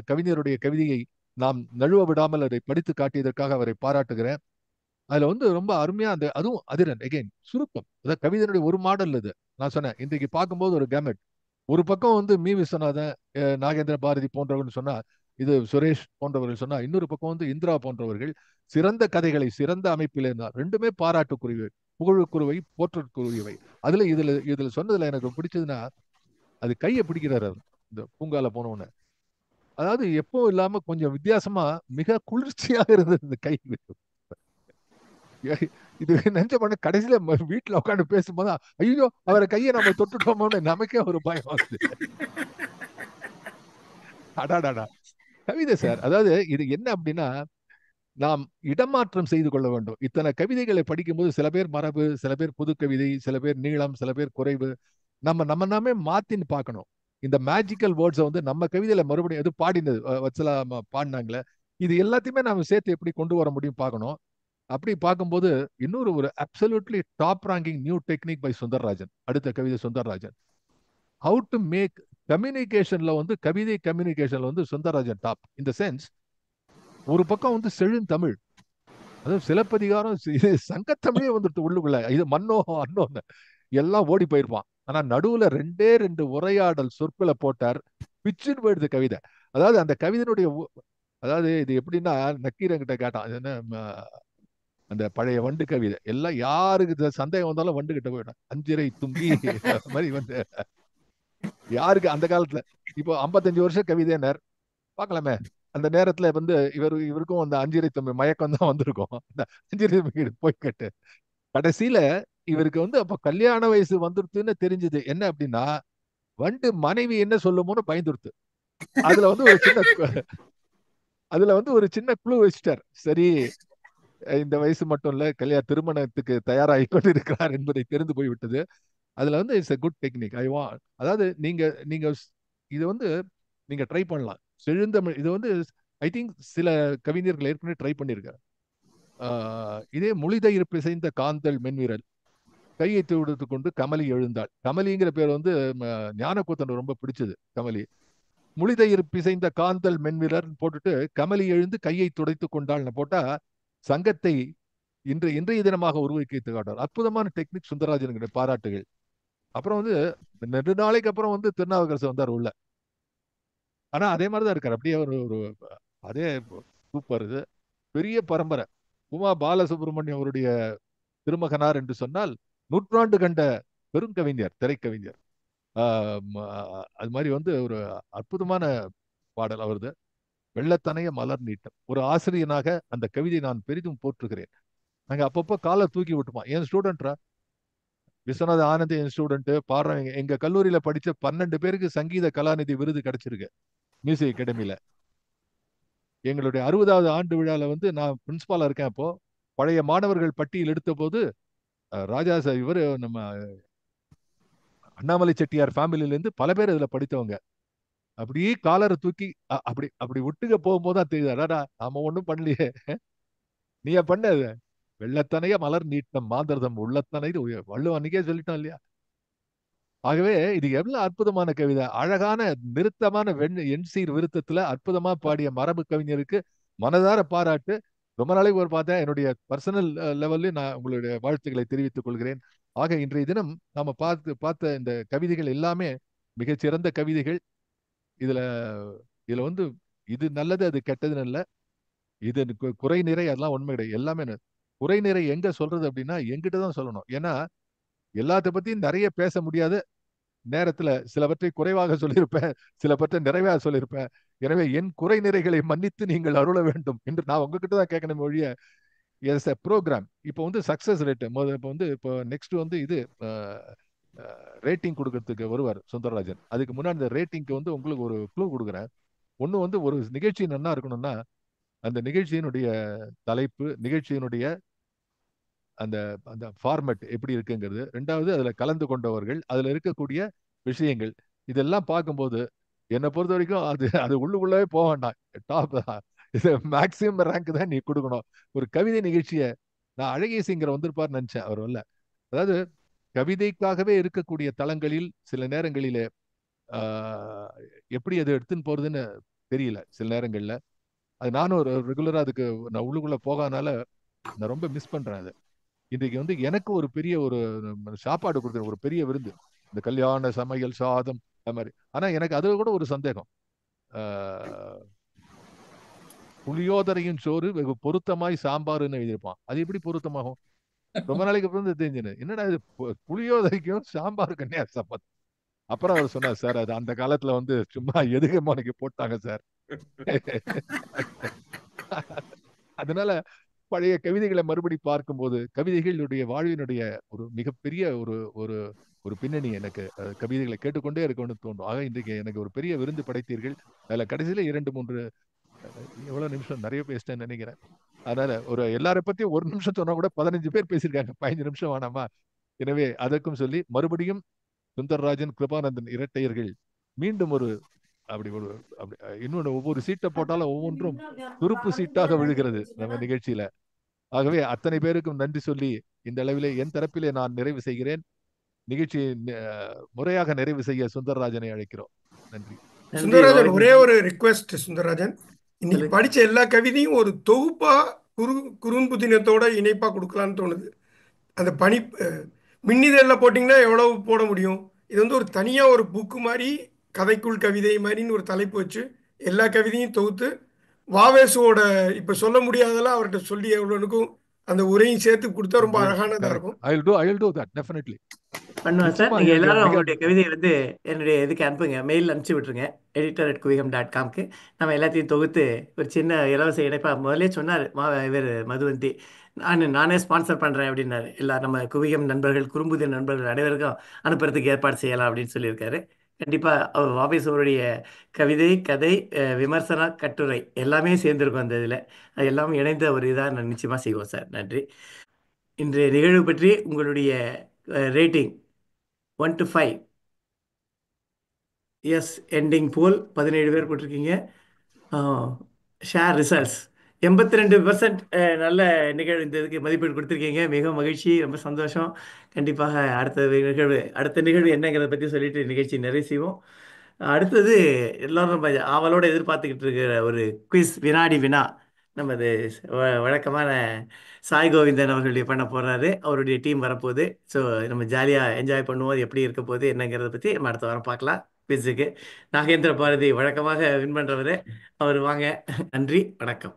கவிஞருடைய கவிதையை நாம் நழுவ விடாமல் அதை படித்து காட்டியதற்காக அவரை பாராட்டுகிறேன். அதுல வந்து ரொம்ப அருமையா அந்த அதுவும் அதிரன் எகைன் சுருக்கம். அதாவது கவிதையினுடைய ஒரு மாடல் இது. நான் சொன்னேன் இன்றைக்கு பார்க்கும்போது ஒரு கேமெட். ஒரு பக்கம் வந்து மீ விஸ்வநாதன், நாகேந்திர பாரதி போன்றவர்கள் சொன்னா, இது சுரேஷ் போன்றவர்கள் சொன்னா, இன்னொரு பக்கம் வந்து இந்திரா போன்றவர்கள் சிறந்த கதைகளை சிறந்த அமைப்பில் இருந்தார். ரெண்டுமே பாராட்டுக்குரியவை, புகழுக்குரியவை, போற்றற்குரியவை. இதுல சொன்னதுல எனக்கு பிடிச்சதுன்னா, அது கையை பிடிக்கிறாரு அவர் இந்த பூங்கால போனவன. அதாவது எப்பவும் இல்லாம கொஞ்சம் வித்தியாசமா மிக குளிர்ச்சியாக இருந்தது இந்த கை. இது நினைச்ச பண்ண கடைசியில வீட்டுல உட்காந்து பேசும்போது ஐயோ அவரை கையை நம்ம தொட்டுட்டோமோன்னு நமக்கே ஒரு பயம் வருது. அடாடாடா கவிதை சார். அதாவது இது என்ன அப்படின்னா, நாம் இடமாற்றம் செய்து கொள்ள வேண்டும். இத்தனை கவிதைகளை படிக்கும்போது சில பேர் மரபு, சில பேர் புது கவிதை, சில பேர் நீளம், சில பேர் குறைவு. நம்ம நாமே மாத்தின்னு பார்க்கணும். இந்த மேஜிக்கல் வேர்ட்ஸை வந்து நம்ம கவிதையில மறுபடியும் எது பாடினது வச்சலா பாடினாங்களே, இது எல்லாத்தையுமே நாம சேர்த்து எப்படி கொண்டு வர முடியும் பார்க்கணும். அப்படி பார்க்கும்போது இன்னொரு ஒரு absolutely top ranking new technique by Sundararajan. அடுத்த கவிதை சுந்தரராஜன். ஹவு டு மேக் கம்யூனிகேஷன்ல வந்து கவிதை கம்யூனிகேஷன்ல வந்து சுந்தரராஜன் டாப். இந்த சென்ஸ் ஒரு பக்கம் வந்து செழுந்தமிழ், அதாவது சிலப்பதிகாரம் சங்கத்தமிழே வந்துட்டு உள்ளுக்குள்ள இது மன்னோ அன்னோன்னு எல்லாம் ஓடி போயிருப்பான். ஆனா நடுவுல ரெண்டே ரெண்டு உரையாடல் சொற்களை போட்டார், பிச்சுன்னு போயிடுது கவிதை. அதாவது அந்த கவிதையினுடைய அதாவது இது எப்படின்னா, நக்கீரங்கிட்ட கேட்டான் என்ன அந்த பழைய வண்டு கவிதை எல்லாம் யாருக்கு சந்தேகம் வந்தாலும் வண்டு கிட்ட போயிடும். அஞ்சிரை தும்பி மாதிரி வந்து யாருக்கு அந்த காலத்துல இப்போ 55 வருஷம் கவிதைனர் பார்க்கலாமே. அந்த நேரத்துல வந்து இவருக்கும் அந்த அஞ்சிரை தும்பி மயக்கம் தான் வந்திருக்கும். அந்த அஞ்சிரை தும்பி போய் கேட்டு கடைசியில இவருக்கு வந்து அப்ப கல்யாண வயசு வந்துருத்துன்னு தெரிஞ்சது. என்ன அப்படின்னா, வண்டு மனைவி என்ன சொல்லுமோன்னு பயந்துருத்து. அதுல வந்து ஒரு சின்ன குழு வச்சுட்டார். சரி, இந்த வயசு மட்டும் இல்ல, திருமணத்துக்கு தயாராகி கொண்டு இருக்கிறார் என்பதை தெரிந்து போய்விட்டது. அதுல வந்து இட்ஸ் எ குட் டெக்னிக். அதாவது நீங்க இது வந்து நீங்க ட்ரை பண்ணலாம். செழுந்தமிழ் இது வந்து ஐ திங்க் சில கவிஞர்கள் ஏற்கனவே ட்ரை பண்ணியிருக்காரு. இதே மொழிதயிர் பிசைந்த காந்தல் மென்விரல், கையை தொடுத்து கொண்டு கமலி எழுந்தாள். கமலிங்கிற பேர் வந்து ஞானக்கூத்தன் ரொம்ப பிடிச்சது. கமலி மொழிதயிர் பிசைந்த காந்தல் மென்விரல் போட்டுட்டு கமலி எழுந்து கையை துடைத்து கொண்டாள்னு போட்டா சங்கத்தை இன்றைய தினமாக உருவாக்கி காட்டார். அற்புதமான டெக்னிக் சுந்தரராஜனுடைய பாராட்டுகள். அப்புறம் வந்து நெடுநாளைக்கு அப்புறம் வந்து திருநாவுக்கரசு வந்தார் உள்ள. ஆனா அதே மாதிரிதான் இருக்காரு. அப்படியே ஒரு அதே சூப்பர். இது பெரிய பரம்பரை. உமா பாலசுப்ரமணியம் அவருடைய திருமகனார் என்று சொன்னால் நூற்றாண்டு கண்ட பெருங்கவிஞர், திரைக்கவிஞர். அது மாதிரி வந்து ஒரு அற்புதமான பாடல் அவரது. வெள்ளத்தனைய மலர் நீட்டம். ஒரு ஆசிரியனாக அந்த கவிதை நான் பெரிதும் போற்றுகிறேன். நாங்க அப்பப்போ காலை தூக்கி விட்டுப்போம். என் ஸ்டூடெண்ட்ரா, விஸ்வநாத ஆனந்த் என் ஸ்டூடெண்ட் பாடுறவங்க. எங்க கல்லூரியில படிச்ச 12 பேருக்கு சங்கீத கலாநிதி விருது கிடைச்சிருக்கு மியூசிக் அகாடமியில. எங்களுடைய 60வது ஆண்டு விழால வந்து நான் பிரின்சிபாலா இருக்கேன். அப்போ பழைய மாணவர்கள் பட்டியல் எடுத்த போது ராஜா சார் இவர் நம்ம அண்ணாமலை செட்டியார் ஃபேமிலில இருந்து பல பேர் இதுல படித்தவங்க. அப்படியே காலரை தூக்கி அப்படி அப்படி விட்டுக்க போகும்போது தான் தெரியுது, அடாடா நாம ஒண்ணும் பண்ணலையே, நீயா பண்ண வெள்ளத்தனைய மலர் நீட்டம் மாந்தர்தம் உள்ளத்தனை வள்ளுவன் அன்னைக்கே சொல்லிட்டோம் இல்லையா? ஆகவே இது எவ்வளவு அற்புதமான கவிதை, அழகான நிறுத்தமான எண்சீர் விருத்தத்துல அற்புதமா பாடிய மரபு கவிஞருக்கு மனதார பாராட்டு. ரொம்ப நாளைக்கு ஒரு பார்த்தேன். என்னுடைய பர்சனல் லெவல்ல நான் உங்களுடைய வாழ்த்துக்களை தெரிவித்துக் கொள்கிறேன். ஆக இன்றைய தினம் நாம பார்த்த இந்த கவிதைகள் எல்லாமே மிகச்சிறந்த கவிதைகள். இதுல இதுல வந்து இது நல்லது அது கெட்டதுன்னு இல்லை, இது குறை நிறை அதெல்லாம் உண்மை கிடையாது. எல்லாமே குறை நிறை எங்க சொல்றது அப்படின்னா எங்கிட்ட தான் சொல்லணும். ஏன்னா எல்லாத்த பத்தியும் நிறைய பேச முடியாத நேரத்துல சிலவற்றை குறைவாக சொல்லியிருப்பேன், சிலவற்றை நிறைவாக சொல்லியிருப்பேன். எனவே என் குறை நிறைகளை மன்னித்து நீங்கள் அருள வேண்டும் என்று நான் உங்ககிட்ட தான் கேட்கணும் ஒழிய எஸ் எ ப்ரோக்ராம். இப்போ வந்து சக்சஸ் ரேட்டு இப்போ வந்து இப்போ நெக்ஸ்ட் வந்து இது ரேட்டிங் கொடுக்கறதுக்கு வருவார் சுந்தரராஜன். அதுக்கு முன்னாடி இந்த ரேட்டிங்க்கு வந்து உங்களுக்கு ஒரு க்ளூ கொடுக்குறேன். ஒன்று வந்து ஒரு நிகழ்ச்சி நல்லா இருக்கணும்னா அந்த நிகழ்ச்சியினுடைய தலைப்பு, நிகழ்ச்சியினுடைய அந்த அந்த ஃபார்மேட் எப்படி இருக்குங்கிறது, ரெண்டாவது அதுல கலந்து கொண்டவர்கள், அதுல இருக்கக்கூடிய விஷயங்கள், இதெல்லாம் பார்க்கும்போது என்னை பொறுத்த வரைக்கும் அது உள்ளுக்குள்ளவே போக வேண்டாம், டாப் இது மேக்சிமம் ரேங்க் தான் நீ கொடுக்கணும். ஒரு கவிதை நிகழ்ச்சியை நான் அழகேசிங்கிற வந்திருப்பார் நினைச்சேன், அவர் வரல. அதாவது கவிதைக்காகவே இருக்கக்கூடிய தளங்களில் சில நேரங்களிலே எப்படி அது எடுத்துன்னு போறதுன்னு தெரியல. சில நேரங்கள்ல அது நானும் ஒரு ரெகுலரா அதுக்கு நான் உள்ளுக்குள்ள போகாதனால நான் ரொம்ப மிஸ் பண்றேன் அது. இன்றைக்கு வந்து எனக்கு ஒரு பெரிய ஒரு சாப்பாடு கொடுக்குற ஒரு பெரிய விருந்து, இந்த கல்யாண சமையல் சாதம் அது மாதிரி. ஆனா எனக்கு அது கூட ஒரு சந்தேகம், புளியோதரையும் சோறு வெகு பொருத்தமாய் சாம்பார்னு எழுதியிருப்பான். அது எப்படி பொருத்தமாகும்? ரொம்ப நாளைக்கு அப்புறம் தெரிஞ்சுன்னு, என்னடா இது புளியோதரைக்கும் சாம்பாருக்கு என்ன சம்பந்தம்? அப்புறம் அவர் சொன்னார், சார் அது அந்த காலத்துல வந்து சும்மா எதுகமானுக்கு போட்டாங்க சார். அதனால பழைய கவிதைகளை மறுபடி பார்க்கும்போது கவிதைகளுடைய வாழ்வினுடைய ஒரு மிகப்பெரிய ஒரு ஒரு ஒரு பின்னணி எனக்கு கவிதைகளை கேட்டுக்கொண்டே இருக்கணும்னு தோணும். ஆக இன்றைக்கு எனக்கு ஒரு பெரிய விருந்து படைத்தீர்கள். அதுல கடைசியில 2-3 எவ்வளவு நிமிஷம் நிறைய பேசிட்டேன்னு நினைக்கிறேன். அதனால ஒரு எல்லாரை பத்தியும் ஒரு நிமிஷம் சொன்னா கூட 15 பேர் பேசியிருக்காங்க, 15 நிமிஷம் வேணாமா? எனவே அதற்கும் சொல்லி மறுபடியும் சுந்தரராஜன் கிருபானந்தன் இரட்டையர்கள் மீண்டும் ஒரு அப்படி ஒரு அப்படி இன்னொன்று ஒவ்வொரு சீட்டை போட்டாலும் ஒவ்வொன்றும் துருப்பு சீட்டாக விழுகிறது நம்ம நிகழ்ச்சியில. ஆகவே அத்தனை பேருக்கும் நன்றி சொல்லி இந்த அளவிலே என் தரப்பிலே நான் நிறைவு செய்கிறேன். நிகழ்ச்சியை முறையாக நிறைவு செய்ய சுந்தரராஜனை அழைக்கிறோம். நன்றி. சுந்தரராஜன், ஒரே ஒரு ரிக்வெஸ்ட். சுந்தரராஜன், இன்னைக்கு படிச்ச எல்லா கவிதையும் ஒரு தொகுப்பா குறும்புதினத்தோட இணைப்பா கொடுக்கலான்னு தோணுது. அந்த பனி மின்னிதழில் போட்டிங்கன்னா எவ்வளவு போட முடியும்? இது வந்து ஒரு தனியாக ஒரு புக்கு மாதிரி, கதைக்குள் கவிதை மாதிரின்னு ஒரு தலைப்பு வச்சு எல்லா கவிதையும் தொகுத்து வாவேசுவோட இப்போ சொல்ல முடியாதெல்லாம் அவர்கிட்ட சொல்லி எவ்வளோனுக்கும் அந்த உரையும் சேர்த்து கொடுத்தா ரொம்ப அழகானதாக இருக்கும். I'll do that definitely. பண்ணுவேன் சார். நீங்கள் எல்லாரும் உங்களுடைய கவிதையை வந்து என்னுடைய இதுக்கு அனுப்புங்க, மெயில் அனுப்பிச்சி விட்டுருங்க, editor@kuvigam.com-க்கு. நம்ம எல்லாத்தையும் தொகுத்து ஒரு சின்ன இலவச இணைப்பாக முதலே சொன்னார் இவர் மதுவந்தி, நானே ஸ்பான்சர் பண்ணுறேன் அப்படின்னாரு. எல்லா நம்ம குவிகம் நண்பர்கள், குறும்புதிய நண்பர்கள் அனைவருக்கும் அனுப்புறதுக்கு ஏற்பாடு செய்யலாம் அப்படின்னு சொல்லியிருக்காரு. கண்டிப்பாக அவர் வாபேஸ் அவருடைய கவிதை, கதை, விமர்சன, கட்டுரை எல்லாமே சேர்ந்துருக்கும் அந்த இதில். அது எல்லாமே இணைந்த ஒரு இதாக நான் நிச்சயமாக செய்வோம் சார். நன்றி. இன்றைய நிகழ்வு பற்றி உங்களுடைய ரேட்டிங் 1 to 5. எஸ் எண்டிங் போல் 17 பேர் போட்டிருக்கீங்க. ஷேர் ரிசல்ட்ஸ் 82% நல்ல நிகழ்வு. இந்த இதுக்கு மதிப்பீடு கொடுத்துருக்கீங்க, மிகவும் மகிழ்ச்சி, ரொம்ப சந்தோஷம். கண்டிப்பாக அடுத்த நிகழ்வு என்னங்கிறத பற்றி சொல்லிட்டு நிகழ்ச்சி நிறைவு செய்வோம். அடுத்தது எல்லோரும் ரொம்ப ஆவலோடு எதிர்பார்த்துக்கிட்டு இருக்கிற ஒரு குவிஸ், வினாடி வினா. நமது வழக்கமான சாய் கோவிந்தன் அவர்களுடைய பண்ண போகிறாரு, அவருடைய டீம் வரப்போகுது. ஸோ நம்ம ஜாலியாக என்ஜாய் பண்ணுவோம். அது எப்படி இருக்க போகுது என்னங்கிறத பற்றி நம்ம அடுத்த வாரம் பார்க்கலாம். குவிஸுக்கு நாகேந்திர பாரதி வழக்கமாக வின் பண்ணுறவர் அவர். வாங்க, நன்றி, வணக்கம்.